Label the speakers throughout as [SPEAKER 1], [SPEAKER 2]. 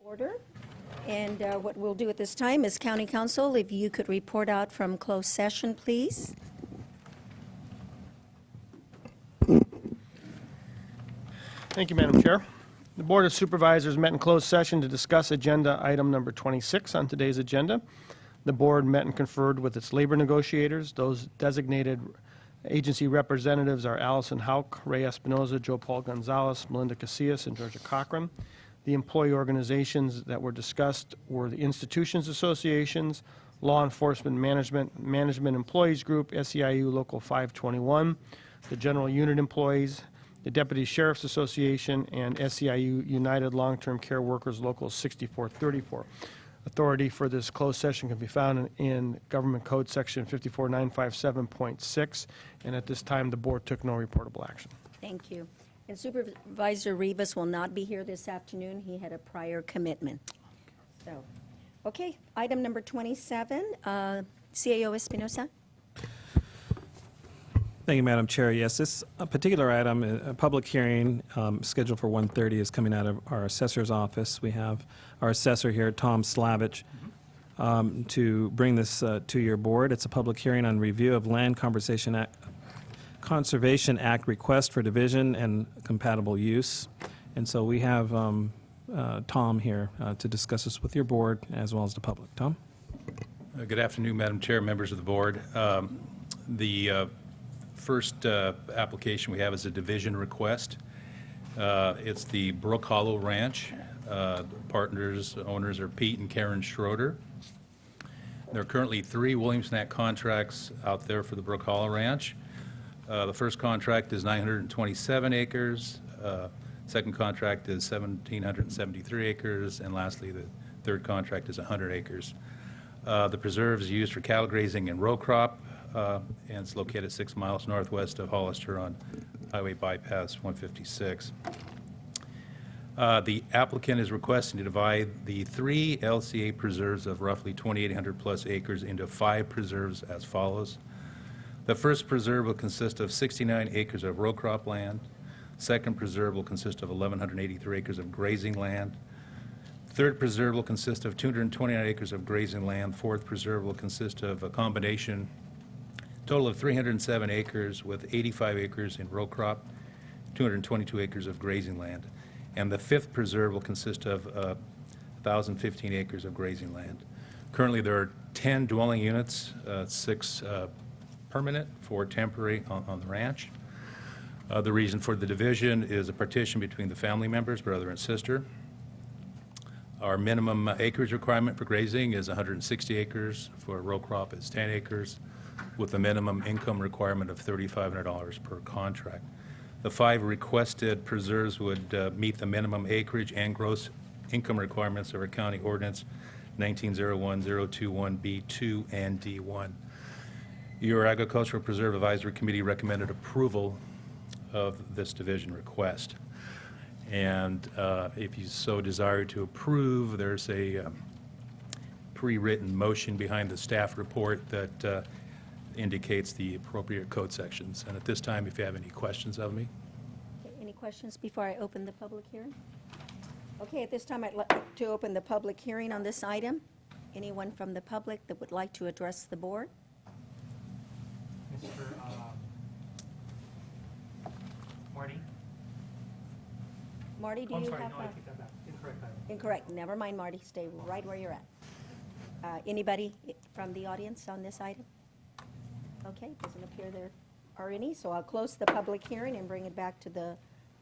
[SPEAKER 1] Order. And what we'll do at this time is County Council, if you could report out from closed session, please.
[SPEAKER 2] Thank you, Madam Chair. The Board of Supervisors met in closed session to discuss agenda item number 26 on today's agenda. The board met and conferred with its labor negotiators. Those designated agency representatives are Allison Hauk, Ray Espinoza, Joe Paul Gonzalez, Melinda Casillas, and Georgia Cochran. The employee organizations that were discussed were the Institutions Associations, Law Enforcement Management Employees Group, SEIU Local 521, the General Unit Employees, the Deputy Sheriff's Association, and SEIU United Long-Term Care Workers Local 6434. Authority for this closed session can be found in Government Code Section 54957.6, and at this time, the board took no reportable action.
[SPEAKER 1] Thank you. And Supervisor Rivas will not be here this afternoon. He had a prior commitment. So, okay, item number 27, CAO Espinosa.
[SPEAKER 3] Thank you, Madam Chair. Yes, this particular item, a public hearing scheduled for 1:30, is coming out of our assessor's office. We have our assessor here, Tom Slavich, to bring this to your board. It's a public hearing on review of Land Conservation Act request for division and compatible use. And so we have Tom here to discuss this with your board as well as the public. Tom?
[SPEAKER 4] Good afternoon, Madam Chair, members of the board. The first application we have is a division request. It's the Brook Hollow Ranch. Owners are Pete and Karen Schroeder. There are currently 3 Williamson Act contracts out there for the Brook Hollow Ranch. The first contract is 927 acres. Second contract is 1,773 acres. And lastly, the third contract is 100 acres. The preserve is used for cattle grazing and row crop, and it's located 6 miles northwest of Hollister on Highway Bypass 156. The applicant is requesting to divide the 3 LCA preserves of roughly 2,800 plus acres into 5 preserves as follows. The first preserve will consist of 69 acres of row crop land. Second preserve will consist of 1,183 acres of grazing land. Third preserve will consist of 229 acres of grazing land. Fourth preserve will consist of a combination total of 307 acres with 85 acres in row crop, 222 acres of grazing land. And the fifth preserve will consist of 1,015 acres of grazing land. Currently, there are 10 dwelling units, 6 permanent, 4 temporary on the ranch. The reason for the division is a partition between the family members, brother and sister. Our minimum acreage requirement for grazing is 160 acres. For row crop, it's 10 acres, with a minimum income requirement of $3,500 per contract. The 5 requested preserves would meet the minimum acreage and gross income requirements of our county ordinance 1901-021B2 and D1. Your Agricultural Preserve Advisory Committee recommended approval of this division request. And if you so desire to approve, there's a pre-written motion behind the staff report that indicates the appropriate code sections. And at this time, if you have any questions of me.
[SPEAKER 1] Okay, any questions before I open the public hearing? Okay, at this time, I'd like to open the public hearing on this item. Anyone from the public that would like to address the board?
[SPEAKER 5] Mr. Marty?
[SPEAKER 1] Marty, do
[SPEAKER 5] I'm
[SPEAKER 1] you
[SPEAKER 5] sorry,
[SPEAKER 1] have
[SPEAKER 5] no, I take that back. Incorrect item.
[SPEAKER 1] Incorrect. Never mind, Marty. Stay right where you're at. Anybody from the audience on this item? Okay, doesn't appear there are any, so I'll close the public hearing and bring it back to the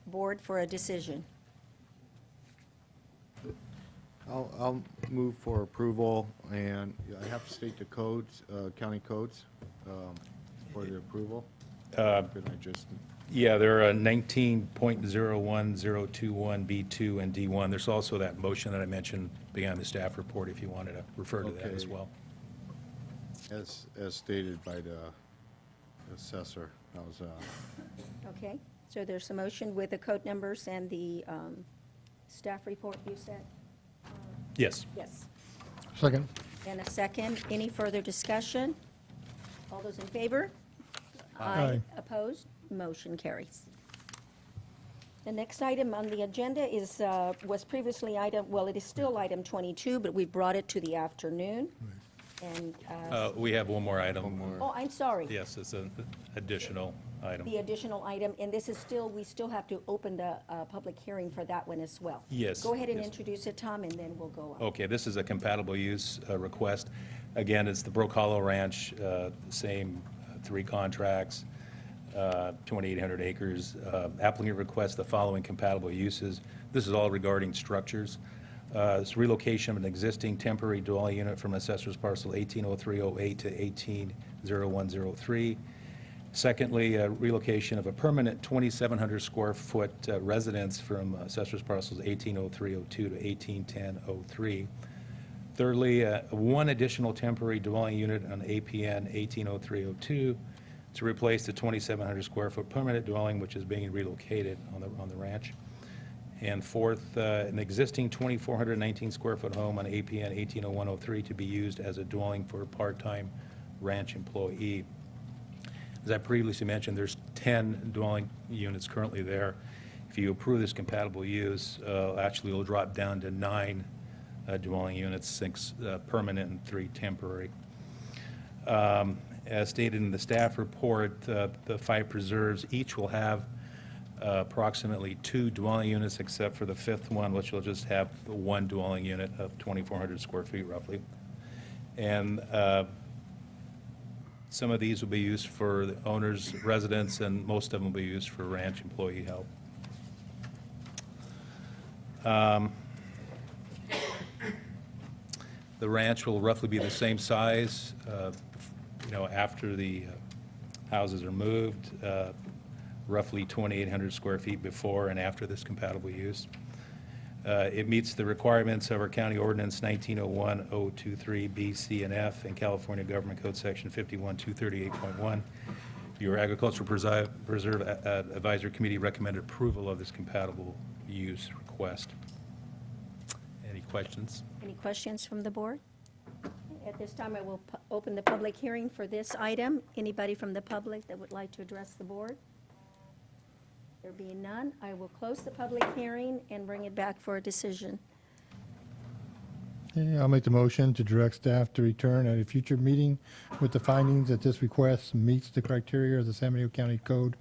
[SPEAKER 1] board for a decision.
[SPEAKER 6] I'll move for approval, and I have to state the codes, county codes, for the approval. Could I just?
[SPEAKER 4] Yeah, there are 19.01021B2 and D1. There's also that motion that I mentioned behind the staff report if you wanted to refer to that as well.
[SPEAKER 6] As stated by the assessor. How's
[SPEAKER 1] Okay, so there's a motion with the code numbers and the staff report you said?
[SPEAKER 4] Yes.
[SPEAKER 1] Yes.
[SPEAKER 2] Second.
[SPEAKER 1] And a second. Any further discussion? All those in favor?
[SPEAKER 2] Aye.
[SPEAKER 1] Opposed? Motion carries. The next item on the agenda is, was previously it is still item 22, but we brought it to the afternoon. And,
[SPEAKER 4] We have one more item.
[SPEAKER 1] oh, I'm sorry.
[SPEAKER 4] Yes, it's an additional item.
[SPEAKER 1] The additional item, and this is still, we still have to open the public hearing for that one as well.
[SPEAKER 4] Yes,
[SPEAKER 1] Go ahead and
[SPEAKER 4] yes.
[SPEAKER 1] introduce it, Tom, and then we'll go on.
[SPEAKER 4] Okay, this is a compatible use request. Again, it's the Brook Hollow Ranch, same three contracts, 2,800 acres. Applicant requests the following compatible uses. This is all regarding structures. It's relocation of an existing temporary dwelling unit from assessor's parcel 180308 to 180103. Secondly, relocation of a permanent 2,700 square foot residence from assessor's parcels 180302 to 181003. Thirdly, one additional temporary dwelling unit on APN 180302 to replace the 2,700 square foot permanent dwelling which is being relocated on the ranch. And fourth, an existing 2,419 square foot home on APN 180103 to be used as a dwelling for a part-time ranch employee. As I previously mentioned, there's 10 dwelling units currently there. If you approve this compatible use, actually it'll drop down to 9 dwelling units, 6 permanent and 3 temporary. As stated in the staff report, the 5 preserves each will have approximately 2 dwelling units, except for the 5th one, which will just have 1 dwelling unit of 2,400 square feet roughly. And some of these will be used for the owner's residence, and most of them will be used for ranch employee help. The ranch will roughly be the same size, after the houses are moved, roughly 2,800 square feet before and after this compatible use. It meets the requirements of our County Ordinance 1901-023 B, C, and F, and California Government Code Section 51238.1. Your Agricultural Preserve Advisory Committee recommended approval of this compatible use request. Any questions?
[SPEAKER 1] Any questions from the board? At this time, I will open the public hearing for this item. Anybody from the public that would like to address the board? There being none, I will close the public hearing and bring it back for a decision.
[SPEAKER 7] Okay, I'll make the motion to direct staff to return at a future meeting with the findings that this request meets the criteria of the San Mateo County Code,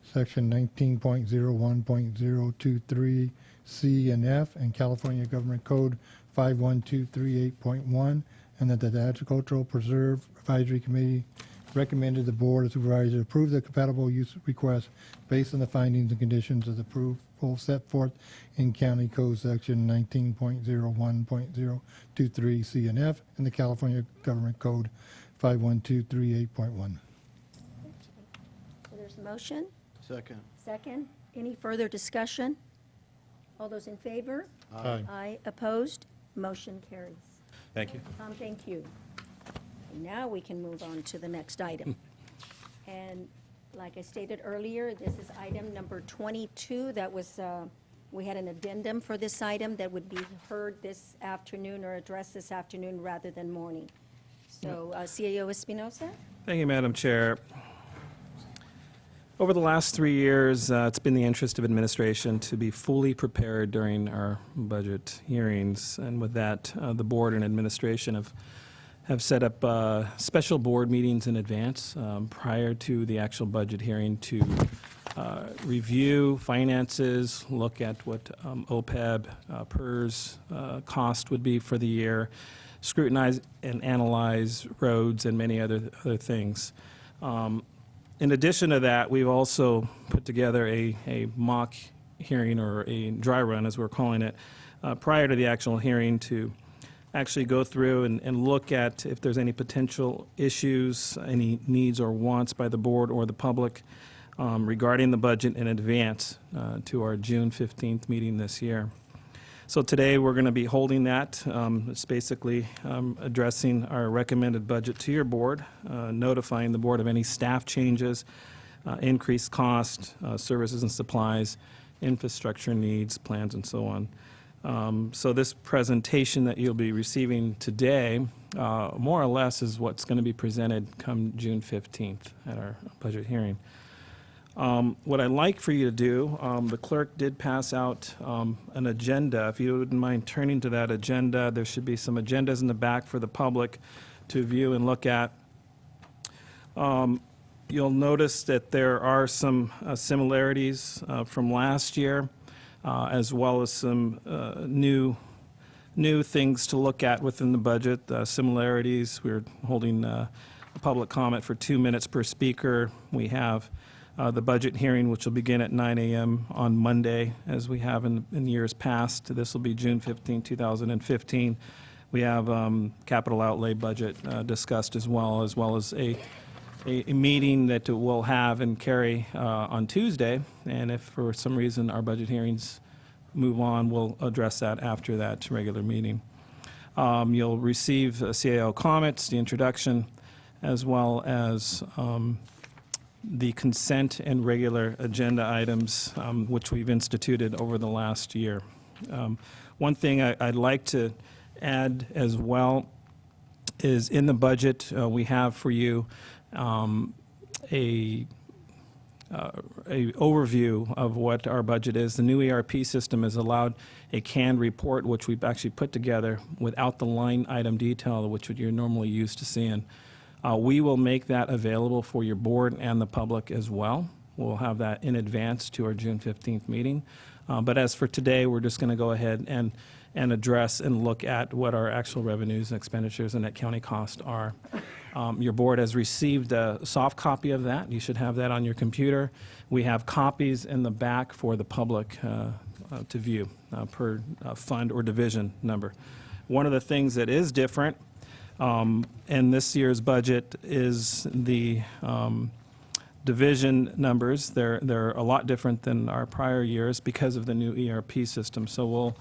[SPEAKER 7] Section 19.01.023 C and F, and California Government Code 51238.1, and that the Agricultural Preserve Advisory Committee recommended the Board of Supervisors approve the compatible use request based on the findings and conditions of the approval set forth in County Code Section 19.01.023 C and F and the California Government Code 51238.1.
[SPEAKER 1] So there's a motion.
[SPEAKER 6] Second.
[SPEAKER 1] Second. Any further discussion? All those in favor?
[SPEAKER 7] Aye.
[SPEAKER 1] Aye. Opposed? Motion carries.
[SPEAKER 4] Thank you.
[SPEAKER 1] Tom, thank you. And now we can move on to the next item. And like I stated earlier, this is item number 22. That was, we had an addendum for this item that would be heard this afternoon or addressed this afternoon rather than morning. So, CAO Espinosa?
[SPEAKER 3] Thank you, Madam Chair. Over the last 3 years, it's been the interest of administration to be fully prepared during our budget hearings. And with that, the board and administration have set up special board meetings in advance prior to the actual budget hearing to review finances, look at what OPEB, PERS cost would be for the year, scrutinize and analyze roads and many other things. In addition to that, we've also put together a mock hearing, or a dry run as we're calling it, prior to the actual hearing to actually go through and look at if there's any potential issues, any needs or wants by the board or the public regarding the budget in advance to our June 15th meeting this year. So today we're going to be holding that. It's basically addressing our recommended budget to your board, notifying the board of any staff changes, increased cost, services and supplies, infrastructure needs, plans, and so on. So this presentation that you'll be receiving today, more or less, is what's going to be presented come June 15th at our budget hearing. What I'd like for you to do, the clerk did pass out an agenda. If you wouldn't mind turning to that agenda, there should be some agendas in the back for the public to view and look at. You'll notice that there are some similarities from last year, as well as some new things to look at within the budget. Similarities, we're holding a public comment for 2 minutes per speaker. We have the budget hearing, which will begin at 9 a.m. on Monday, as we have in years past. This will be June 15, 2015. We have capital outlay budget discussed as well as a meeting that we'll have and carry on Tuesday. And if for some reason our budget hearings move on, we'll address that after that regular meeting. You'll receive CAO comments, the introduction, as well as the consent and regular agenda items, which we've instituted over the last year. One thing I'd like to add as well is in the budget, we have for you a overview of what our budget is. The new ERP system has allowed a canned report, which we've actually put together without the line item detail, which you're normally used to seeing. We will make that available for your board and the public as well. We'll have that in advance to our June 15th meeting. But as for today, we're just going to go ahead and address and look at what our actual revenues and expenditures and net county cost are. Your board has received a soft copy of that. You should have that on your computer. We have copies in the back for the public to view per fund or division number. One of the things that is different in this year's budget is the division numbers. They're a lot different than our prior years because of the new ERP system. So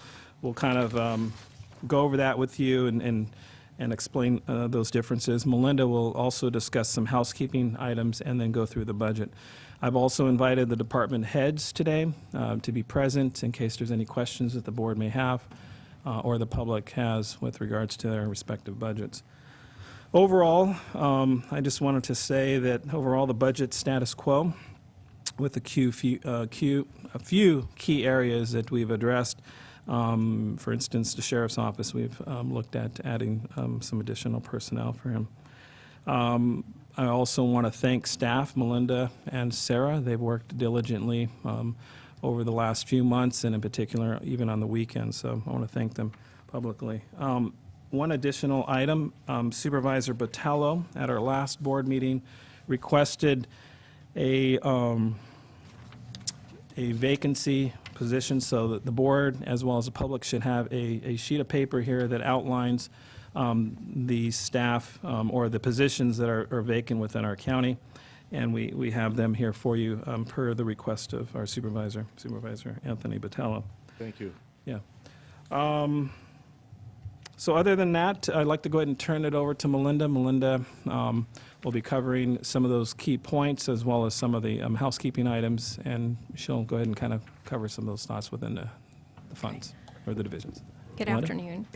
[SPEAKER 3] we'll kind of go over that with you and explain those differences. Melinda will also discuss some housekeeping items and then go through the budget. I've also invited the department heads today to be present in case there's any questions that the board may have or the public has with regards to their respective budgets. Overall, I just wanted to say that overall the budget status quo with a few key areas that we've addressed. For instance, the sheriff's office, we've looked at adding some additional personnel for him. I also want to thank staff, Melinda and Sarah. They've worked diligently over the last few months, and in particular, even on the weekends, so I want to thank them publicly. One additional item, Supervisor Botello, at our last board meeting, requested a vacancy position so that the board, as well as the public, should have a sheet of paper here that outlines the staff or the positions that are vacant within our county. And we have them here for you per the request of our supervisor, Supervisor Anthony Botello.
[SPEAKER 6] Thank you.
[SPEAKER 3] Yeah. So other than that, I'd like to go ahead and turn it over to Melinda. Melinda will be covering some of those key points as well as some of the housekeeping items, and she'll go ahead and kind of cover some of those thoughts within the funds or the divisions.
[SPEAKER 8] Good
[SPEAKER 3] Melinda?
[SPEAKER 8] afternoon.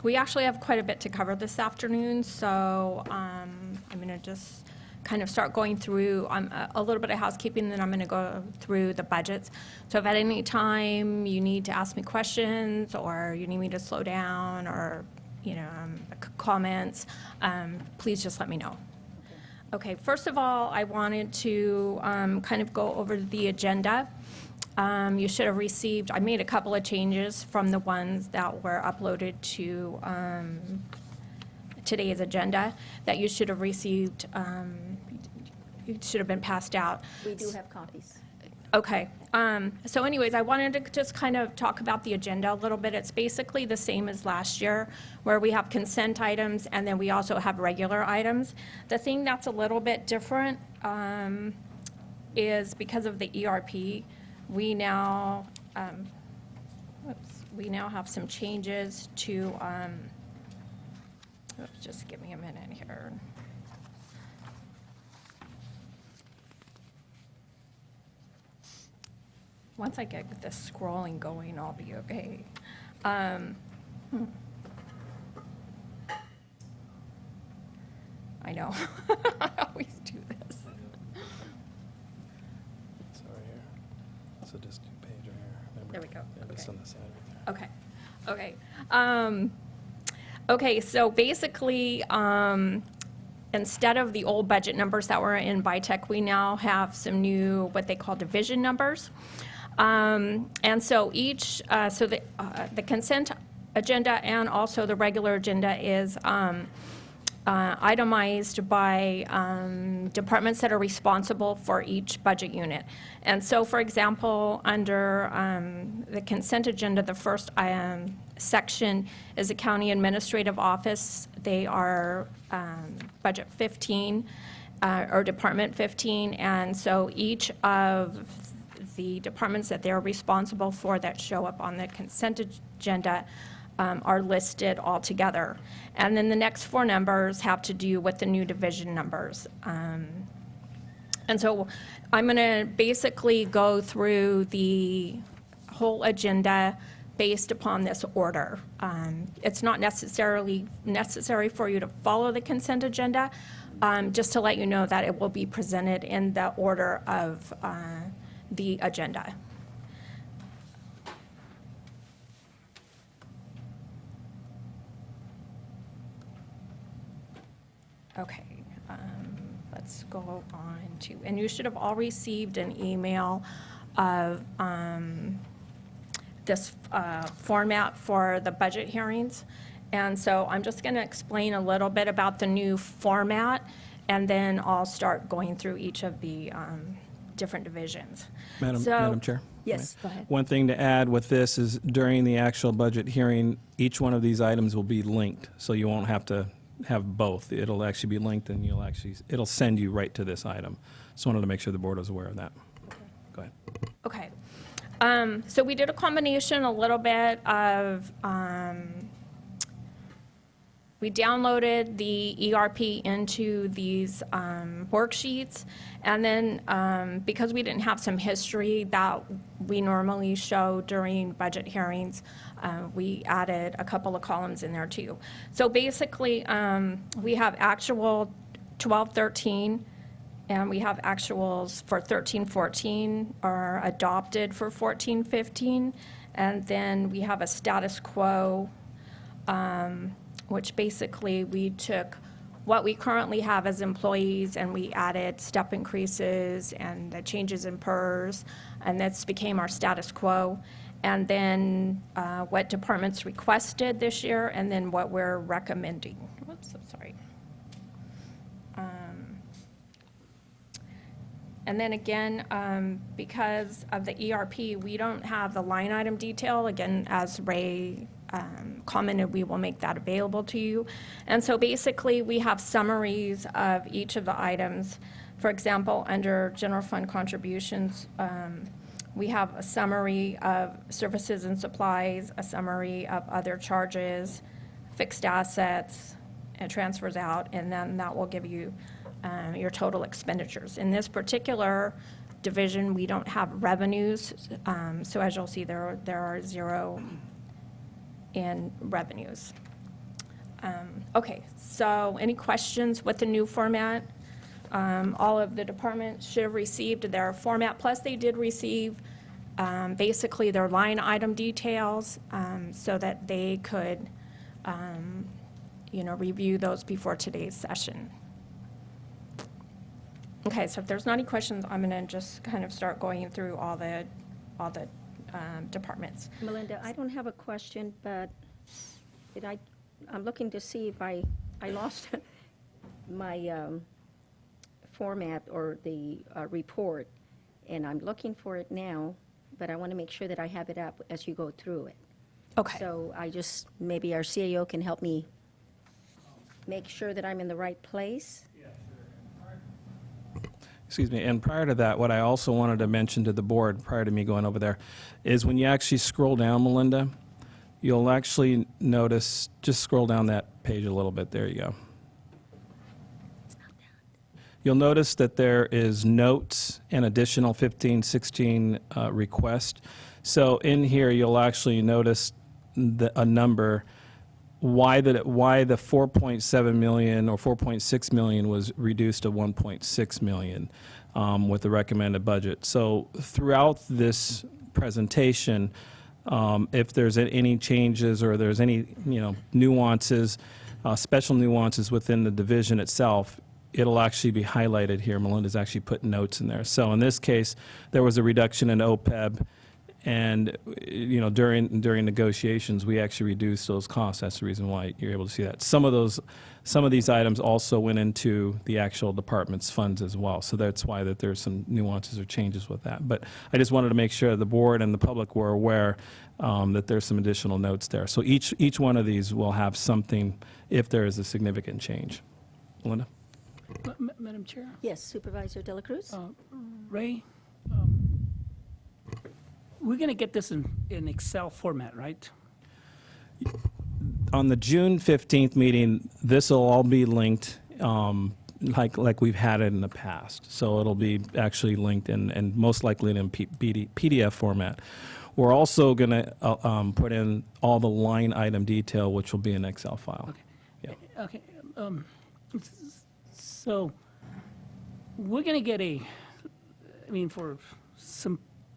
[SPEAKER 8] We actually have quite a bit to cover this afternoon, so I'm going to just kind of start going through a little bit of housekeeping, then I'm going to go through the budgets. So if at any time you need to ask me questions or you need me to slow down or, comments, please just let me know. Okay, first of all, I wanted to kind of go over the agenda. You should have received, I made a couple of changes from the ones that were uploaded to today's agenda that you should have received, it should have been passed out.
[SPEAKER 1] We do have copies.
[SPEAKER 8] Okay. So anyways, I wanted to just kind of talk about the agenda a little bit. It's basically the same as last year, where we have consent items and then we also have regular items. The thing that's a little bit different is because of the ERP, we now have some changes to, just give me a minute here. Once I get this scrolling going, I'll be okay. I know. I always do this. Okay. Okay, so basically, instead of the old budget numbers that were in BITEC, we now have some new, what they call division numbers. And so each, the consent agenda and also the regular agenda is itemized by departments that are responsible for each budget unit. And so, for example, under the consent agenda, the first section is the County Administrative Office. They are Budget 15, or Department 15, and so each of the departments that they're responsible for that show up on the consent agenda are listed all together. And then the next four numbers have to do with the new division numbers. And so I'm going to basically go through the whole agenda based upon this order. It's not necessarily necessary for you to follow the consent agenda, just to let you know that it will be presented in the order of the agenda. Okay, let's go on to, and you should have all received an email of this format for the budget hearings. And so I'm just going to explain a little bit about the new format, and then I'll start going through each of the different divisions.
[SPEAKER 3] Madam Chair?
[SPEAKER 1] Yes, go ahead.
[SPEAKER 3] One thing to add with this is during the actual budget hearing, each one of these items will be linked, so you won't have to have both. It'll actually be linked, and it'll send you right to this item. Just wanted to make sure the board was aware of that. Go ahead.
[SPEAKER 8] Okay. So we did a combination, a little bit of, we downloaded the ERP into these worksheets, and then because we didn't have some history that we normally show during budget hearings, we added a couple of columns in there too. So basically, we have actual 12-13, and we have actuals for 13-14 are adopted for 14-15, and then we have a status quo, which basically we took what we currently have as employees and we added step increases and the changes in PERS, and that's became our status quo. And then what departments requested this year, and then what we're recommending. Whoops, I'm sorry. And then again, because of the ERP, we don't have the line item detail. Again, as Ray commented, we will make that available to you. And so basically, we have summaries of each of the items. For example, under general fund contributions, we have a summary of services and supplies, a summary of other charges, fixed assets, and transfers out, and then that will give you your total expenditures. In this particular division, we don't have revenues, so as you'll see, there are zero in revenues. Okay, so any questions with the new format? All of the departments should have received their format, plus they did receive basically their line item details so that they could review those before today's session. Okay, so if there's not any questions, I'm going to just kind of start going through all the departments.
[SPEAKER 1] Melinda, I don't have a question, but I'm looking to see if I lost my format or the report, and I'm looking for it now, but I want to make sure that I have it up as you go through it.
[SPEAKER 8] Okay.
[SPEAKER 1] So maybe our CAO can help me make sure that I'm in the right place.
[SPEAKER 3] Excuse me, and prior to that, what I also wanted to mention to the board, prior to me going over there, is when you actually scroll down, Melinda, you'll actually notice, just scroll down that page a little bit, there you go. You'll notice that there is notes and additional 15-16 request. So in here, you'll actually notice a number, why the 4.7 million or 4.6 million was reduced to 1.6 million with the recommended budget. So throughout this presentation, If there's any changes or there's any, nuances, special nuances within the division itself, it'll actually be highlighted here. Melinda's actually put notes in there. So in this case, there was a reduction in OPEB, and during negotiations, we actually reduced those costs. That's the reason why you're able to see that. Some of these items also went into the actual department's funds as well. So that's why that there's some nuances or changes with that. But I just wanted to make sure the board and the public were aware that there's some additional notes there. So each one of these will have something if there is a significant change. Melinda?
[SPEAKER 9] Madam Chair,
[SPEAKER 1] Yes, Supervisor De La Cruz?
[SPEAKER 9] Ray, we're going to get this in Excel format, right?
[SPEAKER 3] On the June 15th meeting, this will all be linked like we've had it in the past. So it'll be actually linked and most likely in PDF format. We're also going to put in all the line item detail, which will be an Excel file.
[SPEAKER 9] Okay.
[SPEAKER 3] Yeah.
[SPEAKER 9] Okay. So we're going to get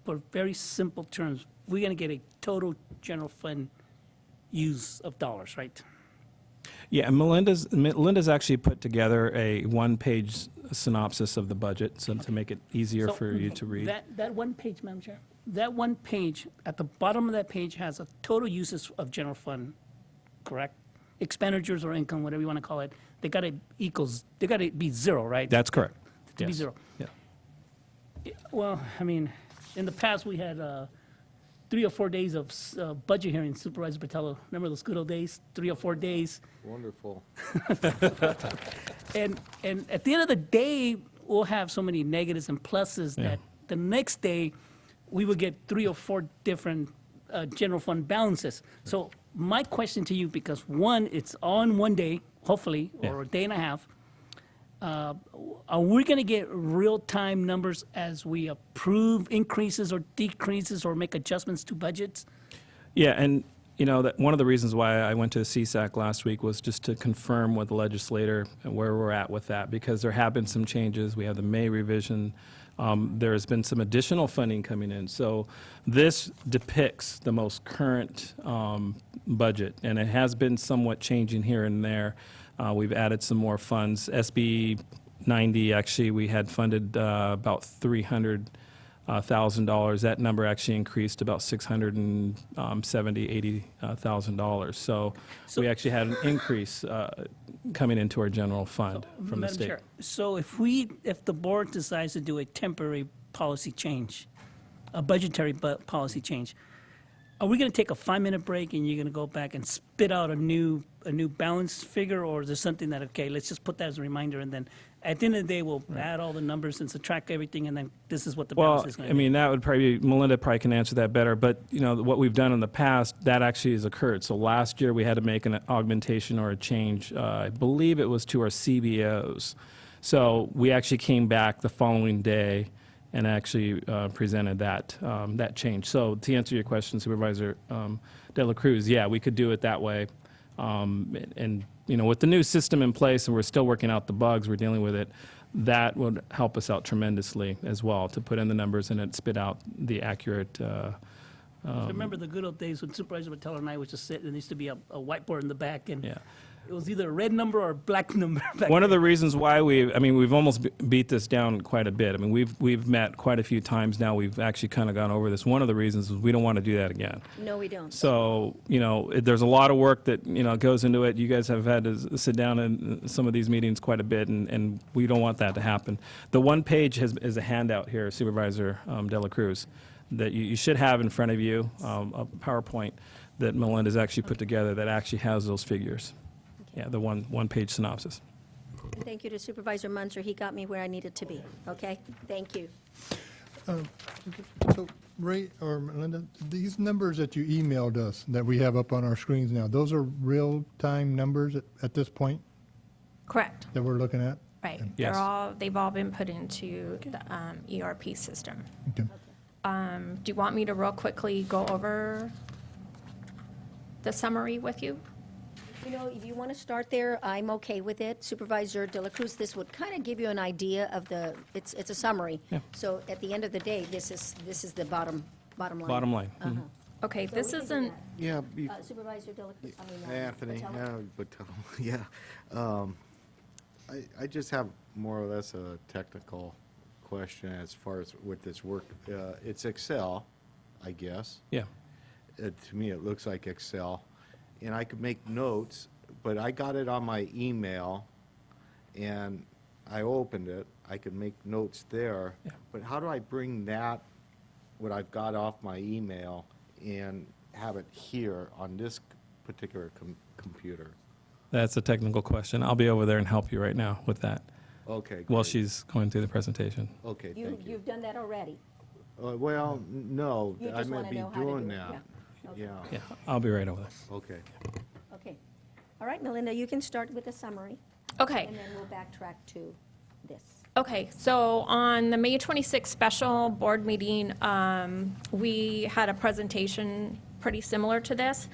[SPEAKER 9] for very simple terms, we're going to get a total general fund use of dollars, right?
[SPEAKER 3] Yeah, and Melinda's actually put together a one-page synopsis of the budget, so to make it easier
[SPEAKER 9] So
[SPEAKER 3] for you to read.
[SPEAKER 9] That one page, Madam Chair, that one page, at the bottom of that page has a total uses of general fund, correct? Expenditures or income, whatever you want to call it, they got to be zero, right?
[SPEAKER 3] That's correct.
[SPEAKER 9] To be
[SPEAKER 3] Yes.
[SPEAKER 9] zero.
[SPEAKER 3] Yeah.
[SPEAKER 9] Well, in the past, we had 3 or 4 days of budget hearings, Supervisor Patello. Remember those good old days? 3 or 4 days.
[SPEAKER 6] Wonderful.
[SPEAKER 9] And at the end of the day, we'll have so many negatives and pluses
[SPEAKER 3] Yeah.
[SPEAKER 9] that the next day, we will get 3 or 4 different general fund balances. So my question to you, because one, it's on one day, hopefully, or a day and a half, are we going to get real-time numbers as we approve increases or decreases or make adjustments to budgets?
[SPEAKER 3] Yeah, and that one of the reasons why I went to the CSAC last week was just to confirm with the legislator and where we're at with that, because there have been some changes. We have the May revision. There has been some additional funding coming in. So this depicts the most current budget, and it has been somewhat changing here and there. We've added some more funds. SB 90, actually, we had funded about $300,000. That number actually increased about $680,000. So we actually had an increase coming into our general fund from the
[SPEAKER 9] Madam
[SPEAKER 3] state.
[SPEAKER 9] Chair, so if the board decides to do a temporary policy change, a budgetary policy change, are we going to take a 5-minute break and you're going to go back and spit out a new balance figure, or is there something that, okay, let's just put that as a reminder, and then at the end of the day, we'll add all the numbers and subtract everything, and then this is what the balance
[SPEAKER 3] Well,
[SPEAKER 9] is going to be?
[SPEAKER 3] that would probably be, Melinda probably can answer that better, but, what we've done in the past, that actually has occurred. So last year, we had to make an augmentation or a change, I believe it was to our CBOs. So we actually came back the following day and actually presented that change. So to answer your question, Supervisor De La Cruz, yeah, we could do it that way. And with the new system in place, and we're still working out the bugs, we're dealing with it, that would help us out tremendously as well, to put in the numbers and it spit out the accurate.
[SPEAKER 9] I remember the good old days when Supervisor Patello and I would just sit, and there used to be a whiteboard in the back, and
[SPEAKER 3] Yeah.
[SPEAKER 9] it was either a red number or a black number.
[SPEAKER 3] One of the reasons why we've almost beat this down quite a bit. We've met quite a few times now. We've actually kind of gone over this. One of the reasons is we don't want to do that again.
[SPEAKER 1] No, we don't.
[SPEAKER 3] So, there's a lot of work that, goes into it. You guys have had to sit down in some of these meetings quite a bit, and we don't want that to happen. The one page is a handout here, Supervisor De La Cruz, that you should have in front of you, a PowerPoint that Melinda's actually put together that actually has those figures. Yeah, the one-page synopsis.
[SPEAKER 1] And thank you to Supervisor Munzer. He got me where I needed to be. Okay? Thank you.
[SPEAKER 7] So, Ray or Melinda, these numbers that you emailed us that we have up on our screens now, those are real-time numbers at this point
[SPEAKER 8] Correct,
[SPEAKER 7] that we're looking at?
[SPEAKER 8] right.
[SPEAKER 3] Yes.
[SPEAKER 8] They've all been put into the ERP system.
[SPEAKER 7] Okay.
[SPEAKER 8] Do you want me to real quickly go over the summary with you?
[SPEAKER 1] If you want to start there, I'm okay with it. Supervisor De La Cruz, this would kind of give you an idea of it's a summary.
[SPEAKER 3] Yeah.
[SPEAKER 1] So at the end of the day, this is the bottom line.
[SPEAKER 3] Bottom line.
[SPEAKER 1] Uh-huh.
[SPEAKER 8] Okay,
[SPEAKER 1] So
[SPEAKER 8] this
[SPEAKER 1] we can do
[SPEAKER 8] isn't,
[SPEAKER 1] that.
[SPEAKER 6] Yeah,
[SPEAKER 1] Supervisor Delacour,
[SPEAKER 6] Anthony,
[SPEAKER 1] Patella?
[SPEAKER 6] yeah. I just have more or less a technical question as far as with this work. It's Excel, I guess.
[SPEAKER 3] Yeah.
[SPEAKER 6] To me, it looks like Excel. And I could make notes, but I got it on my email, and I opened it. I could make notes there.
[SPEAKER 3] Yeah.
[SPEAKER 6] But how do I bring that, what I've got off my email, and have it here on this particular computer?
[SPEAKER 3] That's a technical question. I'll be over there and help you right now with that
[SPEAKER 6] Okay.
[SPEAKER 3] while
[SPEAKER 6] great.
[SPEAKER 3] she's going through the presentation.
[SPEAKER 6] Okay, thank you.
[SPEAKER 1] You've done that already?
[SPEAKER 6] Well, no,
[SPEAKER 1] You
[SPEAKER 6] I
[SPEAKER 1] just
[SPEAKER 6] might
[SPEAKER 1] wanna
[SPEAKER 6] be
[SPEAKER 1] know how to
[SPEAKER 6] doing
[SPEAKER 1] do it,
[SPEAKER 6] that.
[SPEAKER 1] Okay.
[SPEAKER 6] Yeah,
[SPEAKER 3] Yeah, I'll be right over there.
[SPEAKER 6] okay.
[SPEAKER 1] Okay. All right, Melinda, you can start with the summary,
[SPEAKER 8] okay.
[SPEAKER 1] and then we'll backtrack to this.
[SPEAKER 8] Okay, so on the May 26th special board meeting, we had a presentation pretty similar to this.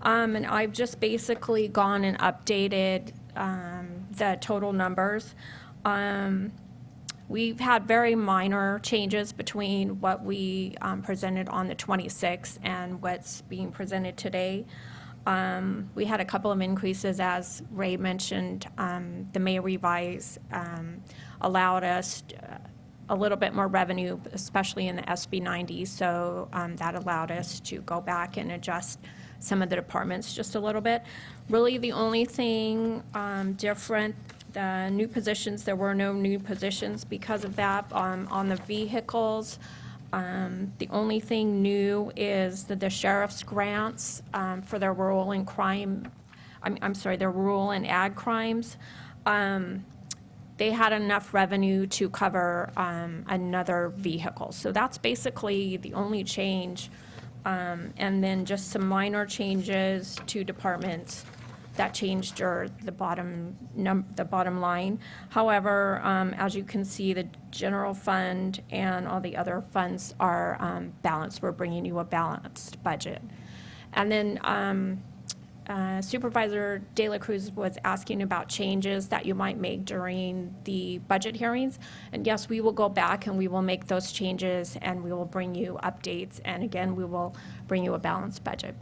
[SPEAKER 8] And I've just basically gone and updated the total numbers. We've had very minor changes between what we presented on the 26th and what's being presented today. We had a couple of increases, as Ray mentioned. The May revise allowed us a little bit more revenue, especially in the SB 90. So that allowed us to go back and adjust some of the departments just a little bit. Really, the only thing different, the new positions, there were no new positions because of that. On the vehicles, the only thing new is that the sheriff's grants for their rural and crime, I'm sorry, their rural and ag crimes. They had enough revenue to cover another vehicle. So that's basically the only change. And then just some minor changes to departments that changed the bottom line. However, as you can see, the general fund and all the other funds are balanced. We're bringing you a balanced budget. And then Supervisor De La Cruz was asking about changes that you might make during the budget hearings. And yes, we will go back and we will make those changes and we will bring you updates. And again, we will bring you a balanced budget.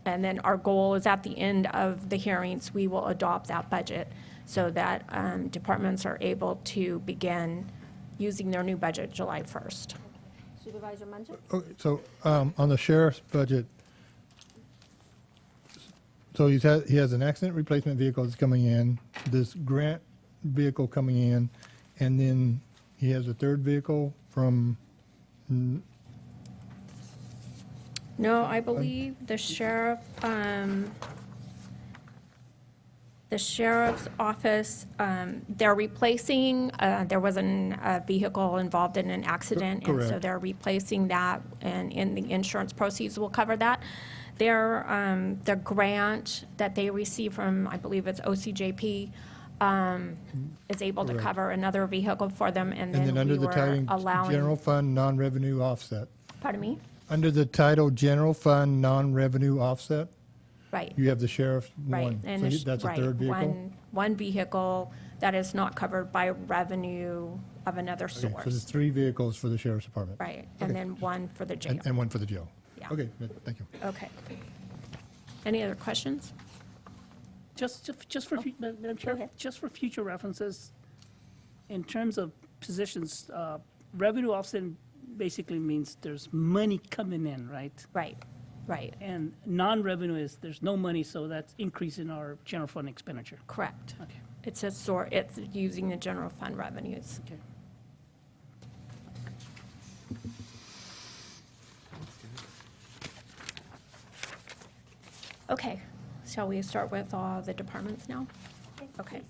[SPEAKER 8] And then our goal is at the end of the hearings, we will adopt that budget so that departments are able to begin using their new budget July 1st.
[SPEAKER 1] Supervisor Munson?
[SPEAKER 7] Okay, so on the sheriff's budget, so he has an accident replacement vehicle that's coming in, this grant vehicle coming in, and then he has a third vehicle from,
[SPEAKER 8] No, I believe the sheriff's office, they're replacing, there was a vehicle involved in an accident. And so
[SPEAKER 7] Correct.
[SPEAKER 8] they're replacing that, and in the insurance proceeds will cover that. Their grant that they receive from, I believe it's OCJP, is able to
[SPEAKER 7] Correct.
[SPEAKER 8] cover another vehicle for them, and
[SPEAKER 7] and then
[SPEAKER 8] then
[SPEAKER 7] under
[SPEAKER 8] we
[SPEAKER 7] the
[SPEAKER 8] were
[SPEAKER 7] title general
[SPEAKER 8] allowing,
[SPEAKER 7] fund non-revenue offset.
[SPEAKER 8] pardon me?
[SPEAKER 7] Under the title general fund non-revenue offset,
[SPEAKER 8] Right.
[SPEAKER 7] you have the sheriff's
[SPEAKER 8] Right,
[SPEAKER 7] one.
[SPEAKER 8] and
[SPEAKER 7] So
[SPEAKER 8] there's-
[SPEAKER 7] that's a
[SPEAKER 8] right,
[SPEAKER 7] third vehicle?
[SPEAKER 8] one vehicle that is not covered by revenue of another
[SPEAKER 7] Okay, so there's
[SPEAKER 8] source.
[SPEAKER 7] 3 vehicles for the sheriff's department.
[SPEAKER 8] Right, and
[SPEAKER 7] Okay.
[SPEAKER 8] then one for the jail.
[SPEAKER 7] And one for the jail.
[SPEAKER 8] Yeah.
[SPEAKER 7] Okay, good, thank you.
[SPEAKER 8] Okay. Any other questions?
[SPEAKER 9] Just for, Madam Chair,
[SPEAKER 1] ahead.
[SPEAKER 9] just for future references, in terms of positions, revenue offset basically means there's money coming in, right?
[SPEAKER 8] Right, right,
[SPEAKER 9] And non-revenue is there's no money, so that's increasing our general fund expenditure.
[SPEAKER 8] correct.
[SPEAKER 9] Okay,
[SPEAKER 8] It's it's using the general fund revenues.
[SPEAKER 9] okay.
[SPEAKER 8] Okay, shall we start with the departments now? Okay.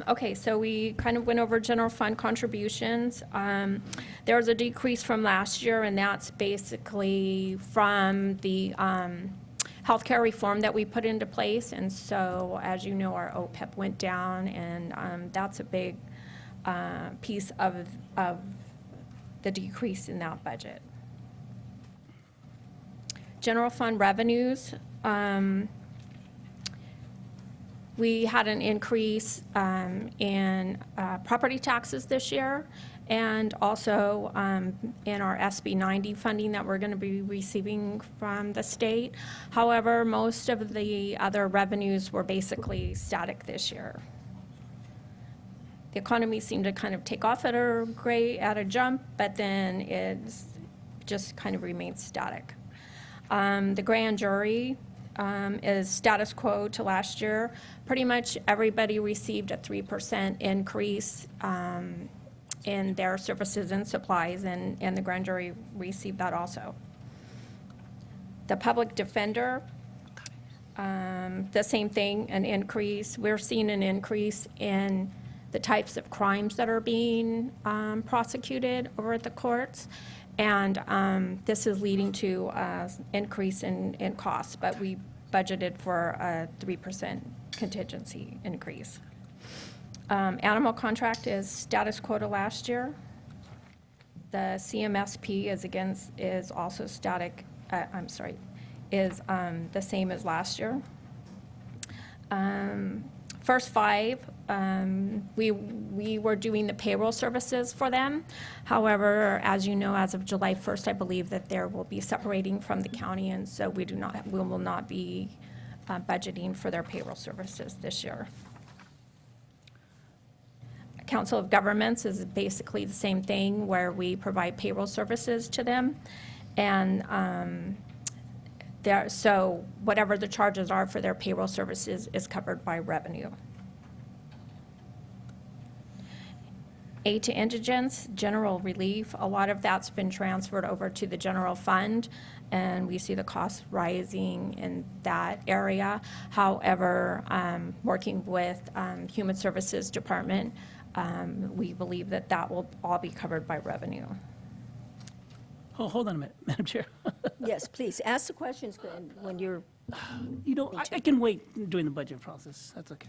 [SPEAKER 8] Okay, so we kind of went over general fund contributions. There was a decrease from last year, and that's basically from the healthcare reform that we put into place. And so, as you know, our OPEB went down, and that's a big piece of the decrease in that budget. General fund revenues, We had an increase in property taxes this year, and also in our SB 90 funding that we're going to be receiving from the state. However, most of the other revenues were basically static this year. The economy seemed to kind of take off at a jump, but then it's just kind of remained static. The grand jury is status quo to last year. Pretty much everybody received a 3% increase in their services and supplies, and the grand jury received that also. The public defender, the same thing, an increase. We're seeing an increase in the types of crimes that are being prosecuted over at the courts, and this is leading to an increase in costs, but we budgeted for a 3% contingency increase. Animal contract is status quo to last year. The CMSP is also static, is the same as last year. First five, we were doing the payroll services for them. However, as you know, as of July 1st, I believe that there will be separating from the county, and so we will not be budgeting for their payroll services this year. Council of Governments is basically the same thing, where we provide payroll services to them, and so whatever the charges are for their payroll services is covered by revenue. Aid to indigents, general relief, a lot of that's been transferred over to the general fund, and we see the costs rising in that area. However, working with Human Services Department, we believe that that will all be covered by revenue.
[SPEAKER 9] Oh, hold on a minute, Madam Chair.
[SPEAKER 1] Yes, please, ask the questions when you're,
[SPEAKER 9] You know, I can wait during the budget process. That's okay.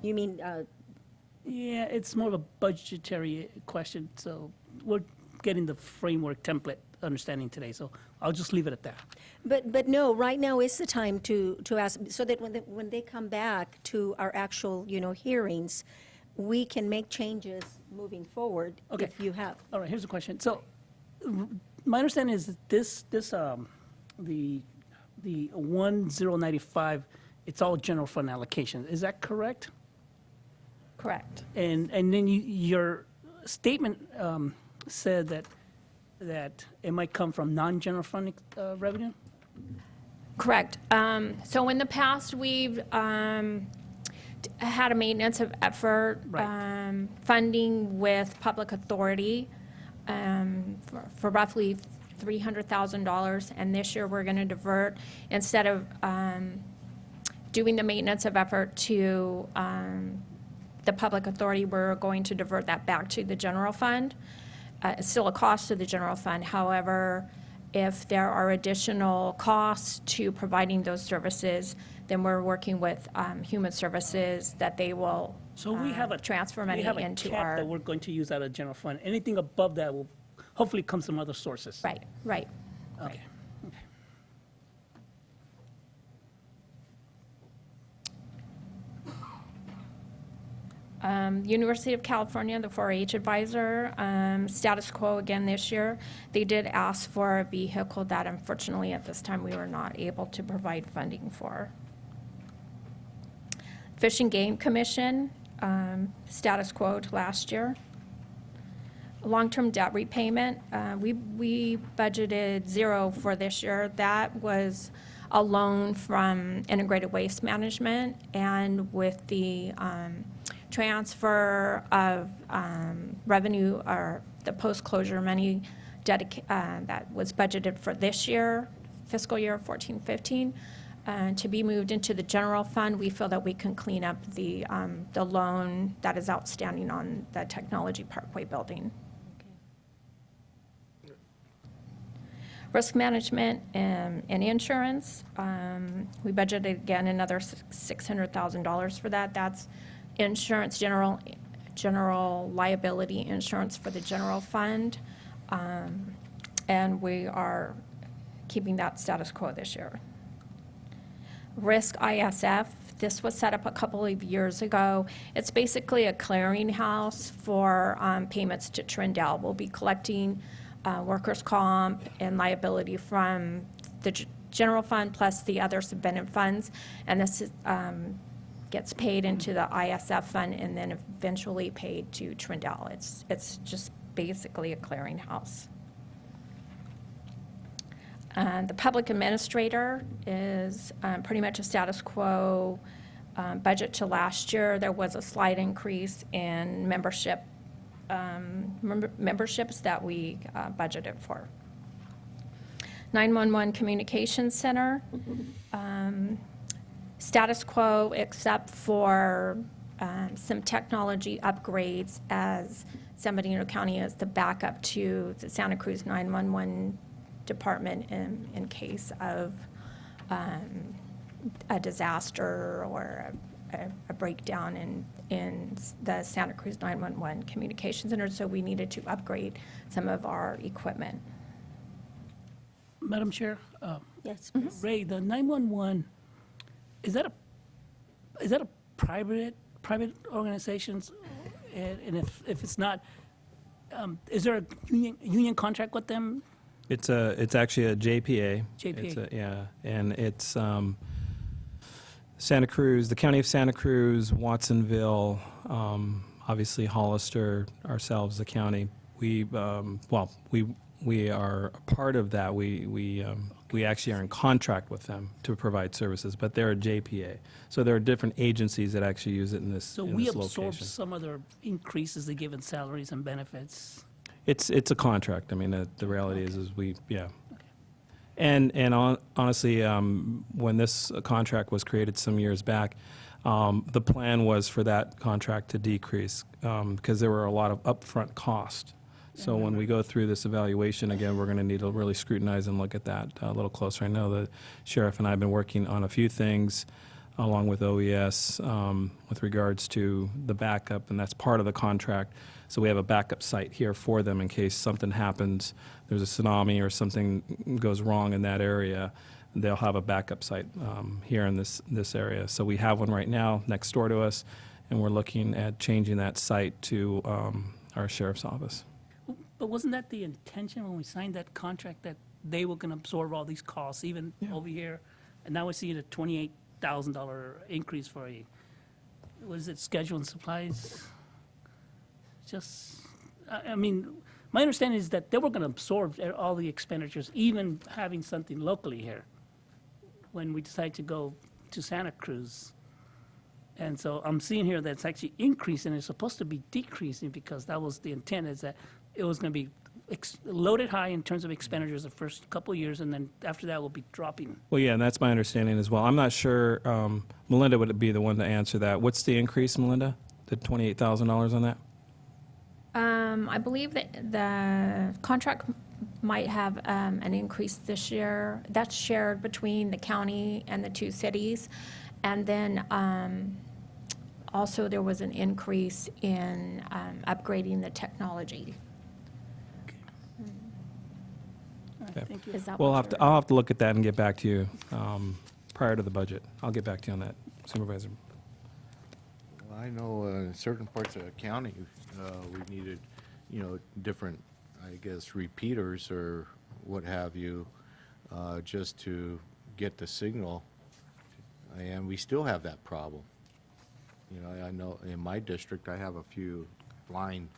[SPEAKER 1] you mean,
[SPEAKER 9] Yeah, it's more of a budgetary question, so we're getting the framework template understanding today, so I'll just leave it at that.
[SPEAKER 1] but no, right now is the time to ask, so that when they come back to our actual, hearings, we can make changes moving forward
[SPEAKER 9] Okay.
[SPEAKER 1] if you have.
[SPEAKER 9] All right, here's a question. So, my understanding is that the 1095, it's all general fund allocation. Is that correct?
[SPEAKER 8] Correct.
[SPEAKER 9] And then your statement said that it might come from non-general fund revenue?
[SPEAKER 8] Correct. So in the past, we've had a maintenance of effort
[SPEAKER 9] Right.
[SPEAKER 8] funding with public authority for roughly $300,000, and this year we're going to divert, instead of doing the maintenance of effort to the public authority, we're going to divert that back to the general fund. It's still a cost to the general fund. However, if there are additional costs to providing those services, then we're working with Human Services that they will
[SPEAKER 9] So we have a
[SPEAKER 8] transfer money
[SPEAKER 9] we have a
[SPEAKER 8] into
[SPEAKER 9] cap
[SPEAKER 8] our.
[SPEAKER 9] that we're going to use out of general fund. Anything above that will hopefully come from other sources.
[SPEAKER 8] Right, right.
[SPEAKER 9] Okay.
[SPEAKER 8] University of California, the 4-H advisor, status quo again this year. They did ask for a vehicle that unfortunately at this time we were not able to provide funding for. Fish and Game Commission, status quo to last year. Long-term debt repayment, we budgeted 0 for this year. That was a loan from Integrated Waste Management, and with the transfer of revenue, or the post-closure money that was budgeted for this year, fiscal year 14-15, to be moved into the general fund, we feel that we can clean up the loan that is outstanding on the Technology Parkway building. Risk management and insurance, we budgeted again another $600,000 for that. That's insurance, general liability insurance for the general fund, and we are keeping that status quo this year. Risk ISF, This was set up a couple of years ago. It's basically a clearinghouse for payments to Trindle. We'll be collecting workers' comp and liability from the general fund plus the other subventive funds, and this gets paid into the ISF fund and then eventually paid to Trindle. It's just basically a clearinghouse. The public administrator is pretty much a status quo budget to last year. There was a slight increase in memberships that we budgeted for. 911 Communications Center, status quo except for some technology upgrades as San Bernardino County is the backup to the Santa Cruz 911 department in case of a disaster or a breakdown in the Santa Cruz 911 Communications Center, so we needed to upgrade some of our equipment.
[SPEAKER 9] Madam Chair,
[SPEAKER 1] Yes,
[SPEAKER 9] Ray, the 911, is that a private organizations? And if it's not, is there a union contract with them?
[SPEAKER 3] It's actually a JPA.
[SPEAKER 9] JPA.
[SPEAKER 3] Yeah, and it's Santa Cruz, the County of Santa Cruz, Watsonville, obviously Hollister, ourselves, the county. We are a part of that. We actually are in contract with them to provide services, but they're a JPA. So there are different agencies that actually use it in this
[SPEAKER 9] So
[SPEAKER 3] in
[SPEAKER 9] we
[SPEAKER 3] this
[SPEAKER 9] absorb
[SPEAKER 3] location.
[SPEAKER 9] some of the increases they give in salaries and benefits.
[SPEAKER 3] It's a contract. I mean, the reality is we, yeah. And honestly, when this contract was created some years back, the plan was for that contract to decrease because there were a lot of upfront cost. So when we go through this evaluation again, we're going to need to really scrutinize and look at that a little closer. I know the sheriff and I have been working on a few things along with OES with regards to the backup, and that's part of the contract. So we have a backup site here for them in case something happens, there's a tsunami or something goes wrong in that area, they'll have a backup site here in this area. So we have one right now next door to us, and we're looking at changing that site to our sheriff's office.
[SPEAKER 9] But wasn't that the intention when we signed that contract, that they were going to absorb all these costs, even over here? And now we're seeing a $28,000 increase for was it schedule and supplies? Just, I mean, my understanding is that they were going to absorb all the expenditures, even having something locally here, when we decide to go to Santa Cruz. And so I'm seeing here that it's actually increasing. It's supposed to be decreasing because that was the intent, is that it was going to be loaded high in terms of expenditures the first couple of years, and then after that will be dropping.
[SPEAKER 3] Well, yeah, and that's my understanding as well. I'm not sure, Melinda would be the one to answer that. What's the increase, Melinda? The $28,000 on that?
[SPEAKER 8] I believe that the contract might have an increase this year. That's shared between the county and the two cities. And then also there was an increase in upgrading the technology.
[SPEAKER 3] Okay.
[SPEAKER 9] Thank you.
[SPEAKER 8] Is that
[SPEAKER 3] Well,
[SPEAKER 8] what you're-
[SPEAKER 3] I'll have to look at that and get back to you prior to the budget. I'll get back to you on that, Supervisor.
[SPEAKER 6] Well, I know in certain parts of the county, we needed, different, I guess, repeaters or what have you, just to get the signal. And we still have that problem. I know in my district, I have a few blind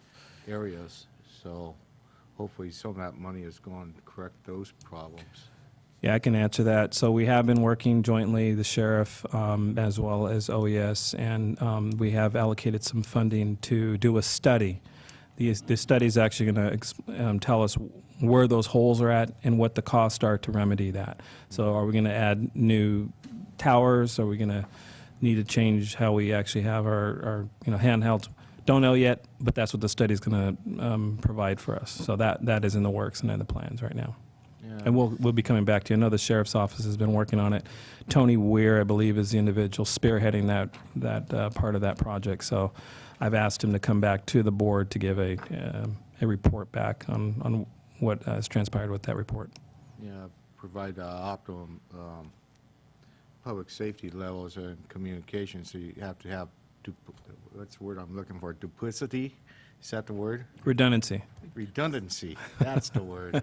[SPEAKER 6] areas, so hopefully some of that money is going to correct those problems.
[SPEAKER 3] Yeah, I can answer that. So we have been working jointly, the sheriff as well as OES, and we have allocated some funding to do a study. The study is actually going to tell us where those holes are at and what the costs are to remedy that. So are we going to add new towers? Are we going to need to change how we actually have our handhelds? Don't know yet, but that's what the study is going to provide for us. So that is in the works and in the plans right now.
[SPEAKER 6] Yeah.
[SPEAKER 3] And we'll be coming back to you. I know the sheriff's office has been working on it. Tony Weir, I believe, is the individual spearheading that part of that project. So I've asked him to come back to the board to give a report back on what has transpired with that report.
[SPEAKER 6] Yeah, provide optimum public safety levels and communication, so you have to have, what's the word I'm looking for, duplicity? Is that the word?
[SPEAKER 3] Redundancy.
[SPEAKER 6] Redundancy, that's the word.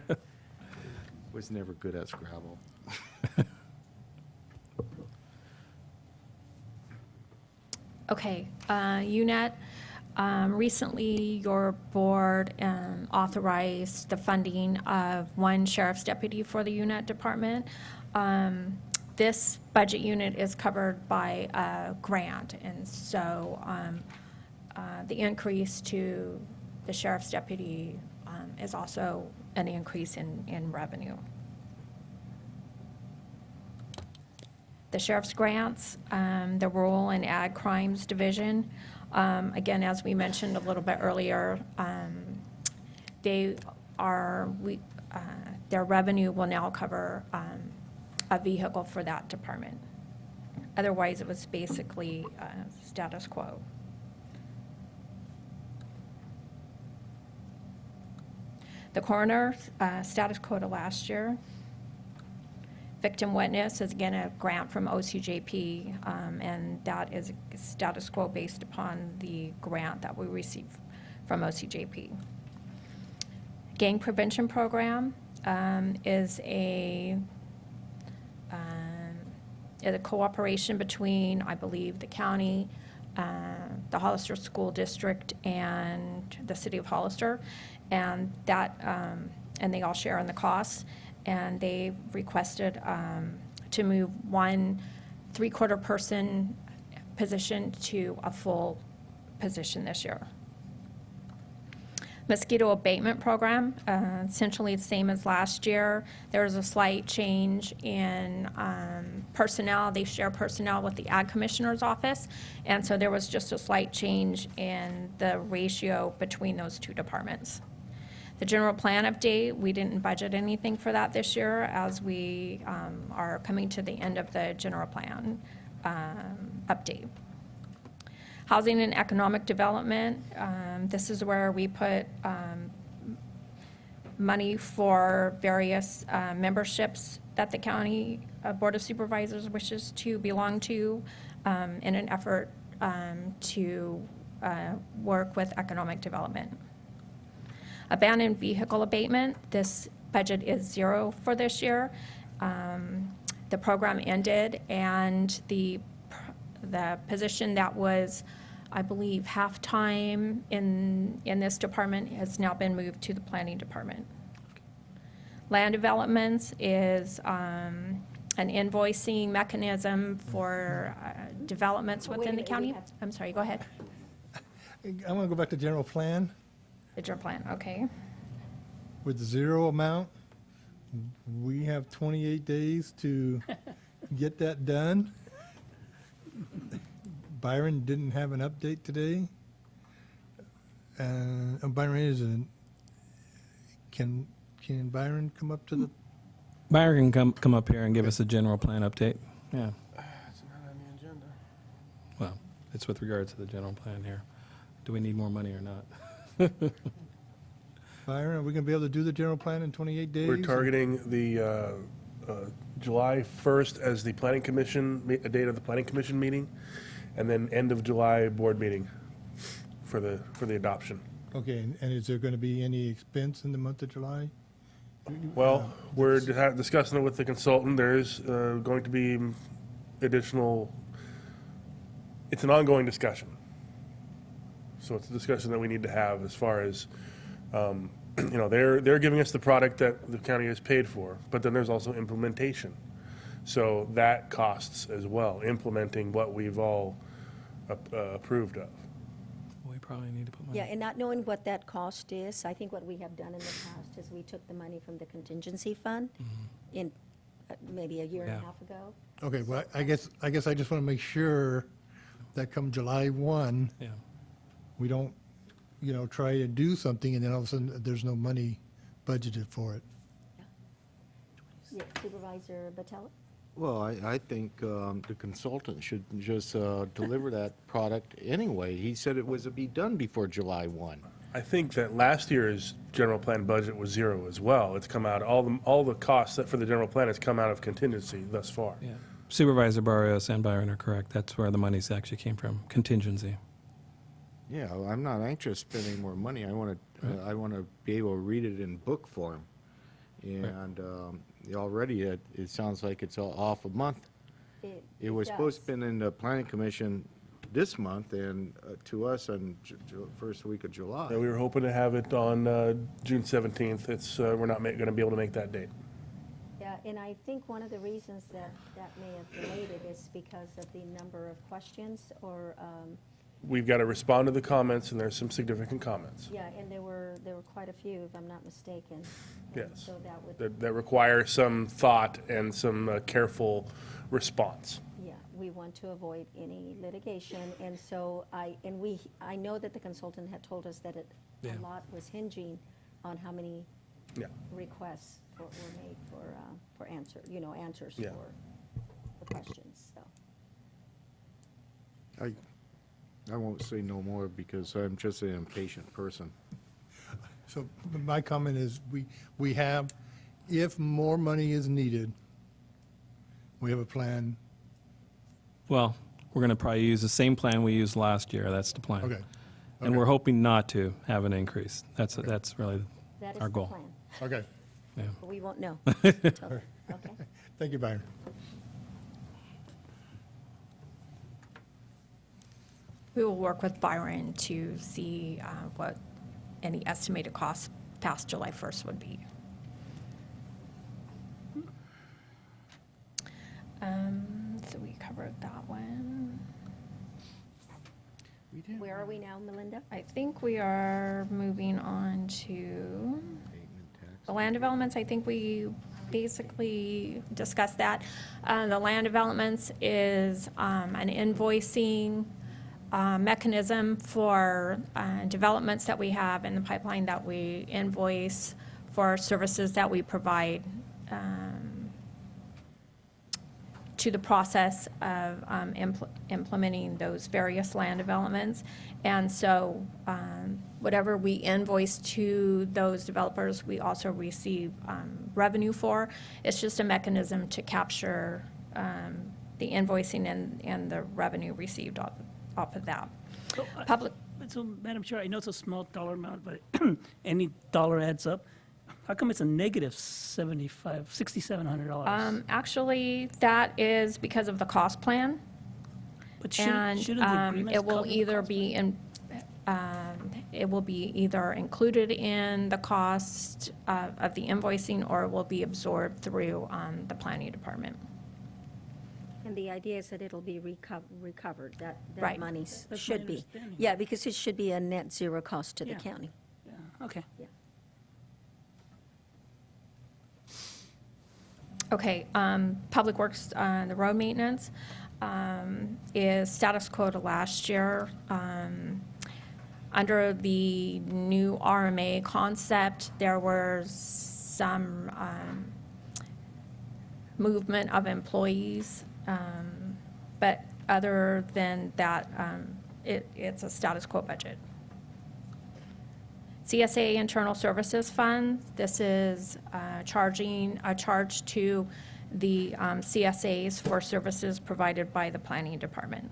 [SPEAKER 6] Was never good at Scrabble.
[SPEAKER 8] Okay, UNET, recently your board authorized the funding of one sheriff's deputy for the UNET department. This budget unit is covered by a grant, and so the increase to the sheriff's deputy is also an increase in revenue. The sheriff's grants, the Rural and Ag Crimes Division, again, as we mentioned a little bit earlier, their revenue will now cover a vehicle for that department. Otherwise, it was basically status quo. The coroner, status quo to last year. Victim witness is again a grant from OCJP, and that is status quo based upon the grant that we received from OCJP. Gang prevention program is a cooperation between, I believe, the county, the Hollister School District, and the city of Hollister, and that and they all share in the costs. And they requested to move one 3/4 person position to a full position this year. Mosquito abatement program, essentially the same as last year. There was a slight change in personnel. They share personnel with the Ag Commissioner's office, and so there was just a slight change in the ratio between those two departments. The general plan update, we didn't budget anything for that this year, as we are coming to the end of the general plan update. Housing and economic development, this is where we put money for various memberships that the county Board of Supervisors wishes to belong to in an effort to work with economic development. Abandoned vehicle abatement, this budget is 0 for this year. The program ended, and the position that was, I believe, half-time in this department has now been moved to the planning department. Land developments is an invoicing mechanism for developments
[SPEAKER 1] Wait a
[SPEAKER 8] within the
[SPEAKER 1] minute, we
[SPEAKER 8] county.
[SPEAKER 1] have-
[SPEAKER 8] I'm sorry, go ahead.
[SPEAKER 7] I want to go back to general plan.
[SPEAKER 8] The general plan, okay.
[SPEAKER 7] With 0 amount, we have 28 days to get that done. Byron didn't have an update today. Byron isn't. Can Byron come up to the?
[SPEAKER 3] Byron can come up here and give us a general plan update. Yeah.
[SPEAKER 2] It's not on the agenda.
[SPEAKER 3] Well, it's with regard to the general plan here. Do we need more money or not?
[SPEAKER 7] Byron, are we going to be able to do the general plan in 28 days?
[SPEAKER 10] We're targeting the July 1st as the planning commission, a date of the planning commission meeting, and then end of July board meeting for the adoption.
[SPEAKER 7] Okay, and is there going to be any expense in the month of July?
[SPEAKER 10] Well, we're discussing it with the consultant. There's going to be additional, it's an ongoing discussion. So it's a discussion that we need to have as far as, they're giving us the product that the county has paid for, but then there's also implementation. So that costs as well, implementing what we've all approved of.
[SPEAKER 3] We probably need to put money.
[SPEAKER 1] Yeah, and not knowing what that cost is, I think what we have done in the past is we took the money from the contingency fund in maybe a year and a
[SPEAKER 3] Yeah.
[SPEAKER 1] half ago.
[SPEAKER 7] Okay, well, I guess I just want to make sure that come July 1,
[SPEAKER 3] Yeah.
[SPEAKER 7] we don't, try to do something and then all of a sudden there's no money budgeted for it.
[SPEAKER 1] Yeah, Supervisor Batella?
[SPEAKER 6] Well, I think the consultant should just deliver that product anyway. He said it was to be done before July 1.
[SPEAKER 10] I think that last year's general plan budget was 0 as well. It's come out, all the costs that for the general plan has come out of contingency thus far.
[SPEAKER 3] Yeah. Supervisor Barrios and Byron are correct. That's where the monies actually came from, contingency.
[SPEAKER 6] Yeah, I'm not anxious spending more money. I want to be able to read it in book form. And already it sounds like it's off a month. It was supposed to have been in the planning commission this month and to us on first week of July.
[SPEAKER 10] We were hoping to have it on June 17th. It's, we're not going to be able to make that date.
[SPEAKER 1] Yeah, and I think one of the reasons that may have delayed it is because of the number of questions or,
[SPEAKER 10] We've got to respond to the comments, and there's some significant comments.
[SPEAKER 1] yeah, and there were quite a few, if I'm not mistaken. And
[SPEAKER 10] Yes.
[SPEAKER 1] So that would,
[SPEAKER 10] That require some thought and some careful response.
[SPEAKER 1] yeah, we want to avoid any litigation. And so I know that the consultant had told us that
[SPEAKER 3] Yeah.
[SPEAKER 1] a lot was hinging on how many
[SPEAKER 10] Yeah.
[SPEAKER 1] requests were made for answers
[SPEAKER 10] Yeah.
[SPEAKER 1] for the questions, so.
[SPEAKER 6] I won't say no more because I'm just an impatient person.
[SPEAKER 7] So my comment is, we have, if more money is needed, we have a plan.
[SPEAKER 3] Well, we're going to probably use the same plan we used last year. That's the plan.
[SPEAKER 7] Okay.
[SPEAKER 3] And we're hoping not to have an increase. That's really
[SPEAKER 1] That is
[SPEAKER 3] our
[SPEAKER 1] the
[SPEAKER 3] goal.
[SPEAKER 1] plan,
[SPEAKER 7] Okay.
[SPEAKER 3] Yeah.
[SPEAKER 1] but we won't know. Okay.
[SPEAKER 7] Thank you, Byron.
[SPEAKER 8] We will work with Byron to see what any estimated costs past July 1st would be. So we covered that one.
[SPEAKER 1] Where are we now, Melinda?
[SPEAKER 8] I think we are moving on to the land developments. I think we basically discussed that. The land developments is an invoicing mechanism for developments that we have in the pipeline that we invoice for services that we provide to the process of implementing those various land developments. And so whatever we invoice to those developers, we also receive revenue for. It's just a mechanism to capture the invoicing and the revenue received off of that. Public,
[SPEAKER 9] So, Madam Chair, I know it's a small dollar amount, but any dollar adds up. How come it's a negative $6,700?
[SPEAKER 8] actually, that is because of the cost plan.
[SPEAKER 9] But
[SPEAKER 8] And
[SPEAKER 9] shouldn't the agreements
[SPEAKER 8] it will
[SPEAKER 9] cover the
[SPEAKER 8] either
[SPEAKER 9] cost?
[SPEAKER 8] be it will be either included in the cost of the invoicing, or it will be absorbed through the planning department.
[SPEAKER 1] And the idea is that it'll be recovered, that
[SPEAKER 8] Right.
[SPEAKER 1] money
[SPEAKER 9] That's my
[SPEAKER 1] should be.
[SPEAKER 9] understanding.
[SPEAKER 1] Yeah, because it should be a net zero cost to the
[SPEAKER 9] Yeah.
[SPEAKER 1] county.
[SPEAKER 9] Yeah, okay.
[SPEAKER 8] Okay, Public Works, the road maintenance is status quo to last year. Under the new RMA concept, there was some movement of employees, but other than that, it's a status quo budget. CSA Internal Services Fund, this is charging a charge to the CSAs for services provided by the Planning Department.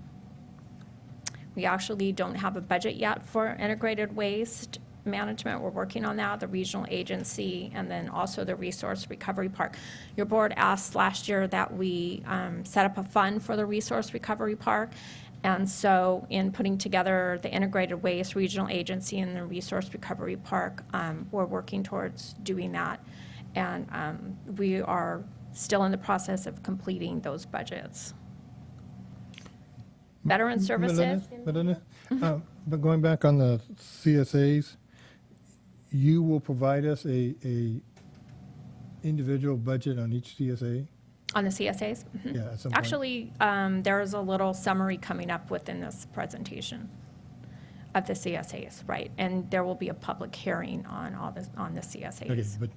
[SPEAKER 8] We actually don't have a budget yet for integrated waste management. We're working on that, the regional agency, and then also the resource recovery park. Your board asked last year that we set up a fund for the resource recovery park. And so in putting together the integrated waste regional agency and the resource recovery park, we're working towards doing that. And we are still in the process of completing those budgets. Veteran services.
[SPEAKER 7] Melinda, but going back on the CSAs, you will provide us a individual budget on each CSA?
[SPEAKER 8] On the CSAs? Mhm.
[SPEAKER 7] Yeah, at some point.
[SPEAKER 8] Actually, there's a little summary coming up within this presentation of the CSAs, right? And there will be a public hearing on all this, on the
[SPEAKER 7] Okay,
[SPEAKER 8] CSAs.
[SPEAKER 7] but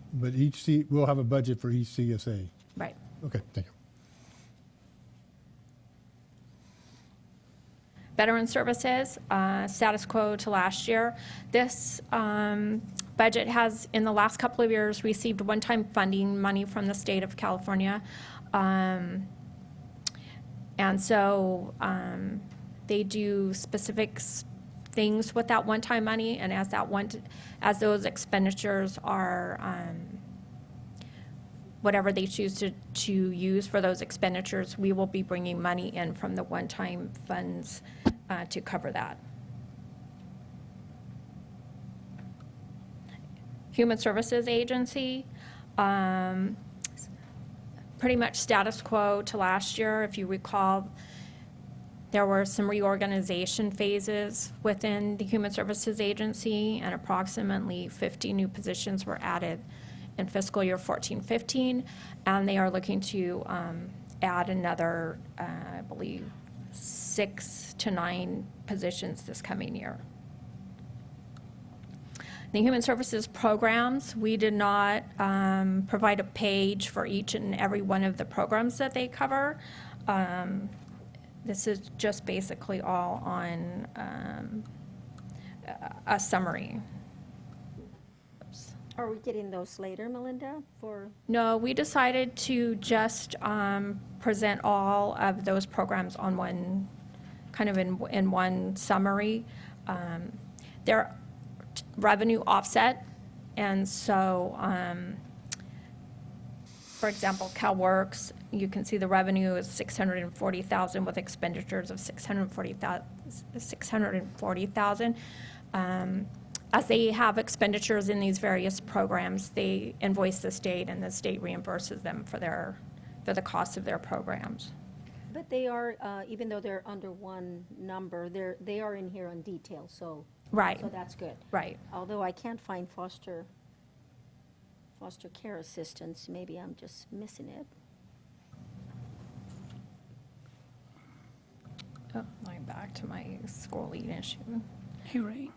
[SPEAKER 7] we'll have a budget for each CSA.
[SPEAKER 8] Right.
[SPEAKER 7] Okay, thank you.
[SPEAKER 8] Veteran services, status quo to last year. This budget has, in the last couple of years, received one-time funding money from the state of California. And so they do specific things with that one-time money, and as those expenditures are, whatever they choose to use for those expenditures, we will be bringing money in from the one-time funds to cover that. Human Services Agency, pretty much status quo to last year. If you recall, there were some reorganization phases within the Human Services Agency, and approximately 50 new positions were added in fiscal year 14-15, and they are looking to add another, I believe, 6 to 9 positions this coming year. The Human Services programs, we did not provide a page for each and every one of the programs that they cover. This is just basically all on a summary. Oops.
[SPEAKER 1] Are we getting those later, Melinda, for?
[SPEAKER 8] No, we decided to just present all of those programs on one, kind of in one summary. They're revenue offset, and so, for example, CalWorks, you can see the revenue is $640,000 with expenditures of $640,000. As they have expenditures in these various programs, they invoice the state, and the state reimburses them for the cost of their programs.
[SPEAKER 1] But they are, even though they're under one number, they are in here on detail, so.
[SPEAKER 8] Right.
[SPEAKER 1] So that's good.
[SPEAKER 8] Right.
[SPEAKER 1] Although I can't find foster care assistance, maybe I'm just missing it.
[SPEAKER 8] Oh, going back to my scrolling issue.
[SPEAKER 9] Hey, Ray.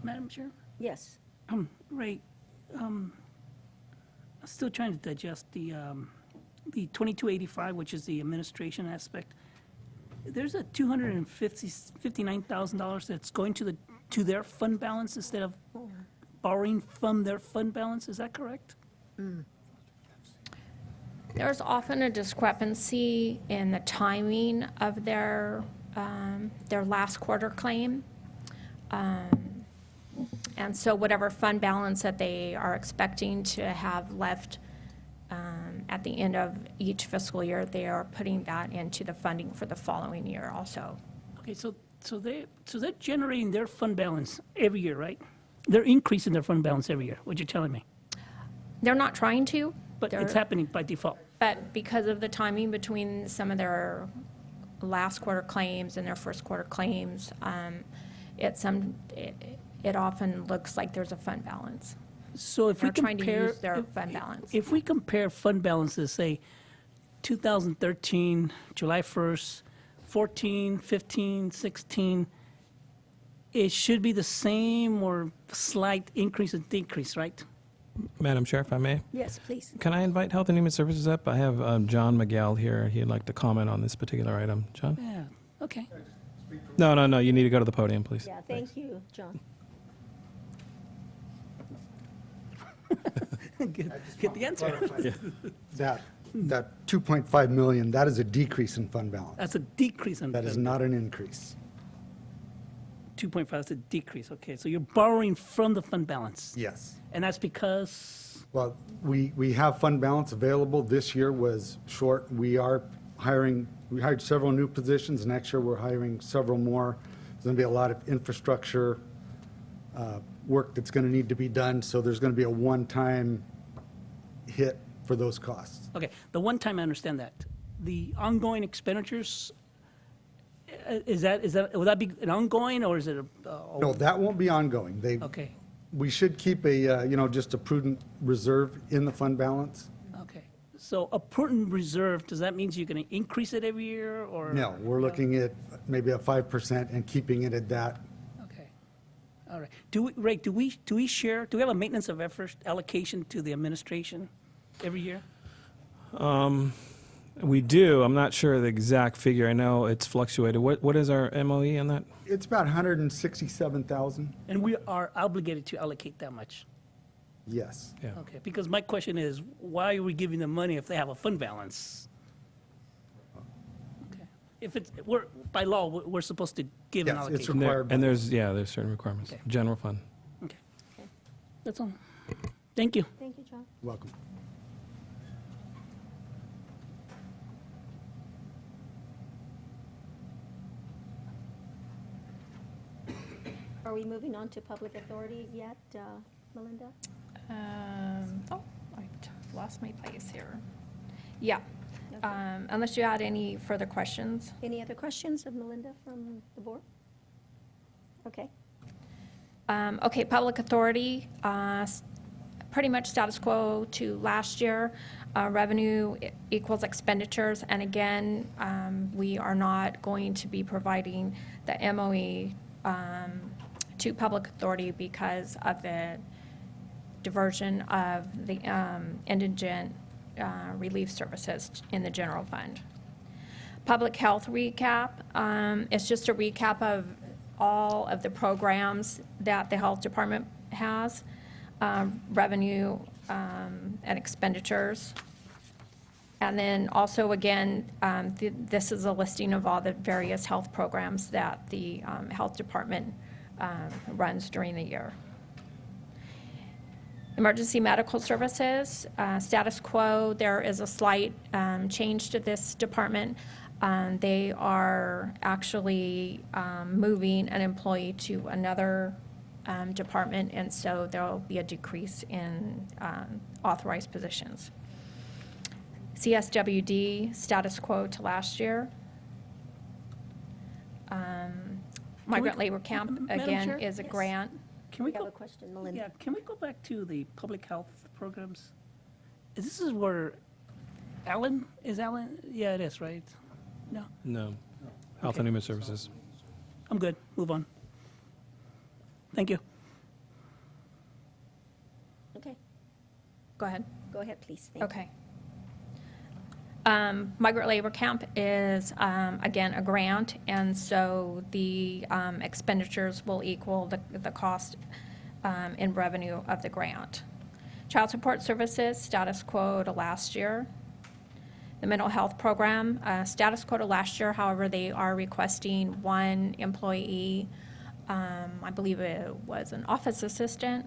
[SPEAKER 9] Madam Chair?
[SPEAKER 1] Yes.
[SPEAKER 9] Ray, I'm still trying to digest the 2285, which is the administration aspect. There's a $259,000 that's going to their fund balance instead of borrowing from their fund balance. Is that correct?
[SPEAKER 8] There's often a discrepancy in the timing of their last quarter claim. And so whatever fund balance that they are expecting to have left at the end of each fiscal year, they are putting that into the funding for the following year also.
[SPEAKER 9] Okay, so they're generating their fund balance every year, right? They're increasing their fund balance every year, what you're telling me.
[SPEAKER 8] They're not trying to.
[SPEAKER 9] But it's happening by default.
[SPEAKER 8] But because of the timing between some of their last quarter claims and their first quarter claims, it often looks like there's a fund balance.
[SPEAKER 9] So if we
[SPEAKER 8] They're trying to
[SPEAKER 9] compare,
[SPEAKER 8] use their fund balance.
[SPEAKER 9] if we compare fund balances, say 2013, July 1st, 14, 15, 16, it should be the same or slight increase and decrease, right?
[SPEAKER 3] Madam Chair, if I may,
[SPEAKER 1] Yes, please.
[SPEAKER 3] can I invite Health and Human Services up? I have John Miguel here. He'd like to comment on this particular item. John?
[SPEAKER 9] Yeah, okay.
[SPEAKER 3] No. You need to go to the podium, please.
[SPEAKER 1] Yeah, thank you, John.
[SPEAKER 9] Get the answer.
[SPEAKER 11] That 2.5 million, that is a decrease in fund balance.
[SPEAKER 9] That's a decrease in
[SPEAKER 11] That is
[SPEAKER 9] fund
[SPEAKER 11] not an increase.
[SPEAKER 9] 2.5 is a decrease, okay. So you're borrowing from the fund balance.
[SPEAKER 11] Yes.
[SPEAKER 9] And that's because,
[SPEAKER 11] Well, we have fund balance available. This year was short. We are hiring, we hired several new positions. Next year, we're hiring several more. There's going to be a lot of infrastructure work that's going to need to be done, so there's going to be a one-time hit for those costs.
[SPEAKER 9] okay, the one time I understand that. The ongoing expenditures, would that be an ongoing or is it a?
[SPEAKER 11] No, that won't be ongoing.
[SPEAKER 9] Okay,
[SPEAKER 11] We should keep just a prudent reserve in the fund balance.
[SPEAKER 9] okay. So a prudent reserve, does that mean you're going to increase it every year or?
[SPEAKER 11] No, we're looking at maybe a 5% and keeping it at that.
[SPEAKER 9] Okay, all right. Ray, do we have a maintenance of effort allocation to the administration every year?
[SPEAKER 3] We do. I'm not sure of the exact figure. I know it's fluctuated. What is our MOE on that?
[SPEAKER 11] It's about 167,000.
[SPEAKER 9] And we are obligated to allocate that much?
[SPEAKER 11] Yes.
[SPEAKER 3] Yeah.
[SPEAKER 9] Okay, because my question is, why are we giving them money if they have a fund balance? Okay. if it's, by law, we're supposed to give an
[SPEAKER 11] Yes, it's
[SPEAKER 9] allocation.
[SPEAKER 11] required.
[SPEAKER 3] And there's certain requirements.
[SPEAKER 9] Okay.
[SPEAKER 3] General fund.
[SPEAKER 9] Okay. That's all. Thank you.
[SPEAKER 1] Thank you, John.
[SPEAKER 11] Welcome.
[SPEAKER 1] Are we moving on to public authority yet, Melinda?
[SPEAKER 8] Oh, I lost my place here. Yeah,
[SPEAKER 1] Okay.
[SPEAKER 8] unless you had any further questions.
[SPEAKER 1] Any other questions of Melinda from the board? Okay.
[SPEAKER 8] Okay, public authority, pretty much status quo to last year. Revenue equals expenditures, and again, we are not going to be providing the MOE to public authority because of the diversion of the indigent relief services in the general fund. Public health recap, it's just a recap of all of the programs that the health department has, revenue and expenditures. And then also, again, this is a listing of all the various health programs that the health department runs during the year. Emergency medical services, status quo, there is a slight change to this department. They are actually moving an employee to another department, and so there will be a decrease in authorized positions. CSWD, status quo to last year. Migrant labor camp,
[SPEAKER 9] Madam
[SPEAKER 8] again,
[SPEAKER 9] Chair?
[SPEAKER 8] is a
[SPEAKER 1] Yes.
[SPEAKER 8] grant.
[SPEAKER 9] Can
[SPEAKER 1] We
[SPEAKER 9] we
[SPEAKER 1] have
[SPEAKER 9] go,
[SPEAKER 1] a question, Melinda.
[SPEAKER 9] yeah, can we go back to the public health programs? This is where Alan, yeah, it is, right? No,
[SPEAKER 3] No. Health and Human Services.
[SPEAKER 9] I'm good, move on. Thank you.
[SPEAKER 1] Okay,
[SPEAKER 8] Go ahead.
[SPEAKER 1] go ahead, please. Thank you.
[SPEAKER 8] Okay. Migrant labor camp is, again, a grant, and so the expenditures will equal the cost in revenue of the grant. Child support services, status quo to last year. The mental health program, status quo to last year, however, they are requesting one employee, I believe it was an office assistant,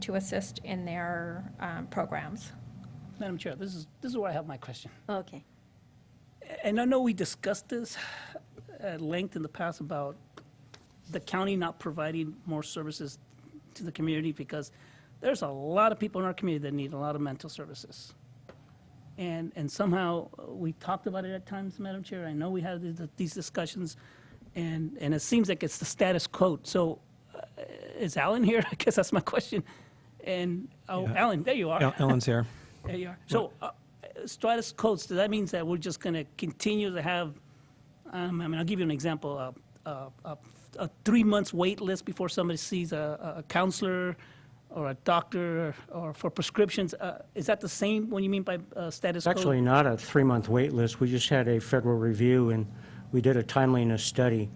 [SPEAKER 8] to assist in their programs.
[SPEAKER 9] Madam Chair, this is where I have my question.
[SPEAKER 1] Okay,
[SPEAKER 9] And I know we discussed this at length in the past about the county not providing more services to the community because there's a lot of people in our community that need a lot of mental services. And somehow, we talked about it at times, Madam Chair. I know we had these discussions, and it seems like it's the status quo. So is Alan here? I guess that's my question. And, oh,
[SPEAKER 3] Yeah.
[SPEAKER 9] Alan, there you are.
[SPEAKER 3] Ellen's here.
[SPEAKER 9] There you are. So, status quo, so that means that we're just going to continue to have, I'll give you an example, a 3 months wait list before somebody sees a counselor or a doctor or for prescriptions. Is that the same when you mean by status
[SPEAKER 12] It's
[SPEAKER 9] quo?
[SPEAKER 12] actually not a 3-month wait list. We just had a federal review, and we did a timeliness study.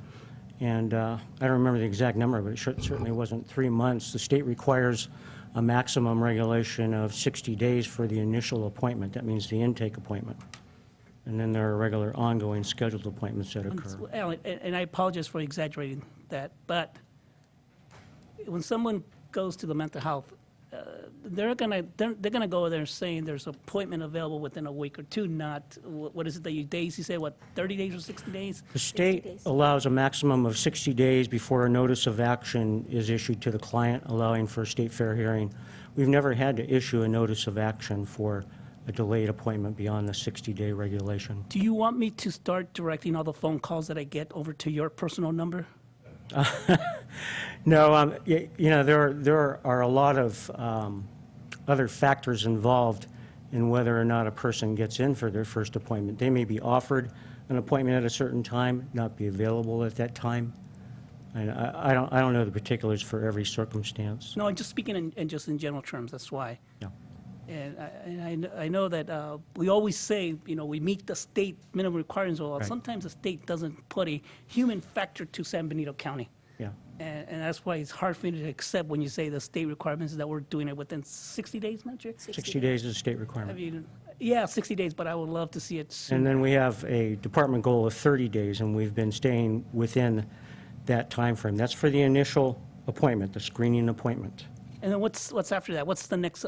[SPEAKER 12] And I don't remember the exact number, but it certainly wasn't 3 months. The state requires a maximum regulation of 60 days for the initial appointment. That means the intake appointment. And then there are regular ongoing scheduled appointments that occur.
[SPEAKER 9] Alan, and I apologize for exaggerating that, but when someone goes to the mental health, they're gonna go there saying there's an appointment available within a week or two, not, what is it that you say, what, 30 days or 60 days?
[SPEAKER 12] The state
[SPEAKER 1] days.
[SPEAKER 12] allows a maximum of 60 days before a notice of action is issued to the client, allowing for a state fair hearing. We've never had to issue a notice of action for a delayed appointment beyond the 60-day regulation.
[SPEAKER 9] Do you want me to start directing all the phone calls that I get over to your personal number?
[SPEAKER 12] No, you know, there are a lot of other factors involved in whether or not a person gets in for their first appointment. They may be offered an appointment at a certain time, not be available at that time. And I don't know the particulars for every circumstance.
[SPEAKER 9] No, I'm just speaking in just in general terms, that's why.
[SPEAKER 12] Yeah.
[SPEAKER 9] And I know that we always say, you know, we meet the state minimum requirements. Well,
[SPEAKER 12] Right.
[SPEAKER 9] sometimes the state doesn't put a human factor to San Benito County.
[SPEAKER 12] Yeah.
[SPEAKER 9] And that's why it's hard for me to accept when you say the state requirements is that we're doing it within 60 days, Madam Chair?
[SPEAKER 12] 60 days is a state
[SPEAKER 9] I
[SPEAKER 12] requirement.
[SPEAKER 9] mean, Yeah, 60 days, but I would love to see it soon.
[SPEAKER 12] And then we have a department goal of 30 days, and we've been staying within that time frame. That's for the initial appointment, the screening appointment.
[SPEAKER 9] And then what's after that? When's the next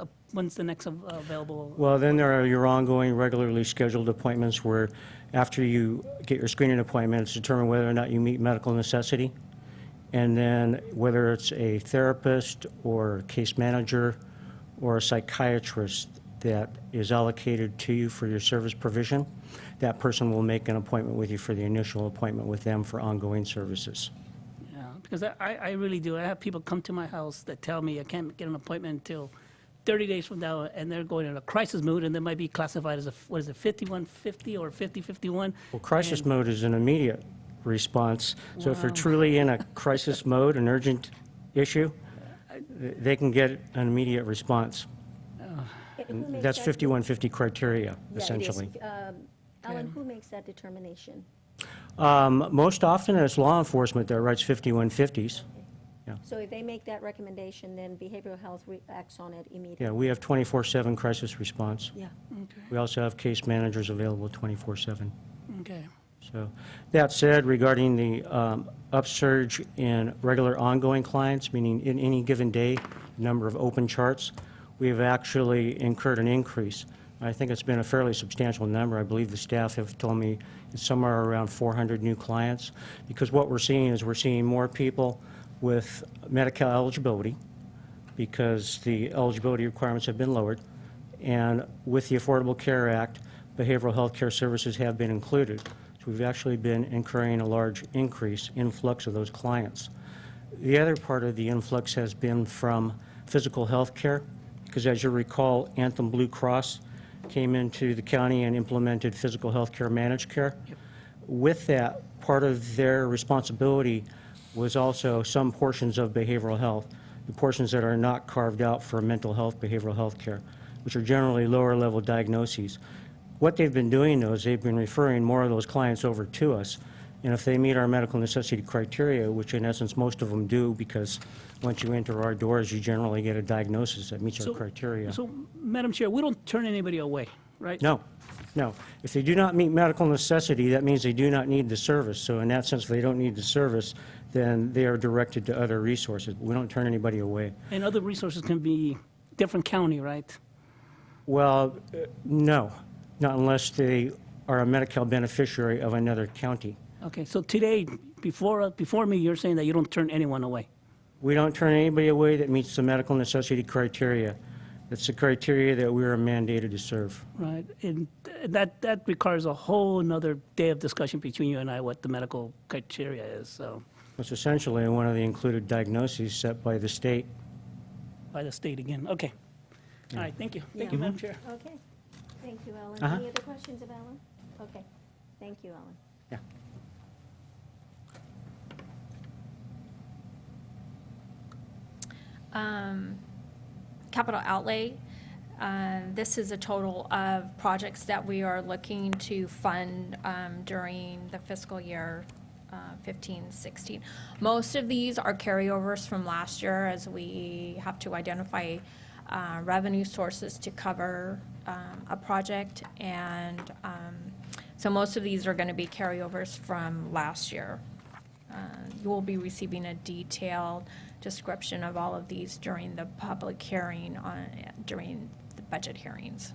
[SPEAKER 9] available?
[SPEAKER 12] Well, then there are your ongoing regularly scheduled appointments where after you get your screening appointment, it's determined whether or not you meet medical necessity. And then whether it's a therapist or case manager or a psychiatrist that is allocated to you for your service provision, that person will make an appointment with you for the initial appointment with them for ongoing services.
[SPEAKER 9] Yeah, because I really do. I have people come to my house that tell me I can't get an appointment until 30 days from now, and they're going in a crisis mood, and they might be classified as a, 5150 or 5051.
[SPEAKER 12] Well, crisis mode is an immediate response. So if they're
[SPEAKER 9] Wow.
[SPEAKER 12] truly in a crisis mode, an urgent issue, they can get an immediate response.
[SPEAKER 1] Who makes
[SPEAKER 12] That's
[SPEAKER 1] that-
[SPEAKER 12] 5150 criteria,
[SPEAKER 1] Yeah, it is.
[SPEAKER 12] essentially.
[SPEAKER 1] Ellen, who makes that determination?
[SPEAKER 12] Most often, it's law enforcement that writes 5150s.
[SPEAKER 1] So if they make that recommendation, then behavioral health acts on it immediately?
[SPEAKER 12] Yeah, we have 24/7 crisis response.
[SPEAKER 1] Yeah.
[SPEAKER 12] We also have case managers available 24/7.
[SPEAKER 9] Okay.
[SPEAKER 12] So, that said, regarding the upsurge in regular ongoing clients, meaning in any given day, number of open charts, we have actually incurred an increase. I think it's been a fairly substantial number. I believe the staff have told me it's somewhere around 400 new clients, because what we're seeing is we're seeing more people with Medi-Cal eligibility, because the eligibility requirements have been lowered, and with the Affordable Care Act, behavioral health care services have been included. So we've actually been incurring a large influx of those clients. The other part of the influx has been from physical health care, because as you recall, Anthem Blue Cross came into the county and implemented physical health care managed care. With that, part of their responsibility was also some portions of behavioral health, the portions that are not carved out for mental health, behavioral health care, which are generally lower level diagnoses. What they've been doing, though, is they've been referring more of those clients over to us. And if they meet our medical necessity criteria, which in essence most of them do, because once you enter our doors, you generally get a diagnosis that meets our criteria.
[SPEAKER 9] So, Madam Chair, we don't turn anybody away, right?
[SPEAKER 12] No, no. If they do not meet medical necessity, that means they do not need the service. So in that sense, if they don't need the service, then they are directed to other resources. We don't turn anybody away.
[SPEAKER 9] And other resources can be different county, right?
[SPEAKER 12] Well, no, not unless they are a Medi-Cal beneficiary of another county.
[SPEAKER 9] Okay, so today, before me, you're saying that you don't turn anyone away.
[SPEAKER 12] We don't turn anybody away that meets the medical necessity criteria. That's the criteria that we are mandated to serve.
[SPEAKER 9] Right, and that requires a whole another day of discussion between you and I, what the medical criteria is, so,
[SPEAKER 12] It's essentially one of the included diagnoses set by the state.
[SPEAKER 9] by the state again, okay. All right, thank you. Thank
[SPEAKER 1] Yeah.
[SPEAKER 9] you, Madam Chair.
[SPEAKER 1] Okay. Thank you, Ellen.
[SPEAKER 12] Uh-huh.
[SPEAKER 1] Any other questions of Ellen? Okay. Thank you, Ellen.
[SPEAKER 12] Yeah.
[SPEAKER 8] Capital outlay, this is a total of projects that we are looking to fund during the fiscal year 15-16. Most of these are carryovers from last year, as we have to identify revenue sources to cover a project, and so most of these are going to be carryovers from last year. You will be receiving a detailed description of all of these during the public hearing during the budget hearings.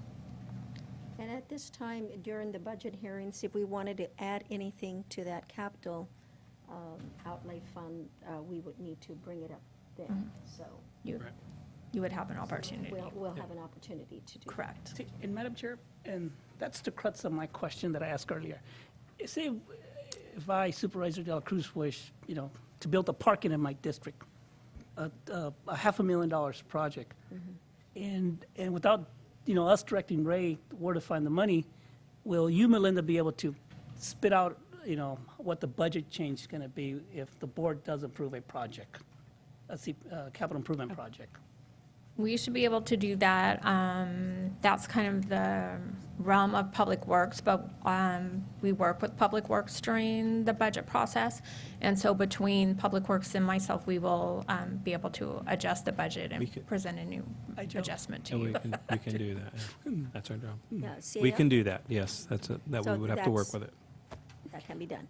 [SPEAKER 1] And at this time, during the budget hearings, if we wanted to add anything to that capital outlay fund, we would need to bring it up then, so
[SPEAKER 8] You would have an opportunity.
[SPEAKER 1] we'll have an opportunity to do that.
[SPEAKER 8] Correct.
[SPEAKER 9] See, and Madam Chair, and that's the crux of my question that I asked earlier. Say, if I, Supervisor De La Cruz, wish, to build a parking in my district, a $500,000 project, and without, us directing Ray where to find the money, will you, Melinda, be able to spit out, what the budget change is going to be if the board does approve a project, a capital improvement project?
[SPEAKER 8] We should be able to do that. That's kind of the realm of Public Works, but we work with Public Works during the budget process. And so between Public Works and myself, we will be able to adjust the budget
[SPEAKER 3] We
[SPEAKER 8] and
[SPEAKER 3] could-
[SPEAKER 8] present a new adjustment to
[SPEAKER 3] And
[SPEAKER 8] you.
[SPEAKER 3] we can do that. Yeah. That's our job.
[SPEAKER 1] Yeah,
[SPEAKER 3] We
[SPEAKER 1] CAO?
[SPEAKER 3] can do that, yes. That we
[SPEAKER 1] So
[SPEAKER 3] would have to work
[SPEAKER 1] that's-
[SPEAKER 3] with it.
[SPEAKER 1] That can be done.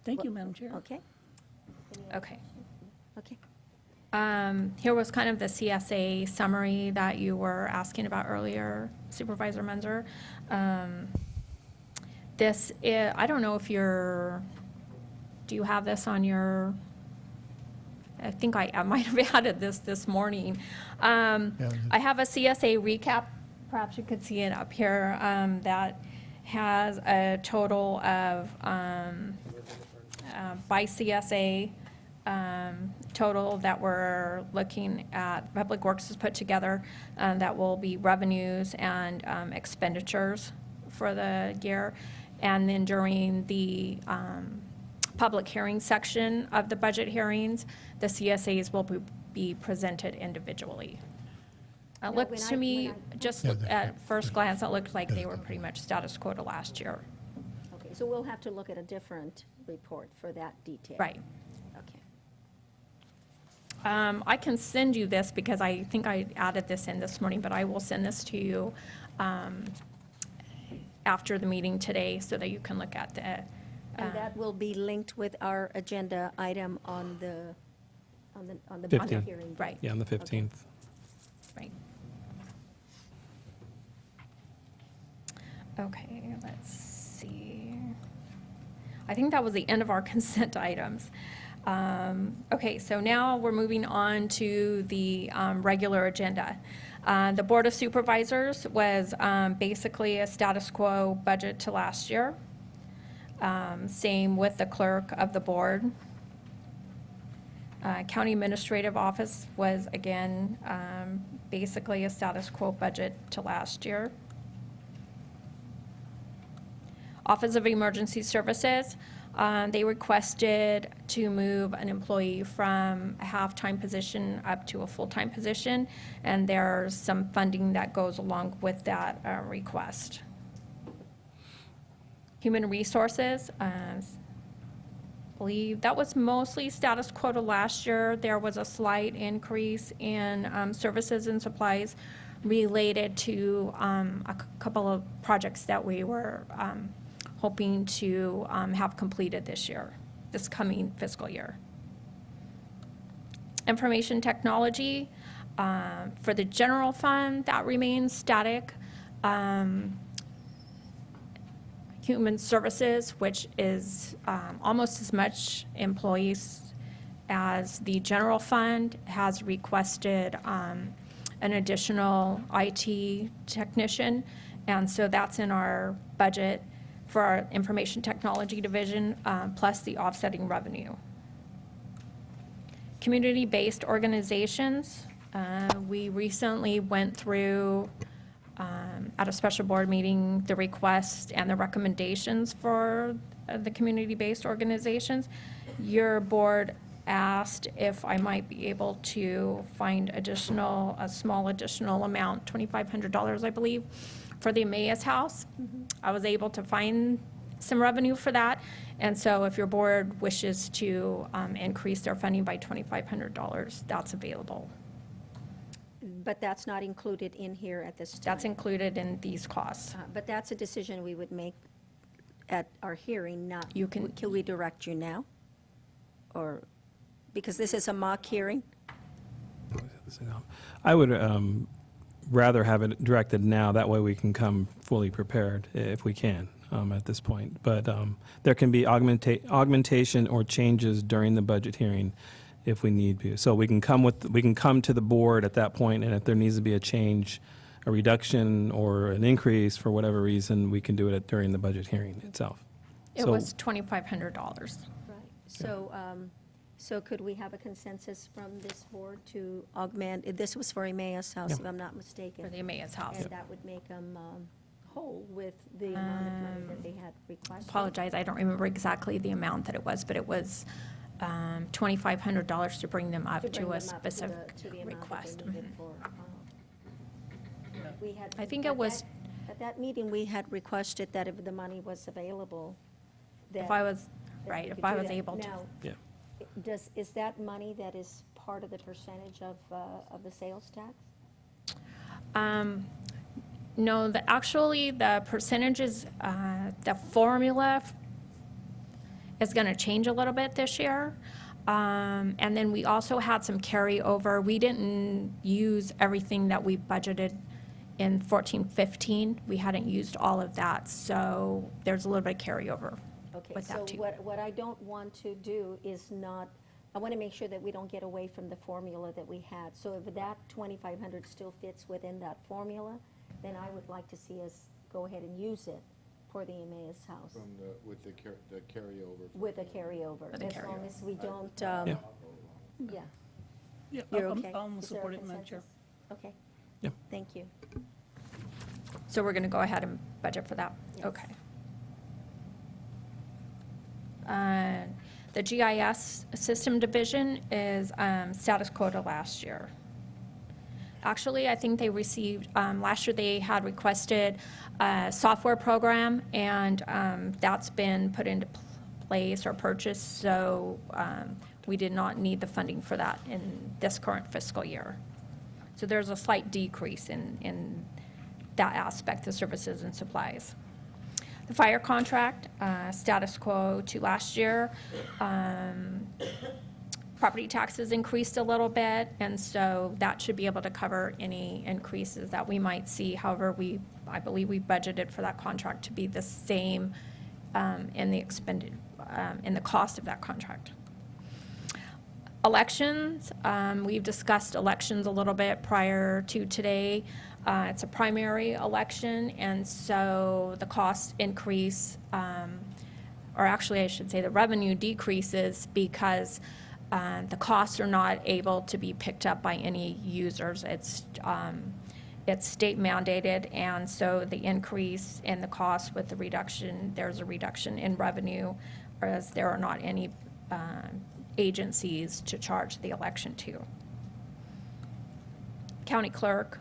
[SPEAKER 9] Thank you, Madam Chair.
[SPEAKER 1] Okay,
[SPEAKER 8] Okay.
[SPEAKER 1] okay.
[SPEAKER 8] Here was kind of the CSA summary that you were asking about earlier, Supervisor Menzer. This, I don't know if do you have this on your, I think I might have added this morning. I have a CSA recap, perhaps you could see it up here, that has a total of, by CSA, total that we're looking at, Public Works has put together, that will be revenues and expenditures for the year. And then during the public hearing section of the budget hearings, the CSAs will be presented individually. It
[SPEAKER 1] when
[SPEAKER 8] looked to me, just
[SPEAKER 7] Yeah,
[SPEAKER 8] at first glance, it looked like they were pretty much status quo to last year.
[SPEAKER 1] Okay, so we'll have to look at a different report for that detail.
[SPEAKER 8] Right.
[SPEAKER 1] Okay.
[SPEAKER 8] I can send you this because I think I added this in this morning, but I will send this to you after the meeting today so that you can look at the,
[SPEAKER 1] And that will be linked with our agenda item on the
[SPEAKER 3] 15th.
[SPEAKER 1] hearing.
[SPEAKER 8] right,
[SPEAKER 3] Yeah, on the 15th.
[SPEAKER 8] right. Okay, let's see. I think that was the end of our consent items. Okay, so now we're moving on to the regular agenda. The Board of Supervisors was basically a status quo budget to last year. Same with the clerk of the board. County Administrative Office was, again, basically a status quo budget to last year. Office of Emergency Services, they requested to move an employee from a half-time position up to a full-time position, and there's some funding that goes along with that request. Human Resources, I believe that was mostly status quo to last year. There was a slight increase in services and supplies related to a couple of projects that we were hoping to have completed this coming fiscal year. Information technology, for the general fund, that remains static. Human services, which is almost as much employees as the general fund, has requested an additional IT technician, and so that's in our budget for our information technology division, plus the offsetting revenue. Community-based organizations, we recently went through, at a special board meeting, the requests and the recommendations for the community-based organizations. Your board asked if I might be able to find a small additional amount, $2,500, I believe, for the Emmaus House. I was able to find some revenue for that, and so if your board wishes to increase their funding by $2,500, that's available.
[SPEAKER 1] But that's not included in here at this time.
[SPEAKER 8] That's included in these costs.
[SPEAKER 1] But that's a decision we would make at our hearing, not.
[SPEAKER 8] You can-
[SPEAKER 1] Can we direct you now? Or, because this is a mock hearing?
[SPEAKER 3] I would rather have it directed now, that way we can come fully prepared if we can at this point. But there can be augmentation or changes during the budget hearing if we need to. So we can come to the board at that point, and if there needs to be a change, a reduction or an increase for whatever reason, we can do it during the budget hearing itself.
[SPEAKER 8] It
[SPEAKER 3] So-
[SPEAKER 8] was $2,500.
[SPEAKER 1] Right. So could we have a consensus from this board to augment, this was for Emmaus House, if I'm not mistaken.
[SPEAKER 8] For the Emmaus House.
[SPEAKER 1] And that would make them whole with the amount of money that they had requested.
[SPEAKER 8] Apologize, I don't remember exactly the amount that it was, but it was $2,500 to bring them up
[SPEAKER 1] To
[SPEAKER 8] to
[SPEAKER 1] bring
[SPEAKER 8] a
[SPEAKER 1] them up to the-
[SPEAKER 8] specific
[SPEAKER 1] to the amount that they
[SPEAKER 8] request.
[SPEAKER 1] needed
[SPEAKER 8] Mhm.
[SPEAKER 1] for, we had-
[SPEAKER 8] I think
[SPEAKER 1] at
[SPEAKER 8] it was-
[SPEAKER 1] that- At that meeting, we had requested that if the money was available,
[SPEAKER 8] If
[SPEAKER 1] that-
[SPEAKER 8] I was,
[SPEAKER 1] that
[SPEAKER 8] right,
[SPEAKER 1] we
[SPEAKER 8] if
[SPEAKER 1] could
[SPEAKER 8] I
[SPEAKER 1] do
[SPEAKER 8] was
[SPEAKER 1] that.
[SPEAKER 8] able to.
[SPEAKER 1] Now,
[SPEAKER 3] Yeah.
[SPEAKER 1] is that money that is part of the percentage of the sales tax?
[SPEAKER 8] No, actually, the percentages, the formula is going to change a little bit this year. And then we also had some carryover. We didn't use everything that we budgeted in 14-15. We hadn't used all of that, so there's a little bit of carryover
[SPEAKER 1] Okay,
[SPEAKER 8] with
[SPEAKER 1] so
[SPEAKER 8] that too.
[SPEAKER 1] what I don't want to do is not, I want to make sure that we don't get away from the formula that we had. So if that 2,500 still fits within that formula, then I would like to see us go ahead and use it for the Emmaus House
[SPEAKER 6] From with the carryover.
[SPEAKER 1] with a carryover.
[SPEAKER 8] With a
[SPEAKER 1] As long
[SPEAKER 8] carryover.
[SPEAKER 1] as we don't,
[SPEAKER 3] Yeah.
[SPEAKER 1] yeah.
[SPEAKER 9] Yeah,
[SPEAKER 1] You're
[SPEAKER 9] I'm-
[SPEAKER 1] okay?
[SPEAKER 9] I'm
[SPEAKER 1] Is there a
[SPEAKER 9] support it, Madam Chair.
[SPEAKER 1] consensus? Okay.
[SPEAKER 3] Yeah.
[SPEAKER 1] Thank you.
[SPEAKER 8] So we're going to go ahead and budget for that?
[SPEAKER 1] Yes.
[SPEAKER 8] Okay. The GIS system division is status quo to last year. Actually, I think they received, last year they had requested a software program, and that's been put into place or purchased, so we did not need the funding for that in this current fiscal year. So there's a slight decrease in that aspect of services and supplies. The fire contract, status quo to last year. Property taxes increased a little bit, and so that should be able to cover any increases that we might see. However, I believe we budgeted for that contract to be the same in the cost of that contract. Elections, we've discussed elections a little bit prior to today. It's a primary election, and so the cost increase, or actually I should say the revenue decreases because the costs are not able to be picked up by any users. It's state mandated, and so the increase in the cost with the reduction, there's a reduction in revenue, whereas there are not any agencies to charge the election to. County clerk,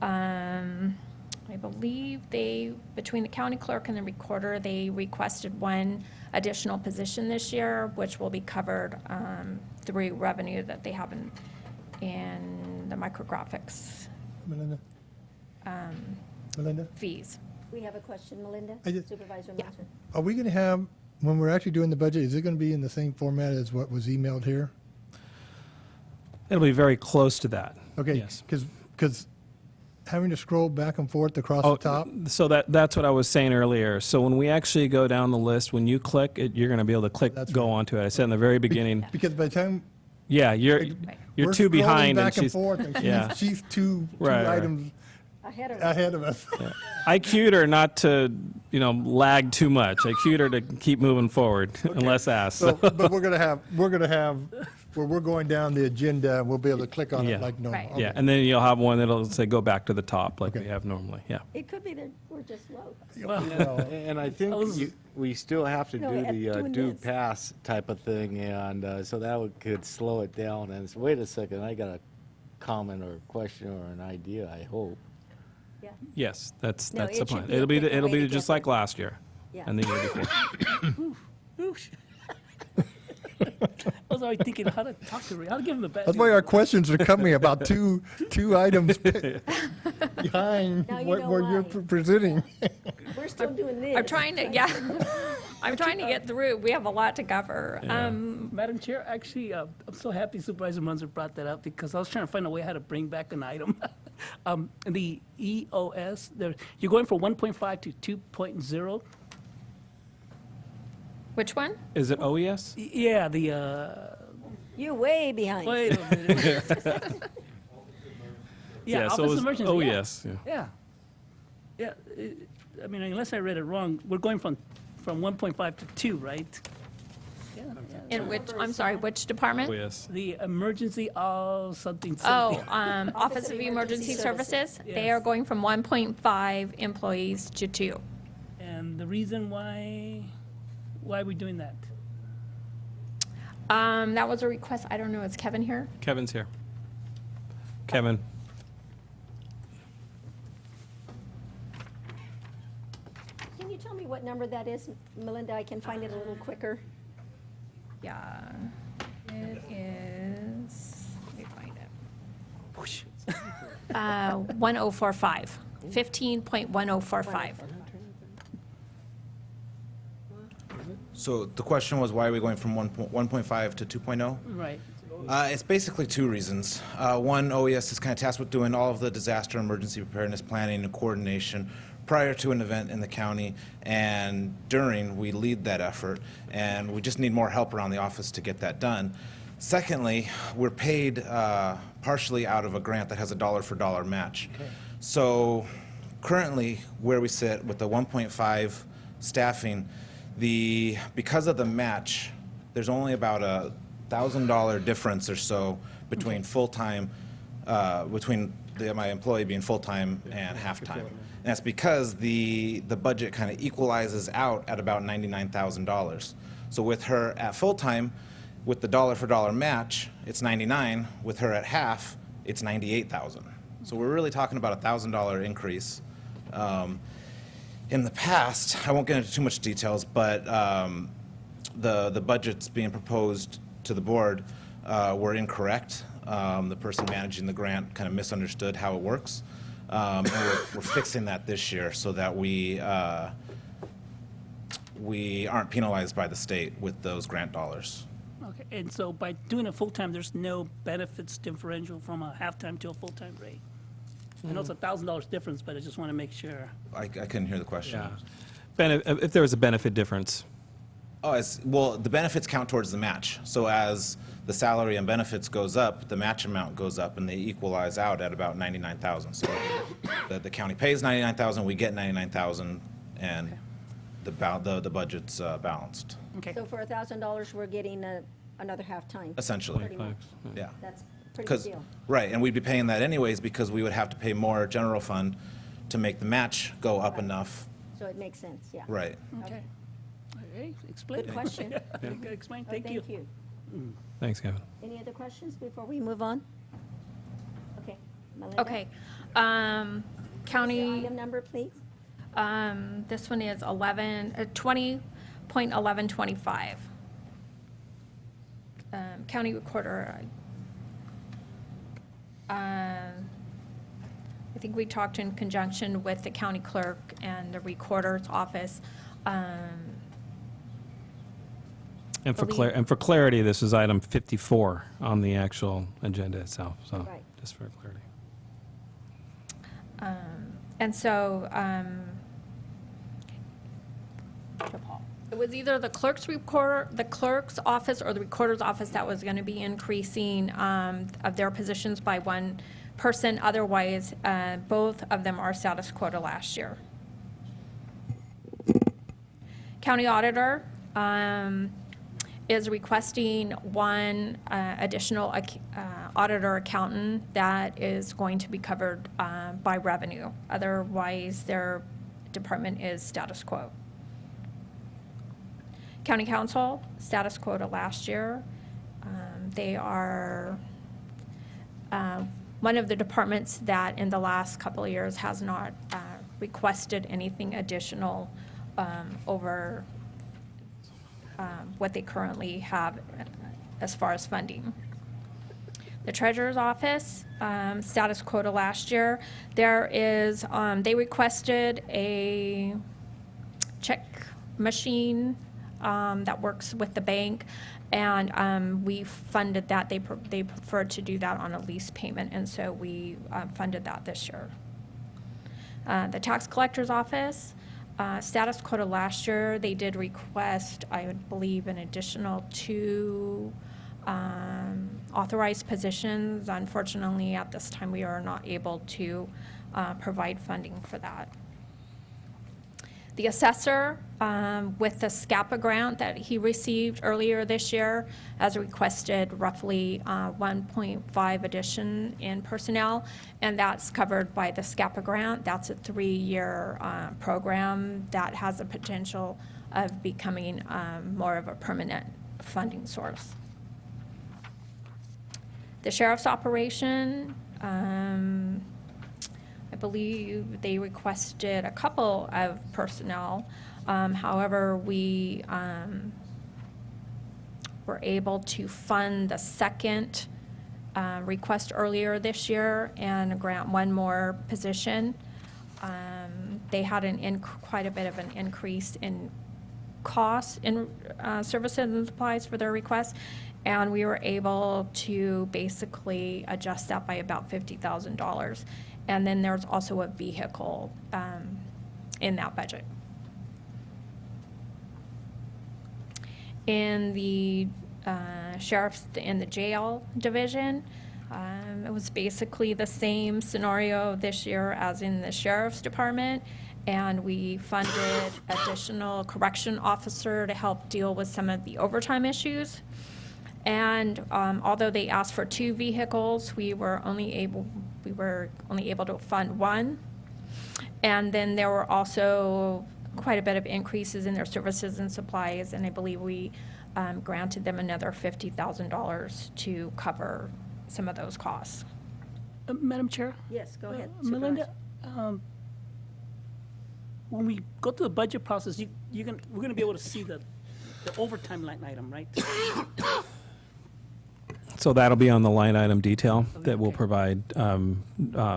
[SPEAKER 8] I believe between the county clerk and the recorder, they requested one additional position this year, which will be covered through revenue that they have in the micrographics
[SPEAKER 7] Melinda?
[SPEAKER 8] fees.
[SPEAKER 1] We have a question, Melinda?
[SPEAKER 7] I just-
[SPEAKER 1] Supervisor
[SPEAKER 8] Yeah.
[SPEAKER 1] Melton?
[SPEAKER 7] Are we going to have, when we're actually doing the budget, is it going to be in the same format as what was emailed here?
[SPEAKER 3] It'll be very close to that.
[SPEAKER 7] Okay,
[SPEAKER 3] Yes.
[SPEAKER 7] because having to scroll back and forth across
[SPEAKER 3] Oh,
[SPEAKER 7] the top,
[SPEAKER 3] so that's what I was saying earlier. So when we actually go down the list, when you click it, you're going to be able to click,
[SPEAKER 7] That's
[SPEAKER 3] go
[SPEAKER 7] right.
[SPEAKER 3] onto it. I said in the very beginning,
[SPEAKER 7] because by the time
[SPEAKER 3] yeah, you're
[SPEAKER 7] we're
[SPEAKER 3] two
[SPEAKER 7] scrolling
[SPEAKER 3] behind, and
[SPEAKER 7] back and
[SPEAKER 3] she's.
[SPEAKER 7] forth, and
[SPEAKER 3] yeah.
[SPEAKER 7] she's two
[SPEAKER 3] Right.
[SPEAKER 7] items
[SPEAKER 1] Ahead of us.
[SPEAKER 7] ahead of us.
[SPEAKER 3] I cued her not to, lag too much. I cued her to keep moving forward unless asked.
[SPEAKER 7] So, but we're gonna have, where we're going down the agenda, and we'll be able to click on
[SPEAKER 3] Yeah.
[SPEAKER 7] it like normal.
[SPEAKER 8] Right.
[SPEAKER 7] Okay.
[SPEAKER 3] Yeah, and then you'll have one that'll say go back to the top like we
[SPEAKER 7] Okay.
[SPEAKER 3] have normally. Yeah.
[SPEAKER 1] It could be that we're just low.
[SPEAKER 7] Well,
[SPEAKER 6] And I think we still have to
[SPEAKER 1] No,
[SPEAKER 6] do
[SPEAKER 1] at
[SPEAKER 6] the
[SPEAKER 1] doing
[SPEAKER 6] due
[SPEAKER 1] this.
[SPEAKER 6] pass type of thing, and so that could slow it down. And so, wait a second, I got a comment or a question or an idea, I hope.
[SPEAKER 1] Yeah,
[SPEAKER 3] Yes, that's
[SPEAKER 1] No,
[SPEAKER 3] the
[SPEAKER 1] it should
[SPEAKER 3] plan.
[SPEAKER 1] be a
[SPEAKER 3] It'll be
[SPEAKER 1] quicker
[SPEAKER 3] it'll
[SPEAKER 1] way
[SPEAKER 3] be
[SPEAKER 1] to get
[SPEAKER 3] just like
[SPEAKER 1] there.
[SPEAKER 3] last year
[SPEAKER 1] yeah.
[SPEAKER 3] and the year before.
[SPEAKER 9] I was already thinking how to talk to her, how to give him the best.
[SPEAKER 7] that's why our questions are coming about two items behind
[SPEAKER 1] Now you
[SPEAKER 7] what
[SPEAKER 1] know
[SPEAKER 7] you're
[SPEAKER 1] why.
[SPEAKER 7] presenting.
[SPEAKER 1] We're still doing this.
[SPEAKER 8] I'm trying to, yeah, I'm trying to get through. We have a lot to cover.
[SPEAKER 9] Madam Chair, actually, I'm so happy Supervisor Munzer brought that up because I was trying to find a way how to bring back an item. The EOS, you're going from 1.5 to 2.0.
[SPEAKER 8] Which one?
[SPEAKER 3] Is it OES?
[SPEAKER 9] Yeah,
[SPEAKER 1] You're way behind.
[SPEAKER 9] wait a minute. Yeah,
[SPEAKER 3] so it
[SPEAKER 9] office
[SPEAKER 3] was
[SPEAKER 9] emergency.
[SPEAKER 3] OES. Yeah.
[SPEAKER 9] Yeah. Yeah, I mean, unless I read it wrong, we're going from 1.5 to 2, right? Yeah, yeah.
[SPEAKER 8] In which, I'm sorry, which department?
[SPEAKER 3] OES.
[SPEAKER 9] The emergency something.
[SPEAKER 8] Oh, Office of Emergency Services. They are
[SPEAKER 9] Yes.
[SPEAKER 8] going from 1.5 employees to 2.
[SPEAKER 9] And the reason why are we doing that?
[SPEAKER 8] That was a request, I don't know, is Kevin here?
[SPEAKER 3] Kevin's here. Kevin.
[SPEAKER 1] Can you tell me what number that is, Melinda? I can find it a little quicker.
[SPEAKER 8] Yeah, it is, let me find it. 1045, 15.1045.
[SPEAKER 13] So the question was, why are we going from 1.5 to 2.0?
[SPEAKER 9] Right.
[SPEAKER 13] It's basically two reasons. One, OES is kind of tasked with doing all of the disaster emergency preparedness planning and coordination prior to an event in the county, and during, we lead that effort, and we just need more help around the office to get that done. Secondly, we're paid partially out of a grant that has a dollar-for-dollar match.
[SPEAKER 12] Okay.
[SPEAKER 13] So currently, where we sit with the 1.5 staffing, because of the match, there's only about a $1,000 difference or so between full-time, my employee being full-time and half-time. And that's because the budget kind of equalizes out at about $99,000. So with her at full-time, with the dollar-for-dollar match, it's 99. With her at half, it's 98,000. So we're really talking about a $1,000 increase. In the past, I won't get into too much details, but the budgets being proposed to the board were incorrect. The person managing the grant kind of misunderstood how it works. And we're fixing that this year so that we aren't penalized by the state with those grant dollars.
[SPEAKER 9] Okay, and so by doing it full-time, there's no benefits differential from a half-time to a full-time rate? I know it's $1,000 difference, but I just want to make sure.
[SPEAKER 13] I couldn't hear the question.
[SPEAKER 3] Yeah. If there was a benefit difference.
[SPEAKER 13] Oh, well, the benefits count towards the match. So as the salary and benefits goes up, the match amount goes up, and they equalize out at about 99,000. So the county pays 99,000, we get 99,000, and the budget's balanced.
[SPEAKER 9] Okay.
[SPEAKER 1] So for $1,000, we're getting another half-time.
[SPEAKER 13] Essentially.
[SPEAKER 1] Pretty much.
[SPEAKER 13] Yeah.
[SPEAKER 1] That's a pretty good deal.
[SPEAKER 13] Right, and we'd be paying that anyways because we would have to pay more general fund to make the match go up enough.
[SPEAKER 1] So it makes sense, yeah.
[SPEAKER 13] Right.
[SPEAKER 9] Okay. Okay, explain.
[SPEAKER 1] Good question.
[SPEAKER 9] Very good, explain,
[SPEAKER 1] Oh,
[SPEAKER 9] thank you.
[SPEAKER 3] Thanks, Kevin.
[SPEAKER 1] Any other questions before we move on? Okay, Melinda?
[SPEAKER 8] Okay, county,
[SPEAKER 1] Item number, please.
[SPEAKER 8] this one is 20.1125. County recorder, I think we talked in conjunction with the county clerk and the recorder's office.
[SPEAKER 3] And for clarity, this is item 54 on the actual agenda itself, so
[SPEAKER 1] Right.
[SPEAKER 3] just for clarity.
[SPEAKER 8] And so, it was either the clerk's office or the recorder's office that was going to be increasing of their positions by one person. Otherwise, both of them are status quo to last year. County auditor is requesting one additional auditor accountant that is going to be covered by revenue. Otherwise, their department is status quo. County council, status quo to last year. They are one of the departments that in the last couple of years has not requested anything additional over what they currently have as far as funding. The treasurer's office, status quo to last year. There is, they requested a check machine that works with the bank, and we funded that. They preferred to do that on a lease payment, and so we funded that this year. The tax collector's office, status quo to last year. They did request, I would believe, an additional 2 authorized positions. Unfortunately, at this time, we are not able to provide funding for that. The assessor, with the SCAPA grant that he received earlier this year, has requested roughly 1.5 addition in personnel, and that's covered by the SCAPA grant. That's a 3-year program that has the potential of becoming more of a permanent funding source. The sheriff's operation, I believe they requested a couple of personnel. However, we were able to fund the second request earlier this year and grant one more position. They had quite a bit of an increase in costs in services and supplies for their requests, and we were able to basically adjust that by about $50,000. And then there's also a vehicle in that budget. In the sheriff's, in the jail division, it was basically the same scenario this year as in the sheriff's department, and we funded additional correction officer to help deal with some of the overtime issues. And although they asked for 2 vehicles, we were only able to fund 1. And then there were also quite a bit of increases in their services and supplies, and I believe we granted them another $50,000 to cover some of those costs.
[SPEAKER 9] Madam Chair?
[SPEAKER 1] Yes, go ahead.
[SPEAKER 9] Melinda, when we go through the budget process, we're going to be able to see the overtime line item, right?
[SPEAKER 3] So that'll be on the line item detail that we'll provide a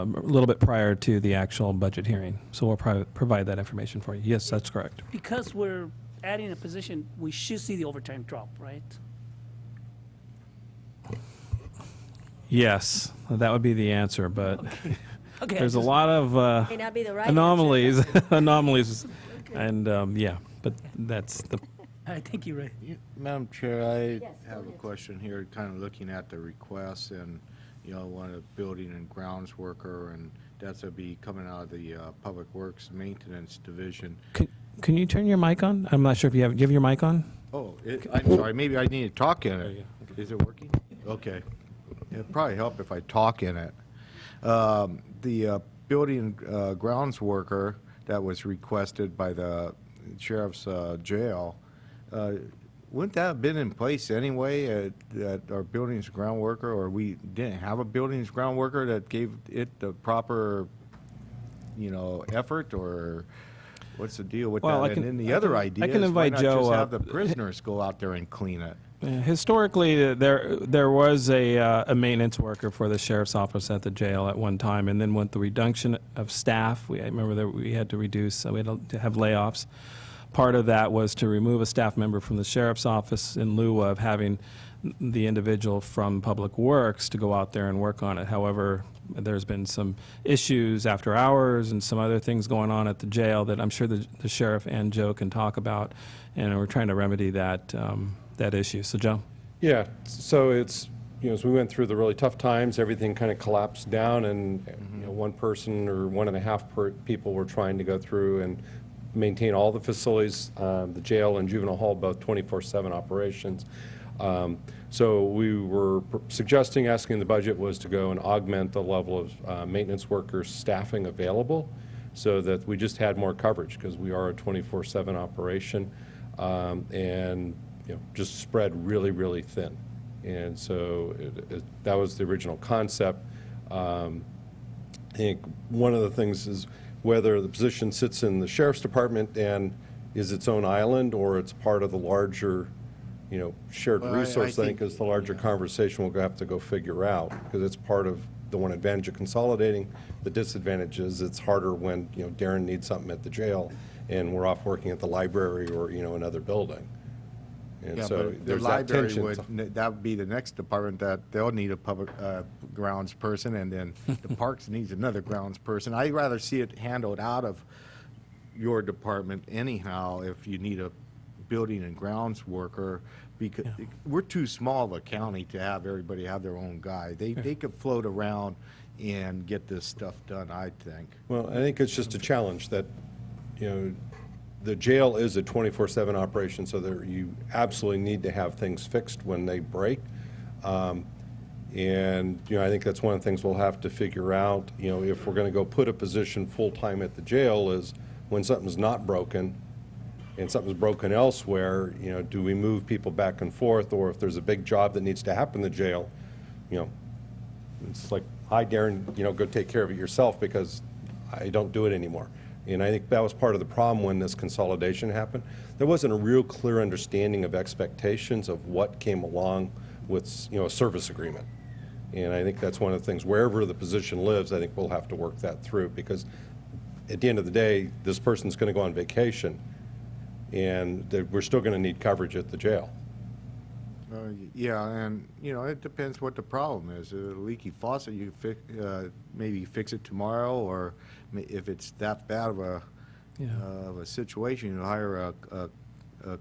[SPEAKER 3] little bit prior to the actual budget hearing. So we'll provide that information for you. Yes, that's correct.
[SPEAKER 9] Because we're adding a position, we should see the overtime drop, right?
[SPEAKER 3] Yes, that would be the answer, but
[SPEAKER 9] Okay,
[SPEAKER 3] there's a lot of
[SPEAKER 1] May not be the right
[SPEAKER 3] anomalies, and yeah, but that's the.
[SPEAKER 9] All right, thank you, Ray.
[SPEAKER 6] Madam Chair, I
[SPEAKER 1] Yes, go
[SPEAKER 6] have a
[SPEAKER 1] ahead.
[SPEAKER 6] question here, kind of looking at the requests and, one of building and grounds worker, and that's to be coming out of the Public Works Maintenance Division.
[SPEAKER 3] Can you turn your mic on? I'm not sure if you have. Do you have your mic on?
[SPEAKER 6] Oh, I'm sorry, maybe I need to talk in it. Is it working? Okay. It'd probably help if I talk in it. The building grounds worker that was requested by the sheriff's jail, wouldn't that have been in place anyway at our buildings ground worker, or we didn't have a buildings ground worker that gave it the proper, effort, or what's the deal with
[SPEAKER 3] Well,
[SPEAKER 6] that?
[SPEAKER 3] I can-
[SPEAKER 6] And then the other idea
[SPEAKER 3] I can
[SPEAKER 6] is
[SPEAKER 3] invite
[SPEAKER 6] why not
[SPEAKER 3] Joe,
[SPEAKER 6] just have the prisoners go out there and clean it?
[SPEAKER 3] Historically, there was a maintenance worker for the sheriff's office at the jail at one time, and then with the reduction of staff, I remember that we had to reduce, we had to have layoffs. Part of that was to remove a staff member from the sheriff's office in lieu of having the individual from Public Works to go out there and work on it. However, there's been some issues after hours and some other things going on at the jail that I'm sure the sheriff and Joe can talk about, and we're trying to remedy that issue. So, Joe?
[SPEAKER 14] Yeah, so it's, as we went through the really tough times, everything kind of collapsed down, and one person or 1.5 people were trying to go through and maintain all the facilities, the jail and juvenile hall, both 24/7 operations. So we were asking the budget was to go and augment the level of maintenance workers staffing available so that we just had more coverage, because we are a 24/7 operation, and just spread really, really thin. And so that was the original concept. I think one of the things is whether the position sits in the sheriff's department and is its own island, or it's part of the larger, shared
[SPEAKER 6] Well, I
[SPEAKER 14] resource thing,
[SPEAKER 6] think-
[SPEAKER 14] is the larger conversation we'll have to go figure out, because it's part of the one advantage of consolidating. The disadvantage is it's harder when, Darren needs something at the jail and we're off working at the library or, another building. And
[SPEAKER 6] Yeah,
[SPEAKER 14] so
[SPEAKER 6] but the
[SPEAKER 14] there's that
[SPEAKER 6] library
[SPEAKER 14] tension.
[SPEAKER 6] that would be the next department that they'll need a public grounds person, and then the parks needs another grounds person. I'd rather see it handled out of your department anyhow if you need a building and grounds worker, because we're too small of a county to have everybody have their own guy. They could float around and get this stuff done, I think.
[SPEAKER 14] Well, I think it's just a challenge that, the jail is a 24/7 operation, so there you absolutely need to have things fixed when they break. And, I think that's one of the things we'll have to figure out, if we're going to go put a position full-time at the jail, is when something's not broken and something's broken elsewhere, do we move people back and forth? Or if there's a big job that needs to happen in the jail, it's like, hi, Darren, go take care of it yourself because I don't do it anymore. And I think that was part of the problem when this consolidation happened. There wasn't a real clear understanding of expectations of what came along with, a service agreement. And I think that's one of the things, wherever the position lives, I think we'll have to work that through, because at the end of the day, this person's going to go on vacation, and we're still going to need coverage at the jail.
[SPEAKER 6] Yeah, and, it depends what the problem is. A leaky faucet, you maybe fix it tomorrow, or if it's that bad of a situation, you hire a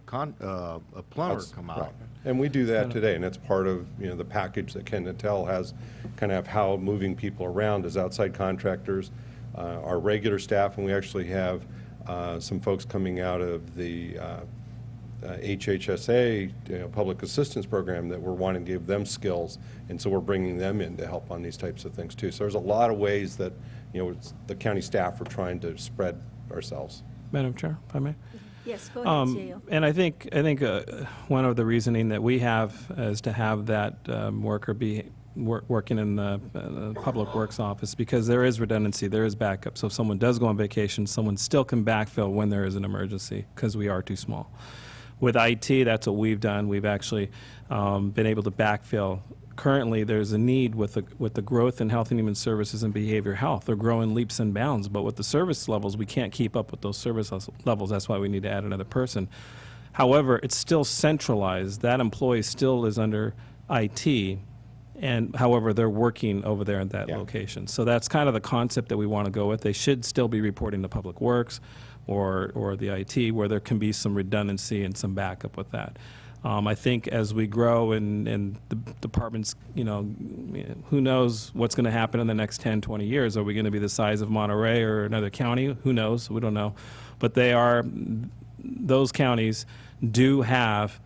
[SPEAKER 6] plumber come out.
[SPEAKER 14] Right. And we do that today, and that's part of, the package that Ken Nattel has, kind of how moving people around as outside contractors, our regular staff, and we actually have some folks coming out of the HHSA public assistance program that we're wanting to give them skills, and so we're bringing them in to help on these types of things too. So there's a lot of ways that the county staff are trying to spread ourselves.
[SPEAKER 3] Madam Chair, if I may.
[SPEAKER 1] Yes, go ahead, CEO.
[SPEAKER 3] And I think one of the reasoning that we have is to have that worker be working in the Public Works office, because there is redundancy, there is backup. So if someone does go on vacation, someone still can backfill when there is an emergency, because we are too small. With IT, that's what we've done. We've actually been able to backfill. Currently, there's a need with the growth in health and human services and behavioral health. They're growing leaps and bounds, but with the service levels, we can't keep up with those service levels. That's why we need to add another person. However, it's still centralized. That employee still is under IT, and however, they're working over there at that location. So that's kind of the concept that we want to go with. They should still be reporting to Public Works or the IT, where there can be some redundancy and some backup with that. I think as we grow and the departments, who knows what's going to happen in the next 10, 20 years? Are we going to be the size of Monterey or another county? Who knows? We don't know. But those counties do have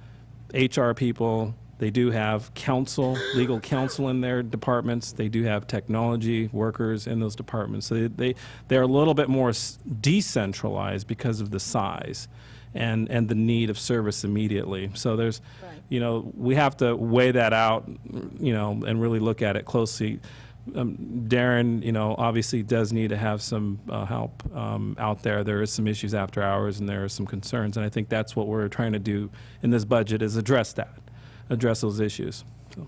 [SPEAKER 3] HR people. They do have counsel, legal counsel in their departments. They do have technology workers in those departments. So they're a little bit more decentralized because of the size and the need of service immediately. So there's, we have to weigh that out, and really look at it closely. Darren, obviously does need to have some help out there. There is some issues after hours, and there are some concerns, and I think that's what we're trying to do in this budget, is address those issues. So.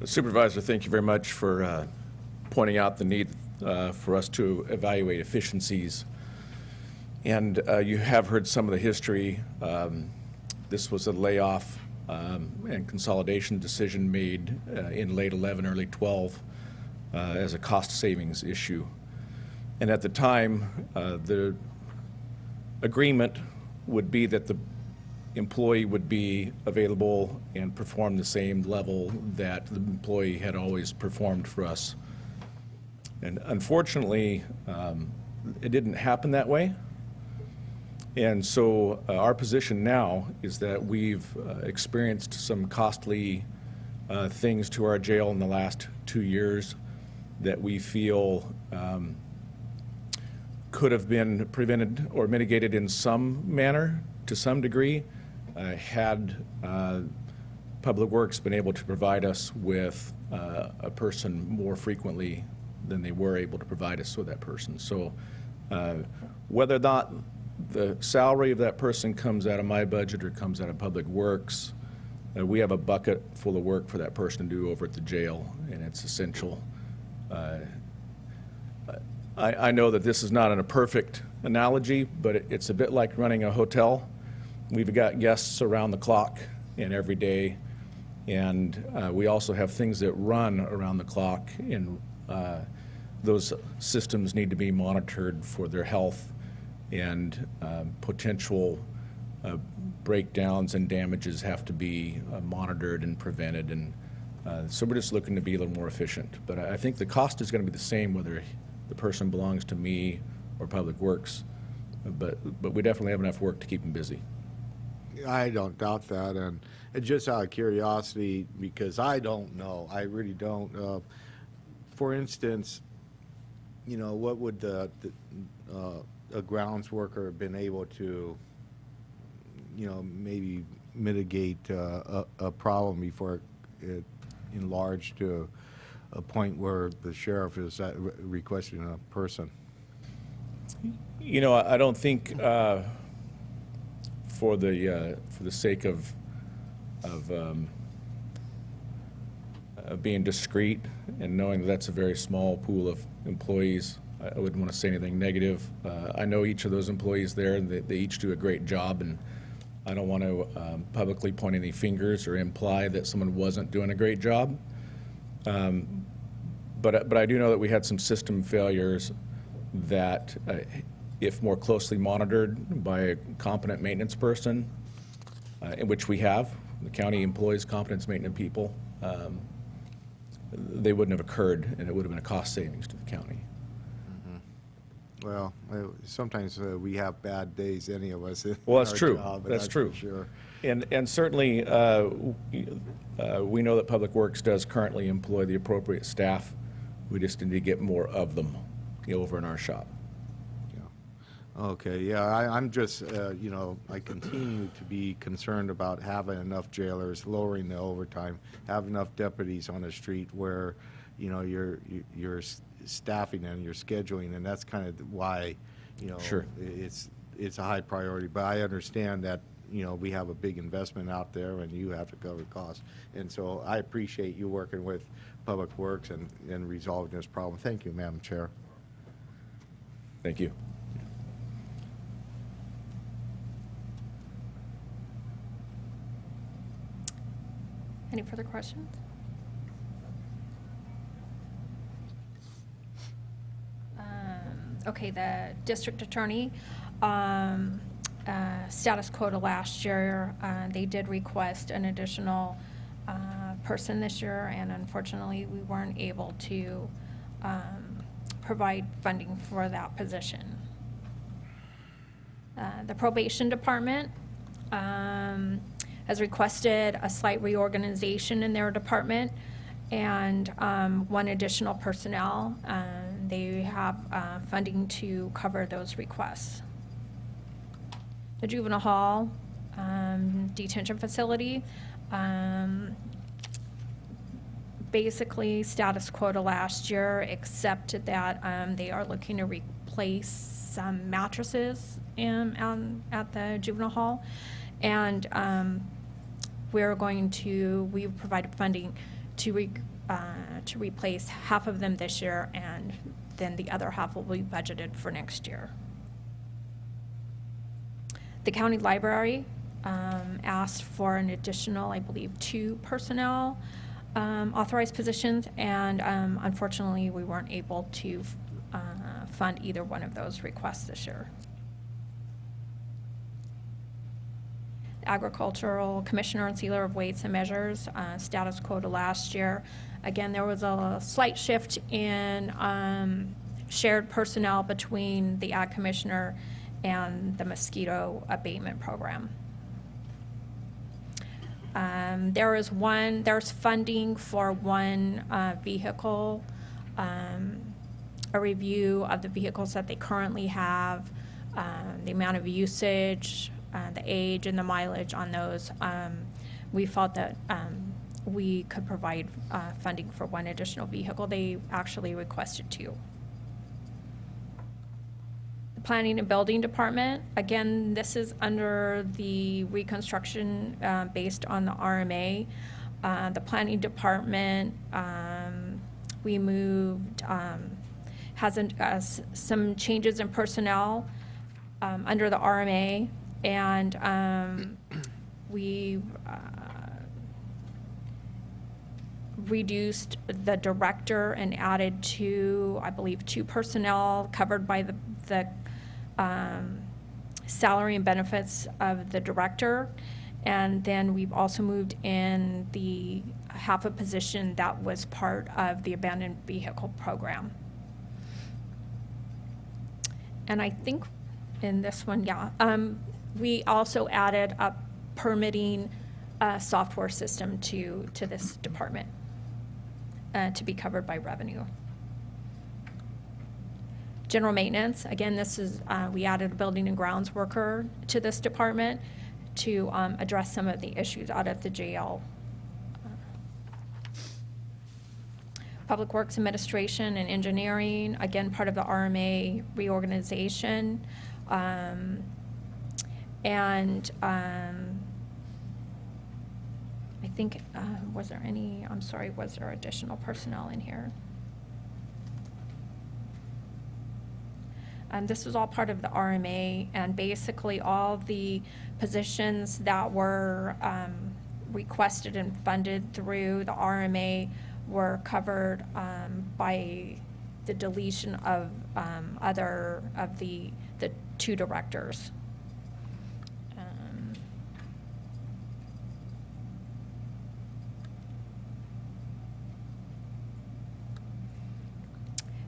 [SPEAKER 15] Supervisor, thank you very much for pointing out the need for us to evaluate efficiencies. And you have heard some of the history. This was a layoff and consolidation decision made in late 11, early 12 as a cost savings issue. And at the time, the agreement would be that the employee would be available and perform the same level that the employee had always performed for us. And unfortunately, it didn't happen that way. And so our position now is that we've experienced some costly things to our jail in the last 2 years that we feel could have been prevented or mitigated in some manner, to some degree, had Public Works been able to provide us with a person more frequently than they were able to provide us with that person. So whether or not the salary of that person comes out of my budget or comes out of Public Works, we have a bucket full of work for that person to do over at the jail, and it's essential. I know that this is not a perfect analogy, but it's a bit like running a hotel. We've got guests around the clock and every day, and we also have things that run around the clock, and those systems need to be monitored for their health, and potential breakdowns and damages have to be monitored and prevented, and so we're just looking to be a little more efficient. But I think the cost is going to be the same whether the person belongs to me or Public Works, but we definitely have enough work to keep them busy.
[SPEAKER 6] I don't doubt that, and just out of curiosity, because I don't know, I really don't. For instance, what would a grounds worker have been able to, maybe mitigate a problem before it enlarged to a point where the sheriff is requesting a person?
[SPEAKER 15] You know, I don't think for the sake of being discreet and knowing that that's a very small pool of employees, I wouldn't want to say anything negative. I know each of those employees there, and they each do a great job, and I don't want to publicly point any fingers or imply that someone wasn't doing a great job. But I do know that we had some system failures that, if more closely monitored by a competent maintenance person, in which we have, the county employs competent maintenance people, they wouldn't have occurred, and it would have been a cost savings to the county.
[SPEAKER 6] Well, sometimes we have bad days, any of us.
[SPEAKER 15] Well, that's true. That's true.
[SPEAKER 6] Sure.
[SPEAKER 15] And certainly, we know that Public Works does currently employ the appropriate staff. We just need to get more of them over in our shop.
[SPEAKER 6] Okay, yeah, I'm just, you know, I continue to be concerned about having enough jailers, lowering the overtime, have enough deputies on the street where, you know, you're staffing and you're scheduling, and that's kind of why, you know,
[SPEAKER 15] Sure.
[SPEAKER 6] it's a high priority. But I understand that, you know, we have a big investment out there and you have to cover costs. And so I appreciate you working with Public Works and resolving this problem. Thank you, Madam Chair.
[SPEAKER 15] Thank you.
[SPEAKER 8] Any further questions? Okay, the district attorney, status quo to last year, they did request an additional person this year, and unfortunately, we weren't able to provide funding for that position. The probation department has requested a slight reorganization in their department and one additional personnel. They have funding to cover those requests. The juvenile hall detention facility, basically status quo to last year, except that they are looking to replace some mattresses at the juvenile hall. And we've provided funding to replace half of them this year, and then the other half will be budgeted for next year. The county library asked for an additional, I believe, 2 personnel authorized positions, and unfortunately, we weren't able to fund either one of those requests this year. Agricultural Commissioner and Sealer of Weights and Measures, status quo to last year. Again, there was a slight shift in shared personnel between the Ag Commissioner and the mosquito abatement program. There's funding for one vehicle, a review of the vehicles that they currently have, the amount of usage, the age and the mileage on those. We felt that we could provide funding for one additional vehicle. They actually requested 2. The Planning and Building Department, again, this is under the reconstruction based on the RMA. The Planning Department, we moved, has some changes in personnel under the RMA. And we've reduced the director and added 2, I believe, 2 personnel covered by the salary and benefits of the director. And then we've also moved in the half a position that was part of the abandoned vehicle program. And I think in this one, yeah. We also added a permitting software system to this department to be covered by revenue. General maintenance, again, this is, we added a building and grounds worker to this department to address some of the issues out at the jail. Public Works Administration and Engineering, again, part of the RMA reorganization. And I think, was there additional personnel in here? This was all part of the RMA, and basically all the positions that were requested and funded through the RMA were covered by the deletion of the two directors.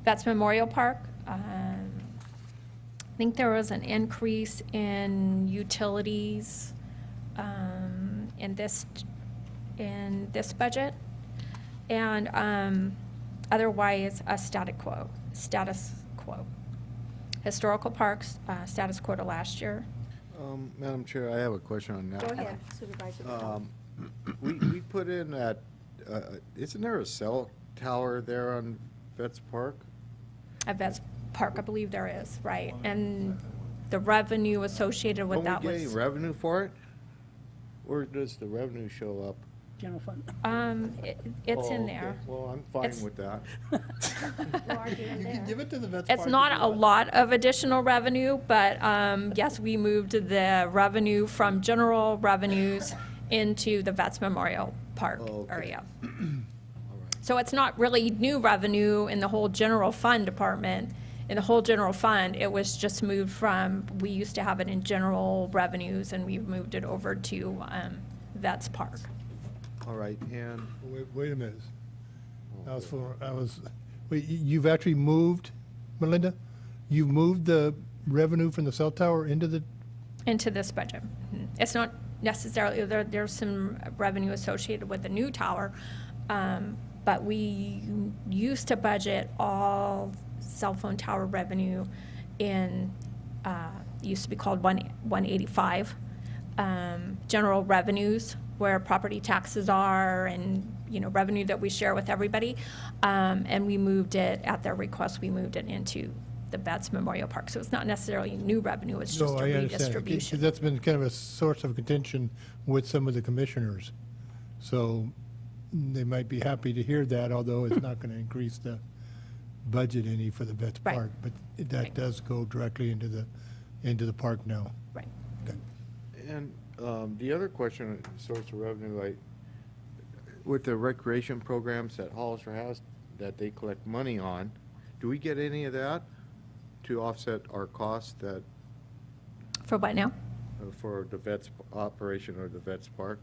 [SPEAKER 8] That's Memorial Park. I think there was an increase in utilities in this budget, and otherwise a status quo. Historical parks, status quo to last year.
[SPEAKER 6] Madam Chair, I have a question on that.
[SPEAKER 1] Go ahead, Supervisor.
[SPEAKER 6] We put in that, isn't there a cell tower there on Vets Park?
[SPEAKER 8] At Vets Park, I believe there is, right, and the revenue associated with that
[SPEAKER 6] Don't we
[SPEAKER 8] was.
[SPEAKER 6] get any revenue for it? Where does the revenue show up?
[SPEAKER 9] General fund.
[SPEAKER 8] It's
[SPEAKER 6] Oh,
[SPEAKER 8] in
[SPEAKER 6] okay.
[SPEAKER 8] there.
[SPEAKER 6] Well, I'm fine
[SPEAKER 8] It's-
[SPEAKER 6] with that.
[SPEAKER 7] You can give it to the Vets
[SPEAKER 8] It's
[SPEAKER 7] Park
[SPEAKER 8] not
[SPEAKER 7] if you
[SPEAKER 8] a
[SPEAKER 7] want.
[SPEAKER 8] lot of additional revenue, but yes, we moved the revenue from general revenues into the Vets Memorial Park
[SPEAKER 6] Oh, okay.
[SPEAKER 8] area. So it's not really new revenue in the whole general fund department. In the whole general fund, it was just moved from, we used to have it in general revenues, and we've moved it over to Vets Park.
[SPEAKER 6] All right, and
[SPEAKER 7] Wait a minute. Wait, you've actually moved, Melinda? You've moved the revenue from the cell tower into the,
[SPEAKER 8] Into this budget. It's not necessarily, there's some revenue associated with the new tower, but we used to budget all cell phone tower revenue in, used to be called 185, general revenues, where property taxes are and, revenue that we share with everybody. And we moved it, at their request, we moved it into the Vets Memorial Park. So it's not necessarily new revenue, it's just
[SPEAKER 7] no,
[SPEAKER 8] a
[SPEAKER 7] I understand.
[SPEAKER 8] redistribution.
[SPEAKER 7] That's been kind of a source of contention with some of the commissioners. So they might be happy to hear that, although it's not going to increase the budget any for the Vets
[SPEAKER 8] Right.
[SPEAKER 7] Park. But that
[SPEAKER 8] Right.
[SPEAKER 7] does go directly into the park now.
[SPEAKER 8] Right.
[SPEAKER 6] And the other question, source of revenue, with the recreation programs that Hollister has, that they collect money on, do we get any of that to offset our costs that,
[SPEAKER 8] For what now?
[SPEAKER 6] for the Vets operation or the Vets Park?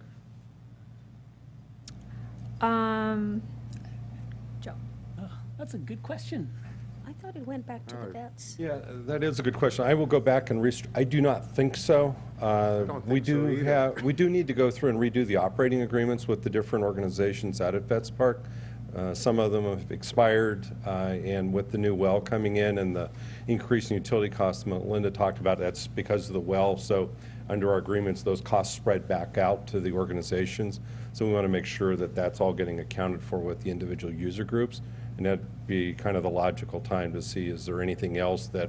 [SPEAKER 8] Joe?
[SPEAKER 9] That's a good question.
[SPEAKER 1] I thought it went back to the
[SPEAKER 6] Alright.
[SPEAKER 1] vets.
[SPEAKER 14] Yeah, that is a good question. I will go back and I do not think so.
[SPEAKER 6] don't
[SPEAKER 14] We
[SPEAKER 6] think so
[SPEAKER 14] do
[SPEAKER 6] either.
[SPEAKER 14] we do need to go through and redo the operating agreements with the different organizations out at Vets Park. Some of them have expired, and with the new well coming in and the increase in utility costs that Linda talked about, that's because of the well. So under our agreements, those costs spread back out to the organizations. So we want to make sure that that's all getting accounted for with the individual user groups. And that'd be kind of the logical time to see, is there anything else that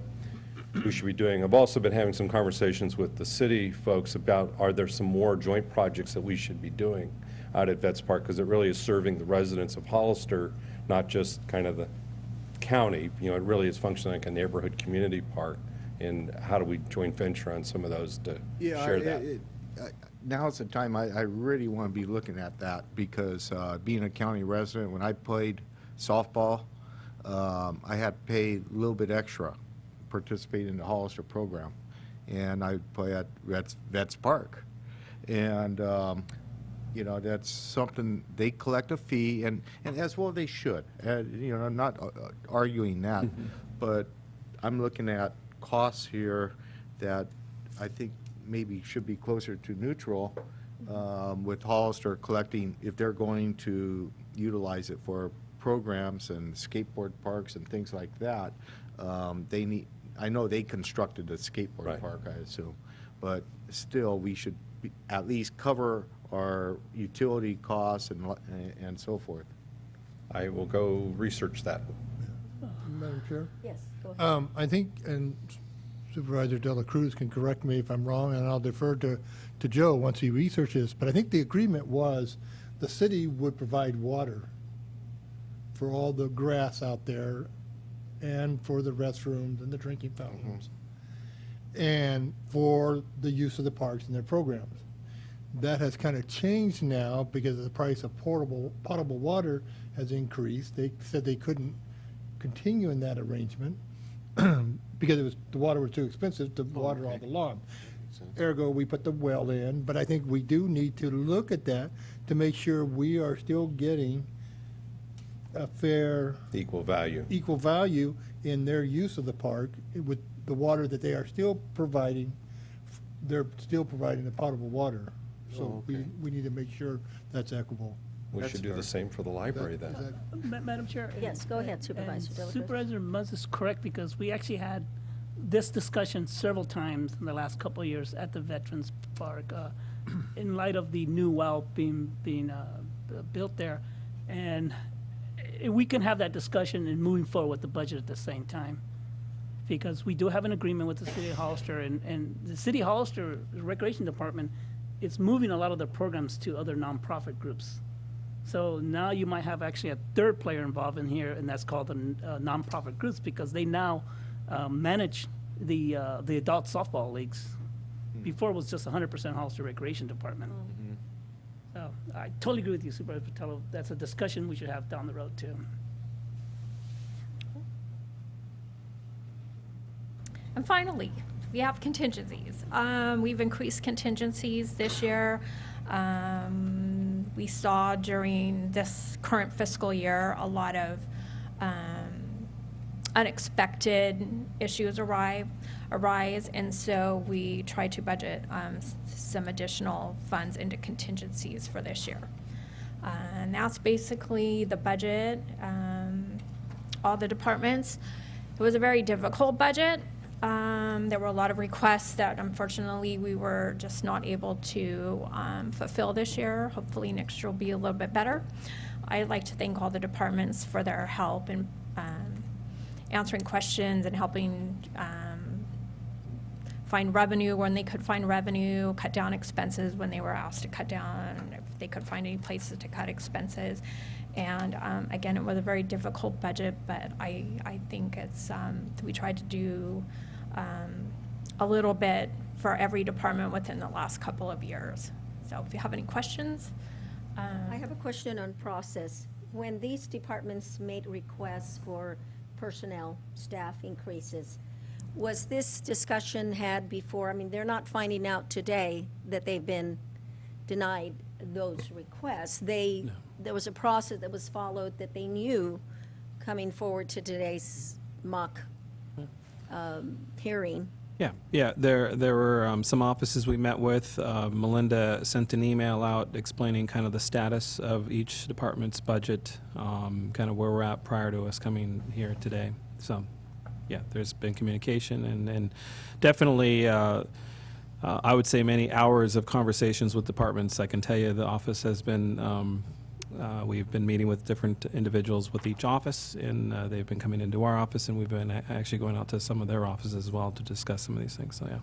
[SPEAKER 14] we should be doing? I've also been having some conversations with the city folks about, are there some more joint projects that we should be doing out at Vets Park? Because it really is serving the residents of Hollister, not just kind of the county. It really is functioning like a neighborhood community park. And how do we joint venture on some of those to share that?
[SPEAKER 6] Now's the time, I really want to be looking at that, because being a county resident, when I played softball, I had to pay a little bit extra, participate in the Hollister program, and I play at Vets Park. And, that's something, they collect a fee, and as well they should. I'm not arguing that, but I'm looking at costs here that I think maybe should be closer to neutral, with Hollister collecting, if they're going to utilize it for programs and skateboard parks and things like that. I know they constructed a skateboard
[SPEAKER 14] Right.
[SPEAKER 6] park, I assume, but still, we should at least cover our utility costs and so forth.
[SPEAKER 14] I will go research that.
[SPEAKER 7] Madam Chair?
[SPEAKER 1] Yes, go ahead.
[SPEAKER 7] I think, and Supervisor De La Cruz can correct me if I'm wrong, and I'll defer to Joe once he researches, but I think the agreement was the city would provide water for all the grass out there and for the restrooms and the drinking fountains and for the use of the parks and their programs. That has kind of changed now because the price of potable water has increased. They said they couldn't continue in that arrangement because the water was too expensive to water all the lawn. Ergo, we put the well in, but I think we do need to look at that to make sure we are still getting a fair
[SPEAKER 14] Equal value.
[SPEAKER 7] in their use of the park with the water that they are still providing. They're still providing the potable water. So we need to make sure that's equitable.
[SPEAKER 14] We should do the same for the library then.
[SPEAKER 9] Madam Chair?
[SPEAKER 1] Yes, go ahead, Supervisor De La Cruz.
[SPEAKER 9] Supervisor Muzz is correct because we actually had this discussion several times in the last couple of years at the Veterans Park in light of the new well being built there. And we can have that discussion and moving forward with the budget at the same time. Because we do have an agreement with the City of Hollister, and the City of Hollister Recreation Department is moving a lot of their programs to other nonprofit groups. So now you might have actually a third player involved in here, and that's called the nonprofit groups, because they now manage the adult softball leagues. Before it was just 100% Hollister Recreation Department. So I totally agree with you, Supervisor Patello. That's a discussion we should have down the road too.
[SPEAKER 8] And finally, we have contingencies. We've increased contingencies this year. We saw during this current fiscal year a lot of unexpected issues arise, and so we tried to budget some additional funds into contingencies for this year. And that's basically the budget. All the departments. It was a very difficult budget. There were a lot of requests that unfortunately we were just not able to fulfill this year. Hopefully next year will be a little bit better. I'd like to thank all the departments for their help in answering questions and helping find revenue when they could find revenue, cut down expenses when they were asked to cut down, if they could find any places to cut expenses. And again, it was a very difficult budget, but I think it's, we tried to do a little bit for every department within the last couple of years. So if you have any questions.
[SPEAKER 1] I have a question on process. When these departments made requests for personnel, staff increases, was this discussion had before? I mean, they're not finding out today that they've been denied those requests. There was a process that was followed that they knew coming forward to today's mock hearing.
[SPEAKER 3] Yeah. There were some offices we met with. Melinda sent an email out explaining kind of the status of each department's budget, kind of where we're at prior to us coming here today. So, yeah, there's been communication and definitely, I would say many hours of conversations with departments. I can tell you the office has been, we've been meeting with different individuals with each office, and they've been coming into our office, and we've been actually going out to some of their offices as well to discuss some of these things, so yeah.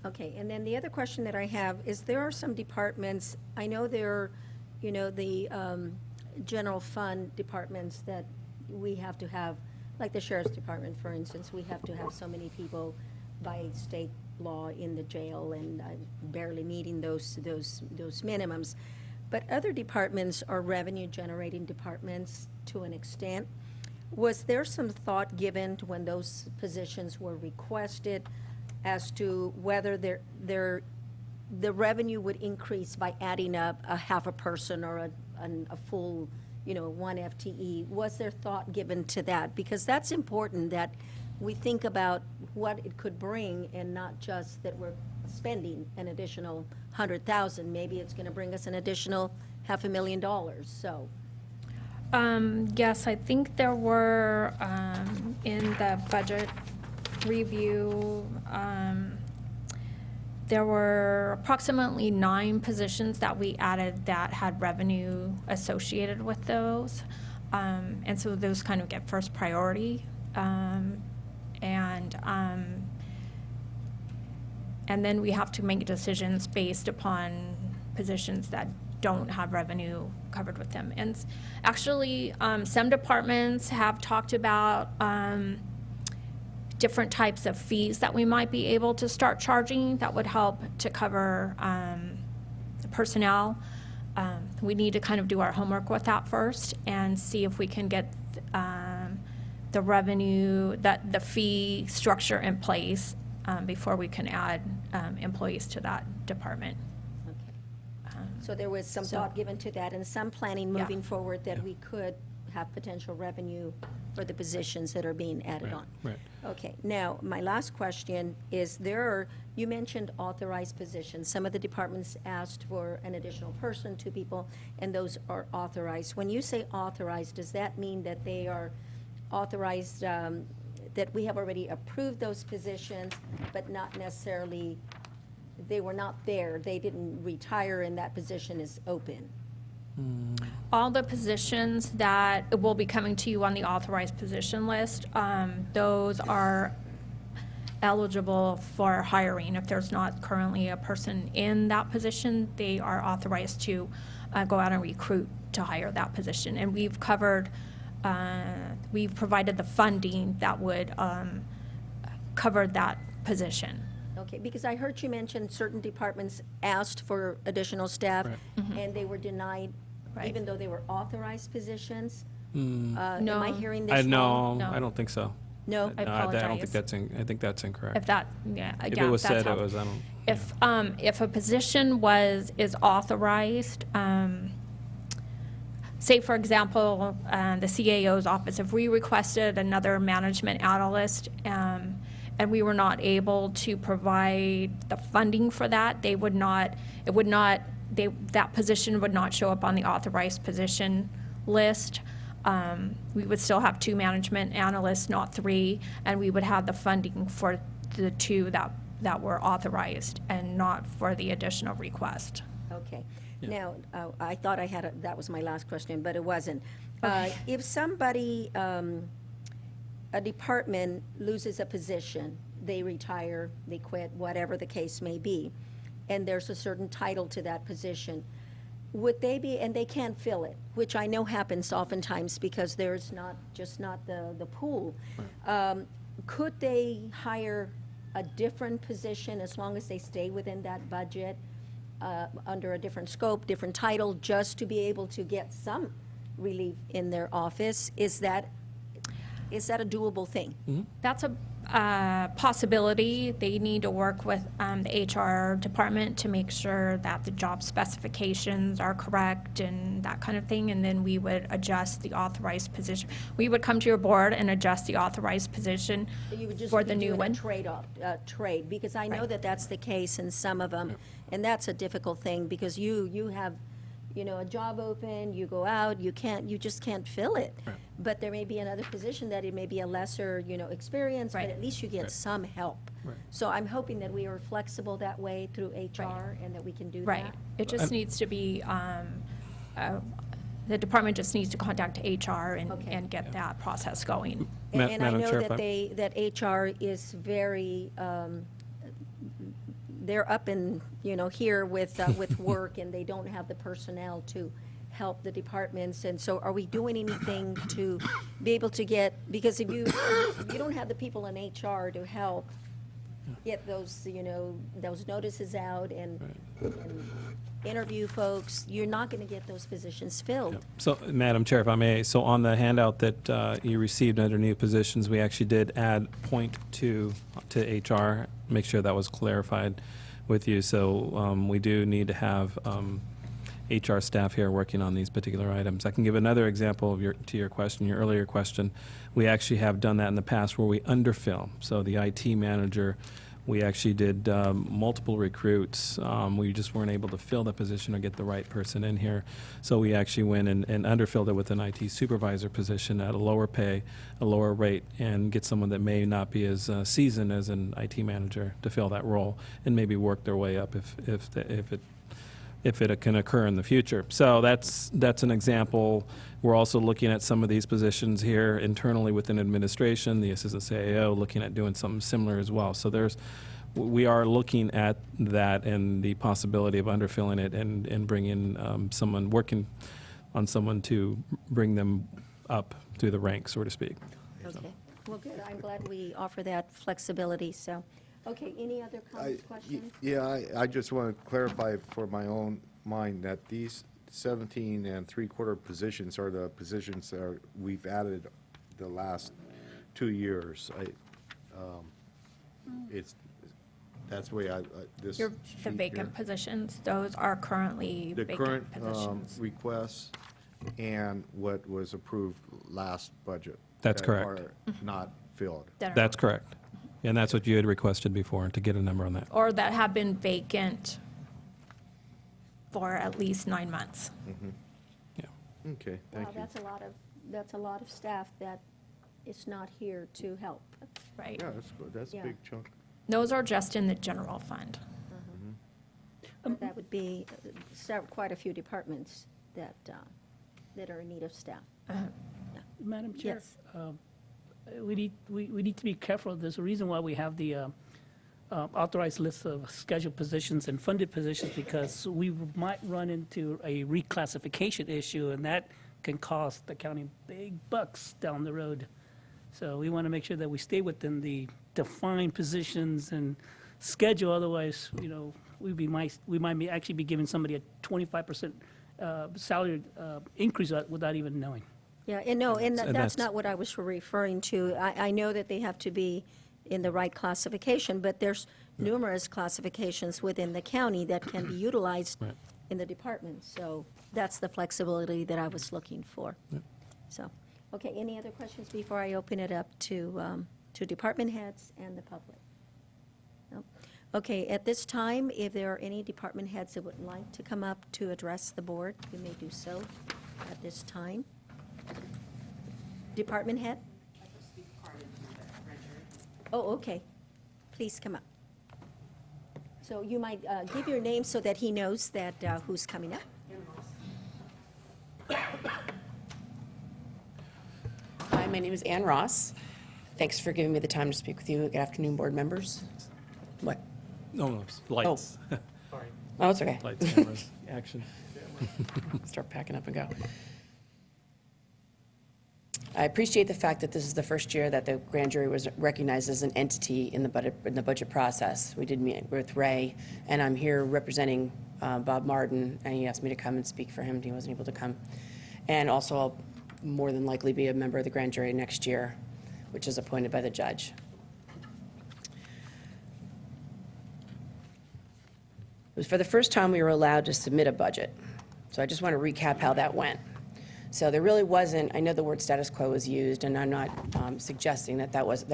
[SPEAKER 1] Okay, and then the other question that I have is there are some departments, I know there are, the general fund departments that we have to have, like the Sheriff's Department, for instance, we have to have so many people by state law in the jail and barely meeting those minimums. But other departments are revenue-generating departments to an extent. Was there some thought given to when those positions were requested as to whether the revenue would increase by adding up a half a person or a full, one FTE? Was there thought given to that? Because that's important that we think about what it could bring and not just that we're spending an additional $100,000. Maybe it's going to bring us an additional $500,000. So,
[SPEAKER 8] yes, I think there were in the budget review. There were approximately 9 positions that we added that had revenue associated with those. And so those kind of get first priority. And then we have to make decisions based upon positions that don't have revenue covered with them. And actually, some departments have talked about different types of fees that we might be able to start charging that would help to cover personnel. We need to kind of do our homework with that first and see if we can get the revenue, the fee structure in place before we can add employees to that department.
[SPEAKER 1] So there was some thought given to that and some planning moving forward that we could have potential revenue for the positions that are being added on.
[SPEAKER 3] Right.
[SPEAKER 1] Okay, now, my last question is you mentioned authorized positions. Some of the departments asked for an additional person, 2 people, and those are authorized. When you say authorized, does that mean that they are authorized, that we have already approved those positions, but not necessarily, they were not there, they didn't retire and that position is open?
[SPEAKER 8] All the positions that will be coming to you on the authorized position list, those are eligible for hiring. If there's not currently a person in that position, they are authorized to go out and recruit to hire that position. And we've covered, we've provided the funding that would cover that position.
[SPEAKER 1] Okay, because I heard you mention certain departments asked for additional staff and they were denied, even though they were authorized positions. Am I hearing this wrong?
[SPEAKER 3] No, I don't think so.
[SPEAKER 1] No?
[SPEAKER 8] I
[SPEAKER 3] I don't think
[SPEAKER 8] apologize.
[SPEAKER 3] I think that's incorrect.
[SPEAKER 8] If that,
[SPEAKER 3] If it was
[SPEAKER 8] that's
[SPEAKER 3] said,
[SPEAKER 8] how-
[SPEAKER 3] it was, I don't.
[SPEAKER 8] If a position is authorized, say for example, the CAO's office, if we requested another management analyst, and we were not able to provide the funding for that, that position would not show up on the authorized position list. We would still have 2 management analysts, not 3, and we would have the funding for the 2 that were authorized and not for the additional request.
[SPEAKER 1] Okay. Now, I thought I had, that was my last question, but it wasn't. If somebody, a department loses a position, they retire, they quit, whatever the case may be, and there's a certain title to that position, would they be, and they can't fill it, which I know happens oftentimes because there's not the pool. Could they hire a different position as long as they stay within that budget, under a different scope, different title, just to be able to get some relief in their office? Is that a doable thing?
[SPEAKER 8] That's a possibility. They need to work with the HR department to make sure that the job specifications are correct and that kind of thing, and then we would adjust the authorized position. We would come to your board and adjust the authorized position
[SPEAKER 1] So you would just
[SPEAKER 8] for
[SPEAKER 1] be
[SPEAKER 8] the new
[SPEAKER 1] doing
[SPEAKER 8] one.
[SPEAKER 1] a trade, because I know that that's the case in some of them, and that's a difficult thing, because you have, a job open, you go out, you just can't fill it. But there may be another position that it may be a lesser, experience, but at least you get some help. So I'm hoping that we are flexible that way through HR and that we can do that.
[SPEAKER 8] Right. It just needs to be, the department just needs to contact HR and get that process going.
[SPEAKER 1] And I
[SPEAKER 3] Madam
[SPEAKER 1] know
[SPEAKER 3] Chair,
[SPEAKER 1] that
[SPEAKER 3] if
[SPEAKER 1] that HR is very, they're up in, here with work, and they don't have the personnel to help the departments. And so are we doing anything to be able to get, because if you don't have the people in HR to help get those, those notices out and interview folks, you're not going to get those positions filled.
[SPEAKER 3] So, Madam Chair, if I may, so on the handout that you received under new positions, we actually did add point 2 to HR, make sure that was clarified with you. So we do need to have HR staff here working on these particular items. I can give another example of your earlier question. We actually have done that in the past where we underfill. So the IT manager, we actually did multiple recruits. We just weren't able to fill the position or get the right person in here. So we actually went and underfilled it with an IT supervisor position at a lower pay, a lower rate, and get someone that may not be as seasoned as an IT manager to fill that role and maybe work their way up if it if it can occur in the future. So that's an example. We're also looking at some of these positions here internally within administration, the assistant CAO, looking at doing something similar as well. So we are looking at that and the possibility of underfilling it and bringing someone, working on someone to bring them up through the ranks, so to speak.
[SPEAKER 1] Okay, well, good. I'm glad we offer that flexibility, so. Okay, any other comments, questions?
[SPEAKER 6] Yeah, I just want to clarify for my own mind that these 17 3/4 positions are the positions that we've added the last 2 years. That's the way this
[SPEAKER 8] The
[SPEAKER 6] sheet
[SPEAKER 8] vacant
[SPEAKER 6] here.
[SPEAKER 8] positions, those are currently
[SPEAKER 6] The current
[SPEAKER 8] vacant positions.
[SPEAKER 6] requests and what was approved last budget.
[SPEAKER 3] That's
[SPEAKER 6] that
[SPEAKER 3] correct.
[SPEAKER 6] are not filled.
[SPEAKER 3] That's correct. And that's what you had requested before, to get a number on that.
[SPEAKER 8] Or that have been vacant for at least 9 months.
[SPEAKER 6] Okay,
[SPEAKER 1] Wow,
[SPEAKER 6] thank you.
[SPEAKER 1] that's a lot of staff that is not here to help.
[SPEAKER 8] Right.
[SPEAKER 6] Yeah, that's good. That's a
[SPEAKER 1] Yeah.
[SPEAKER 6] big chunk.
[SPEAKER 8] Those are just in the general fund.
[SPEAKER 1] That would be quite a few departments that are in need of staff.
[SPEAKER 9] Madam Chair?
[SPEAKER 1] Yes.
[SPEAKER 9] We need to be careful. There's a reason why we have the authorized list of scheduled positions and funded positions, because we might run into a reclassification issue, and that can cost the county big bucks down the road. So we want to make sure that we stay within the defined positions and schedule. Otherwise, we might actually be giving somebody a 25% salary increase without even knowing.
[SPEAKER 1] Yeah, and no, and
[SPEAKER 3] And
[SPEAKER 1] that's
[SPEAKER 3] that's-
[SPEAKER 1] not what I was referring to. I know that they have to be in the right classification, but there's numerous classifications within the county that can be utilized
[SPEAKER 3] Right.
[SPEAKER 1] in the department. So that's the flexibility that I was looking for. So, okay, any other questions before I open it up to department heads and the public? No? Okay, at this time, if there are any department heads that would like to come up to address the board, you may do so at this time. Department head? Oh, okay. Please come up. So you might give your name so that he knows that who's coming up.
[SPEAKER 16] Hi, my name is Ann Ross. Thanks for giving me the time to speak with you. Good afternoon, board members. What?
[SPEAKER 3] No, lights.
[SPEAKER 16] Oh, it's okay.
[SPEAKER 3] Lights, cameras, action.
[SPEAKER 16] Start packing up and go. I appreciate the fact that this is the first year that the grand jury was recognized as an entity in the budget process. We did meet with Ray, and I'm here representing Bob Martin, and he asked me to come and speak for him. He wasn't able to come. And also, I'll more than likely be a member of the grand jury next year, which is appointed by the judge. It was for the first time we were allowed to submit a budget. So I just want to recap how that went. So there really wasn't, I know the word status quo was used, and I'm not suggesting that was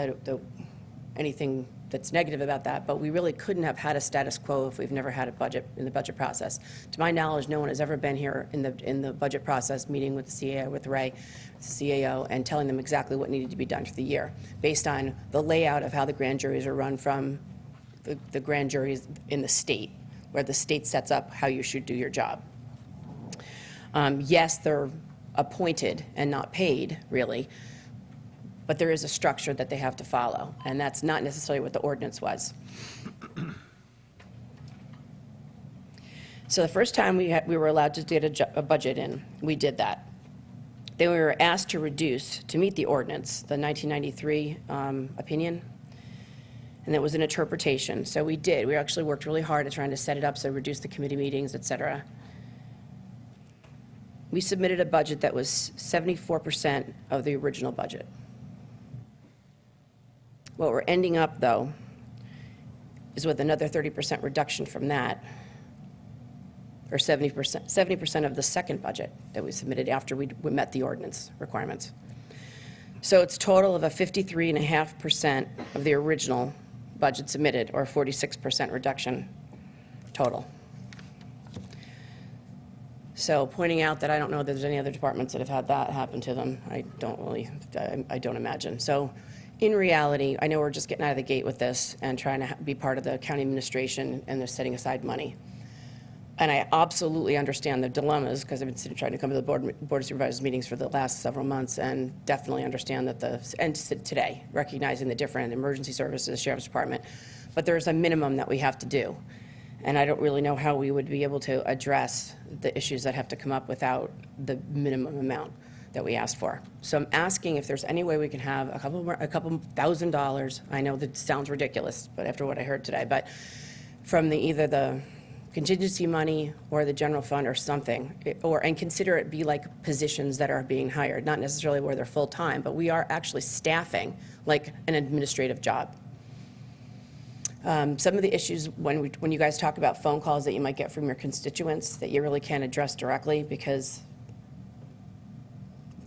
[SPEAKER 16] anything that's negative about that, but we really couldn't have had a status quo if we've never had a budget in the budget process. To my knowledge, no one has ever been here in the budget process, meeting with the CAO, with Ray, the CAO, and telling them exactly what needed to be done for the year, based on the layout of how the grand juries are run from the grand juries in the state, where the state sets up how you should do your job. Yes, they're appointed and not paid, really, but there is a structure that they have to follow, and that's not necessarily what the ordinance was. So the first time we were allowed to get a budget in, we did that. Then we were asked to reduce, to meet the ordinance, the 1993 opinion, and that was an interpretation. So we did. We actually worked really hard at trying to set it up, so reduce the committee meetings, et cetera. We submitted a budget that was 74% of the original budget. What we're ending up, though, is with another 30% reduction from that, or 70% of the second budget that we submitted after we met the ordinance requirements. So it's total of a 53.5% of the original budget submitted, or 46% reduction total. So pointing out that I don't know that there's any other departments that have had that happen to them, I don't imagine. So in reality, I know we're just getting out of the gate with this and trying to be part of the county administration, and they're setting aside money. And I absolutely understand the dilemmas, because I've been trying to come to the Board of Supervisors meetings for the last several months, and definitely understand that and today, recognizing the different emergency services, Sheriff's Department, but there's a minimum that we have to do. And I don't really know how we would be able to address the issues that have to come up without the minimum amount that we asked for. So I'm asking if there's any way we can have a couple $1,000. I know that sounds ridiculous, but after what I heard today, but from either the contingency money or the general fund or something, and consider it be like positions that are being hired, not necessarily where they're full-time, but we are actually staffing like an administrative job. Some of the issues when you guys talk about phone calls that you might get from your constituents that you really can't address directly because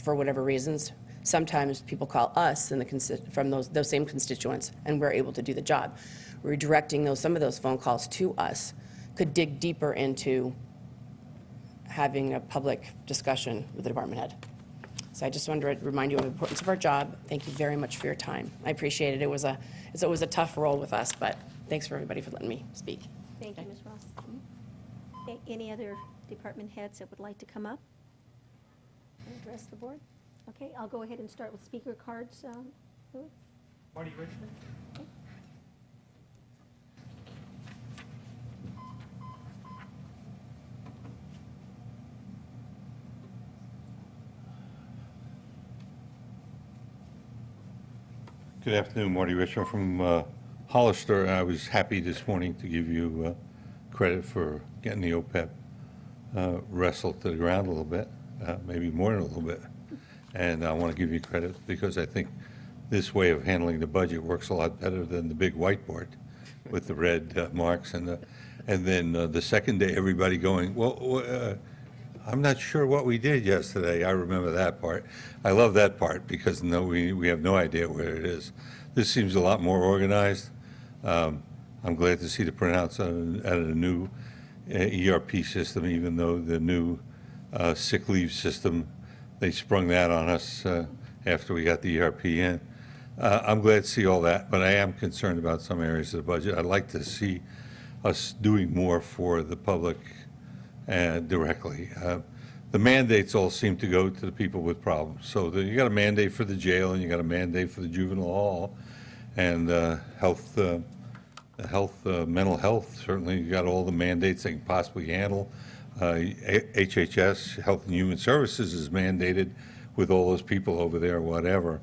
[SPEAKER 16] for whatever reasons, sometimes people call us from those same constituents, and we're able to do the job. Redirecting some of those phone calls to us could dig deeper into having a public discussion with the department head. So I just wanted to remind you of the importance of our job. Thank you very much for your time. I appreciate it. It was a tough role with us, but thanks for everybody for letting me speak.
[SPEAKER 1] Thank you, Ms. Ross. Any other department heads that would like to come up and address the board? Okay, I'll go ahead and start with speaker cards.
[SPEAKER 5] Marty Richmond?
[SPEAKER 1] Okay.
[SPEAKER 17] Good afternoon, Marty Richmond from Hollister. I was happy this morning to give you credit for getting the OPEB wrestled to the ground a little bit, maybe more than a little bit. And I want to give you credit because I think this way of handling the budget works a lot better than the big whiteboard with the red marks and then the second day everybody going, well, I'm not sure what we did yesterday. I remember that part. I love that part because we have no idea where it is. This seems a lot more organized. I'm glad to see the printouts out of the new ERP system, even though the new sick leave system, they sprung that on us after we got the ERP in. I'm glad to see all that, but I am concerned about some areas of the budget. I'd like to see us doing more for the public directly. The mandates all seem to go to the people with problems. So you got a mandate for the jail and you got a mandate for the juvenile hall, and mental health, certainly you got all the mandates they can possibly handle. HHS, Health and Human Services, is mandated with all those people over there, whatever.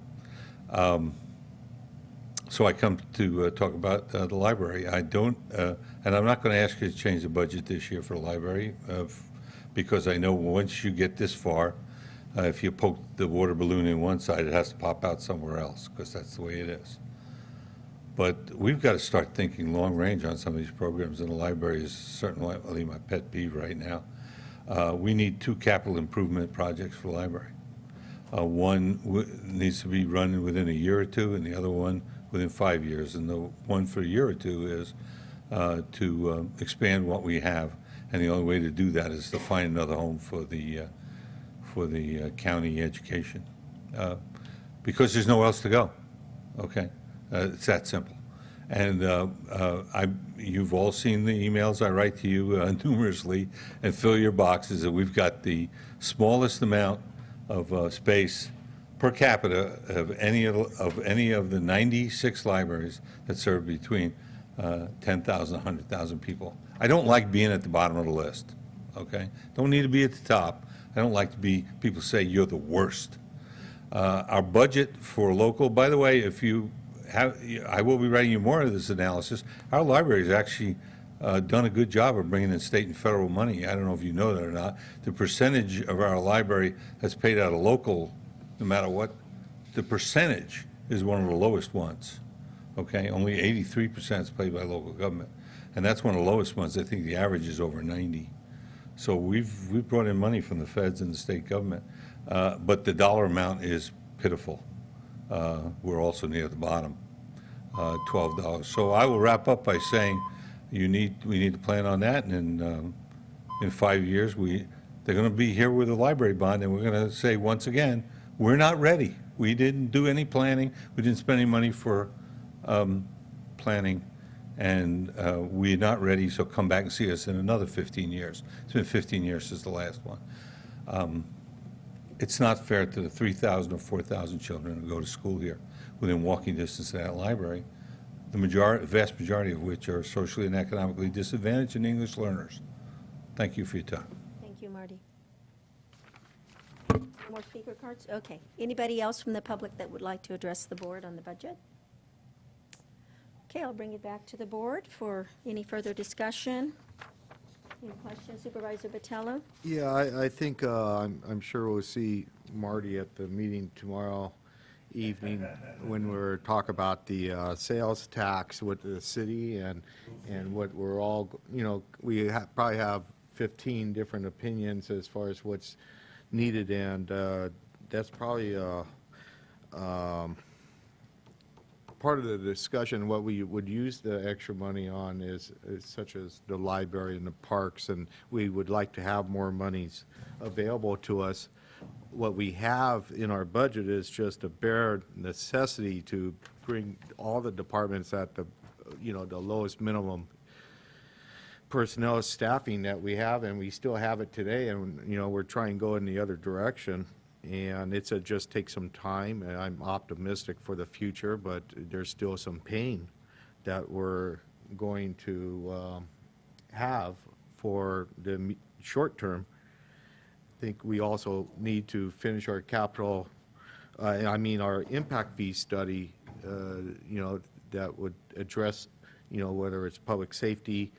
[SPEAKER 17] So I come to talk about the library. I don't, and I'm not going to ask you to change the budget this year for the library because I know once you get this far, if you poke the water balloon in one side, it has to pop out somewhere else because that's the way it is. But we've got to start thinking long range on some of these programs, and the library is certainly my pet peeve right now. We need 2 capital improvement projects for the library. One needs to be run within a year or 2, and the other one within 5 years. And the one for a year or 2 is to expand what we have, and the only way to do that is to find another home for the county education, because there's nowhere else to go. Okay. It's that simple. And you've all seen the emails I write to you numerously, and fill your boxes that we've got the smallest amount of space per capita of any of the 96 libraries that serve between 10,000 and 100,000 people. I don't like being at the bottom of the list, okay? Don't need to be at the top. I don't like to be, people say you're the worst. Our budget for local, by the way, if you I will be writing you more of this analysis. Our library has actually done a good job of bringing in state and federal money. I don't know if you know that or not. The percentage of our library that's paid out of local, no matter what, the percentage is one of the lowest ones. Okay, only 83% is paid by local government, and that's one of the lowest ones. I think the average is over 90. So we've brought in money from the feds and the state government, but the dollar amount is pitiful. We're also near the bottom, $12. So I will wrap up by saying we need to plan on that, and in 5 years they're going to be here with a library bond, and we're going to say once again, we're not ready. We didn't do any planning. We didn't spend any money for planning, And we're not ready, so come back and see us in another 15 years. It's been 15 years since the last one. It's not fair to the 3,000 or 4,000 children who go to school here within walking distance of that library, the vast majority of which are socially and economically disadvantaged and English learners. Thank you for your time.
[SPEAKER 1] Thank you, Marty. More speaker cards? Okay. Anybody else from the public that would like to address the board on the budget? Okay, I'll bring it back to the board for any further discussion. Any questions, Supervisor Botello?
[SPEAKER 6] Yeah, I think, I'm sure we'll see Marty at the meeting tomorrow evening when we're talk about the sales tax with the city and what we're all, we probably have 15 different opinions as far as what's needed, and that's probably part of the discussion. What we would use the extra money on is such as the library and the parks, and we would like to have more monies available to us. What we have in our budget is just a bare necessity to bring all the departments at the, the lowest minimum personnel staffing that we have, and we still have it today, and, we're trying to go in the other direction. And it's just takes some time, and I'm optimistic for the future, but there's still some pain that we're going to have for the short term. I think we also need to finish our capital, our impact fee study, that would address, whether it's public safety,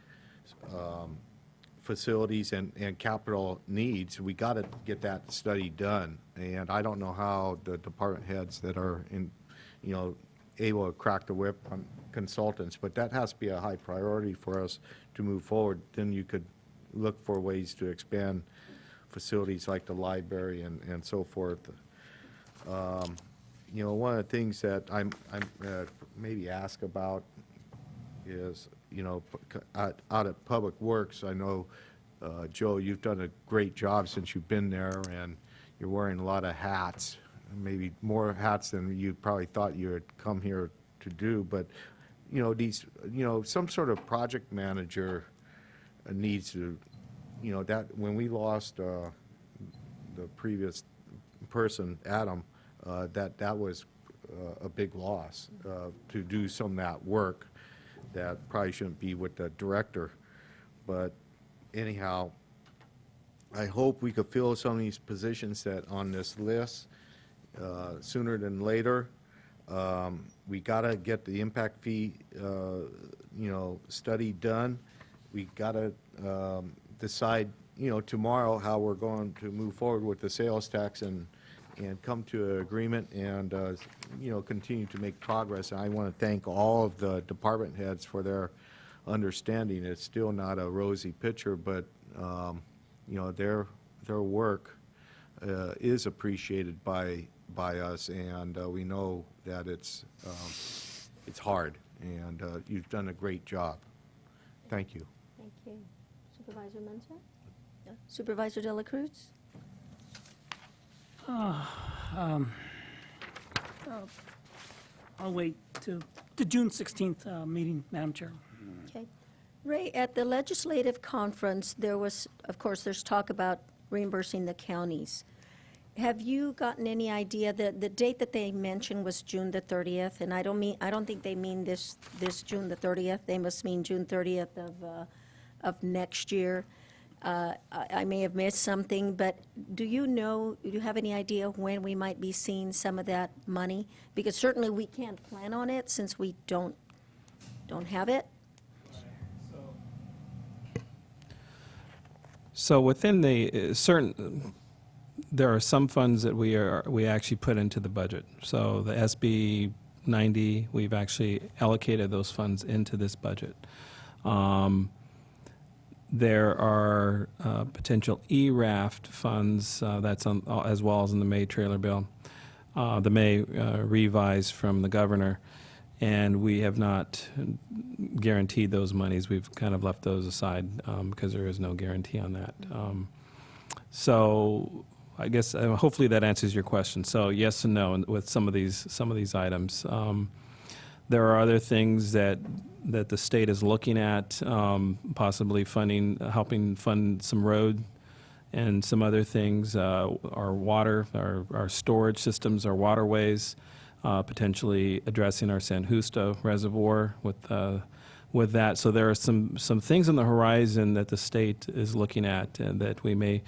[SPEAKER 6] facilities and capital needs. We got to get that study done, and I don't know how the department heads that are able to crack the whip on consultants, but that has to be a high priority for us to move forward. Then you could look for ways to expand facilities like the library and so forth. One of the things that I'm maybe ask about is, out at Public Works, I know, Joe, you've done a great job since you've been there, and you're wearing a lot of hats, maybe more hats than you probably thought you had come here to do. But, some sort of project manager needs to, that when we lost the previous person, Adam, that was a big loss to do some of that work. That probably shouldn't be with the director. But anyhow, I hope we could fill some of these positions that on this list sooner than later. We got to get the impact fee, study done. We got to decide, tomorrow how we're going to move forward with the sales tax and come to an agreement and, continue to make progress. And I want to thank all of the department heads for their understanding. It's still not a rosy picture, but, their work is appreciated by us, and we know that it's hard, and you've done a great job. Thank you.
[SPEAKER 1] Thank you. Supervisor Menzer? No. Supervisor De La Cruz?
[SPEAKER 9] I'll wait to the June 16th meeting, Madam Chair.
[SPEAKER 1] Okay. Ray, at the legislative conference, there was, of course, there's talk about reimbursing the counties. Have you gotten any idea that the date that they mentioned was June the 30th? And I don't think they mean this June the 30th. They must mean June 30th of next year. I may have missed something, but do you have any idea when we might be seeing some of that money? Because certainly we can't plan on it since we don't have it.
[SPEAKER 3] So within the there are some funds that we actually put into the budget. So the SB 90, we've actually allocated those funds into this budget. There are potential ERAFT funds that's on, as well as in the May trailer bill, the May revise from the governor, and we have not guaranteed those monies. We've kind of left those aside because there is no guarantee on that. So I guess hopefully that answers your question. So yes and no with some of these items. There are other things that the state is looking at, possibly helping fund some road and some other things, our water, our storage systems, our waterways, potentially addressing our San Justo Reservoir with that. So there are some things on the horizon that the state is looking at and that we may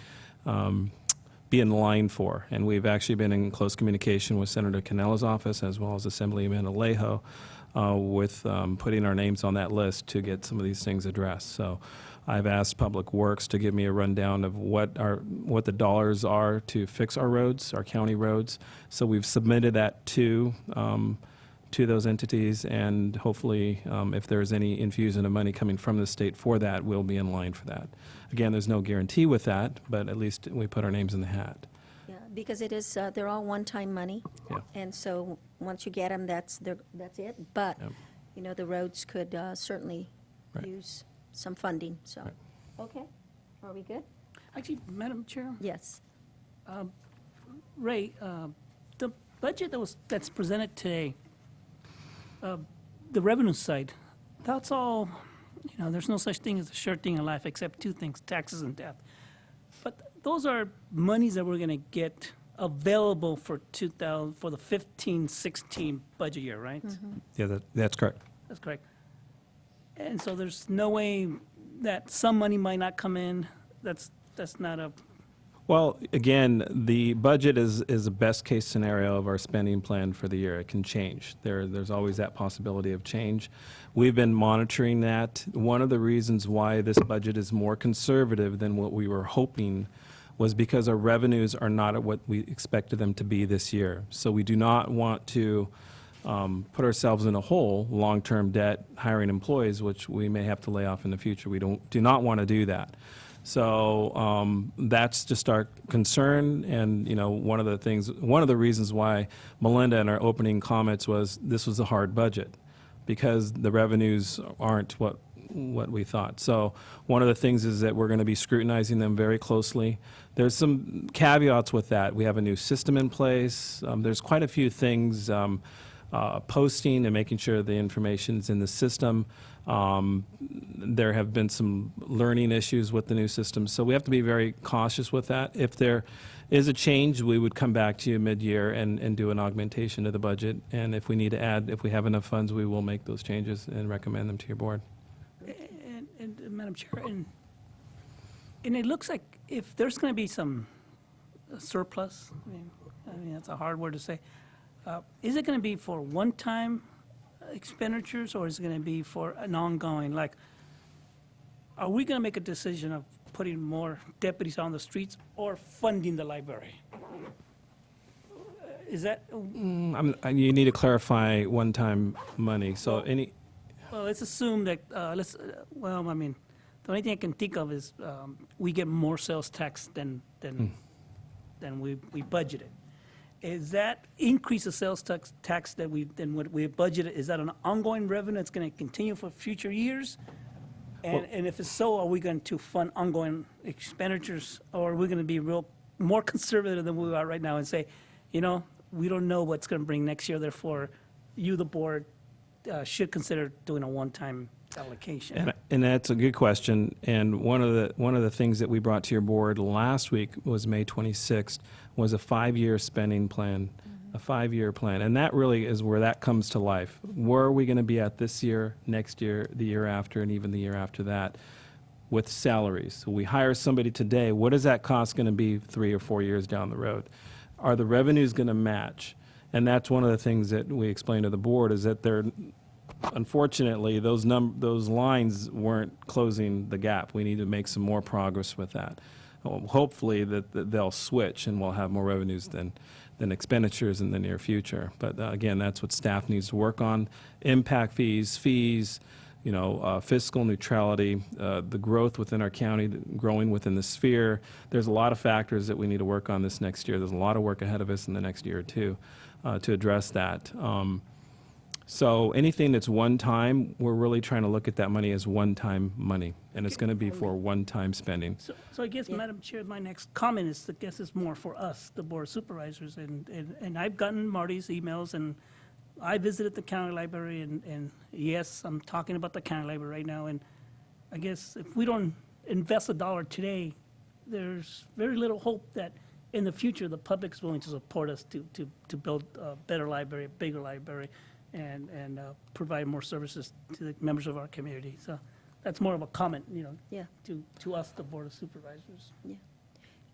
[SPEAKER 3] be in line for. And we've actually been in close communication with Senator Canella's office as well as Assemblyman Alejo with putting our names on that list to get some of these things addressed. So I've asked Public Works to give me a rundown of what the dollars are to fix our roads, our county roads. So we've submitted that to those entities, and hopefully, if there's any infusion of money coming from the state for that, we'll be in line for that. Again, there's no guarantee with that, but at least we put our names in the hat.
[SPEAKER 1] Yeah, because it is, they're all one-time money.
[SPEAKER 3] Yeah.
[SPEAKER 1] And so, once you get them, that's it. But, the roads could certainly use some funding, so. Okay, are we good?
[SPEAKER 9] Actually, Madam Chair?
[SPEAKER 1] Yes.
[SPEAKER 9] Ray, the budget that's presented today, the revenue side, that's all, there's no such thing as a sure thing in life except two things, taxes and death. But those are monies that we're going to get available for the 15-16 budget year, right?
[SPEAKER 3] Yeah, that's correct.
[SPEAKER 9] That's correct. And so there's no way that some money might not come in. That's not a...
[SPEAKER 3] Well, again, the budget is a best-case scenario of our spending plan for the year. It can change. There's always that possibility of change. We've been monitoring that. One of the reasons why this budget is more conservative than what we were hoping was because our revenues are not at what we expected them to be this year. So we do not want to put ourselves in a hole, long-term debt, hiring employees, which we may have to lay off in the future. We do not want to do that. So that's just our concern, and one of the reasons why Melinda in our opening comments was this was a hard budget because the revenues aren't what we thought. So one of the things is that we're going to be scrutinizing them very closely. There's some caveats with that. We have a new system in place. There's quite a few things, posting and making sure the information's in the system. There have been some learning issues with the new system, so we have to be very cautious with that. If there is a change, we would come back to you mid-year and do an augmentation to the budget. And if we need to add, if we have enough funds, we will make those changes and recommend them to your board.
[SPEAKER 9] And Madam Chair, and it looks like if there's going to be some surplus, I mean that's a hard word to say, is it going to be for one-time expenditures, or is it going to be for an ongoing, like, are we going to make a decision of putting more deputies on the streets or funding the library? Is that?
[SPEAKER 3] You need to clarify one-time money, so any...
[SPEAKER 9] Well, let's assume that, the only thing I can think of is we get more sales tax than we budgeted. Is that increase of sales tax than what we budgeted, is that an ongoing revenue that's going to continue for future years? And if it's so, are we going to fund ongoing expenditures, or are we going to be more conservative than we are right now and say, we don't know what's going to bring next year, therefore, you, the board, should consider doing a one-time allocation?
[SPEAKER 3] And that's a good question. And one of the things that we brought to your board last week was May 26th, was a 5-year spending plan, a 5-year plan. And that really is where that comes to life. Where are we going to be at this year, next year, the year after, and even the year after that with salaries? So we hire somebody today, what is that cost going to be 3 or 4 years down the road? Are the revenues going to match? And that's one of the things that we explained to the board, is that unfortunately, those lines weren't closing the gap. We need to make some more progress with that. Hopefully that they'll switch and we'll have more revenues than expenditures in the near future. But again, that's what staff needs to work on. Impact fees, fiscal neutrality, the growth within our county, growing within the sphere. There's a lot of factors that we need to work on this next year. There's a lot of work ahead of us in the next year or two to address that. So anything that's one time, we're really trying to look at that money as one-time money, and it's going to be for one-time spending.
[SPEAKER 9] So I guess, Madam Chair, my next comment is, I guess, is more for us, the Board of Supervisors, and I've gotten Marty's emails, and I visited the county library, and yes, I'm talking about the county library right now, and I guess if we don't invest $1 today, there's very little hope that in the future, the public's willing to support us to build a better library, a bigger library, and provide more services to the members of our community. So that's more of a comment,
[SPEAKER 1] Yeah.
[SPEAKER 9] to us, the Board of Supervisors.
[SPEAKER 1] Yeah.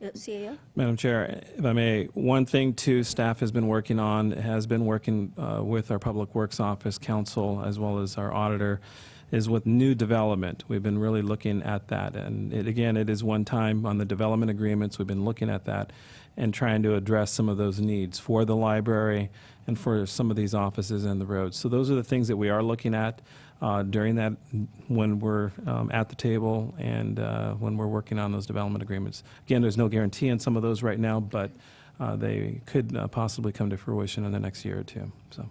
[SPEAKER 1] CAO?
[SPEAKER 3] Madam Chair, if I may, one thing too, staff has been working with our Public Works Office, council, as well as our auditor, is with new development. We've been really looking at that. And it is one time on the development agreements. We've been looking at that and trying to address some of those needs for the library and for some of these offices and the roads. So those are the things that we are looking at during that, when we're at the table and when we're working on those development agreements. Again, there's no guarantee on some of those right now, but they could possibly come to fruition in the next year or two. So.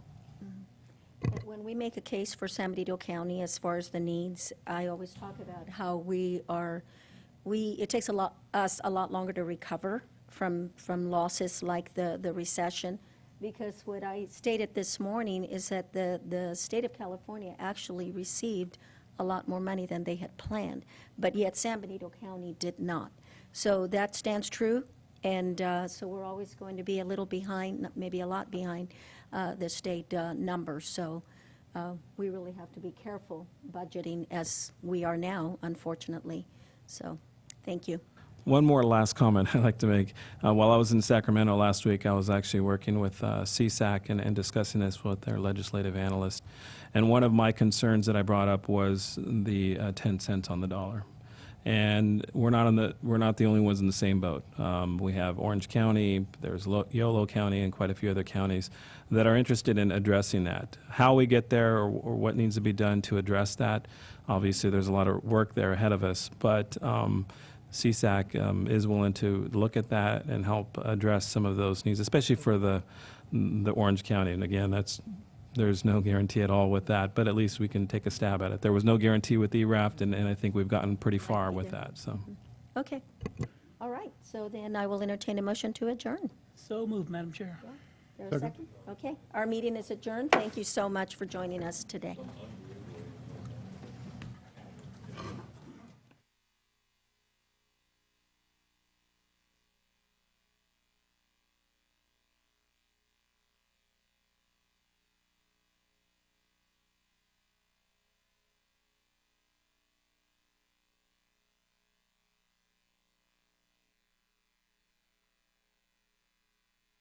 [SPEAKER 1] When we make a case for San Benito County as far as the needs, I always talk about how it takes us a lot longer to recover from losses like the recession, because what I stated this morning is that the state of California actually received a lot more money than they had planned, but yet San Benito County did not. So that stands true, and so we're always going to be a little behind, maybe a lot behind the state numbers. So we really have to be careful budgeting as we are now, unfortunately. So thank you.
[SPEAKER 3] One more last comment I'd like to make. While I was in Sacramento last week, I was actually working with CSAC and discussing this with their legislative analyst. And one of my concerns that I brought up was the 10 cents on the dollar. And we're not the only ones in the same boat. We have Orange County, there's Yolo County, and quite a few other counties that are interested in addressing that. How we get there, or what needs to be done to address that, obviously there's a lot of work there ahead of us. But CSAC is willing to look at that and help address some of those needs, especially for the Orange County. And again, there's no guarantee at all with that, but at least we can take a stab at it. There was no guarantee with ERAFT, and I think we've gotten pretty far with that. So,
[SPEAKER 1] Okay. All right. So then I will entertain a motion to adjourn.
[SPEAKER 9] So moved, Madam Chair.
[SPEAKER 1] Is there a second? Okay. Our meeting is adjourned. Thank you so much for joining us today.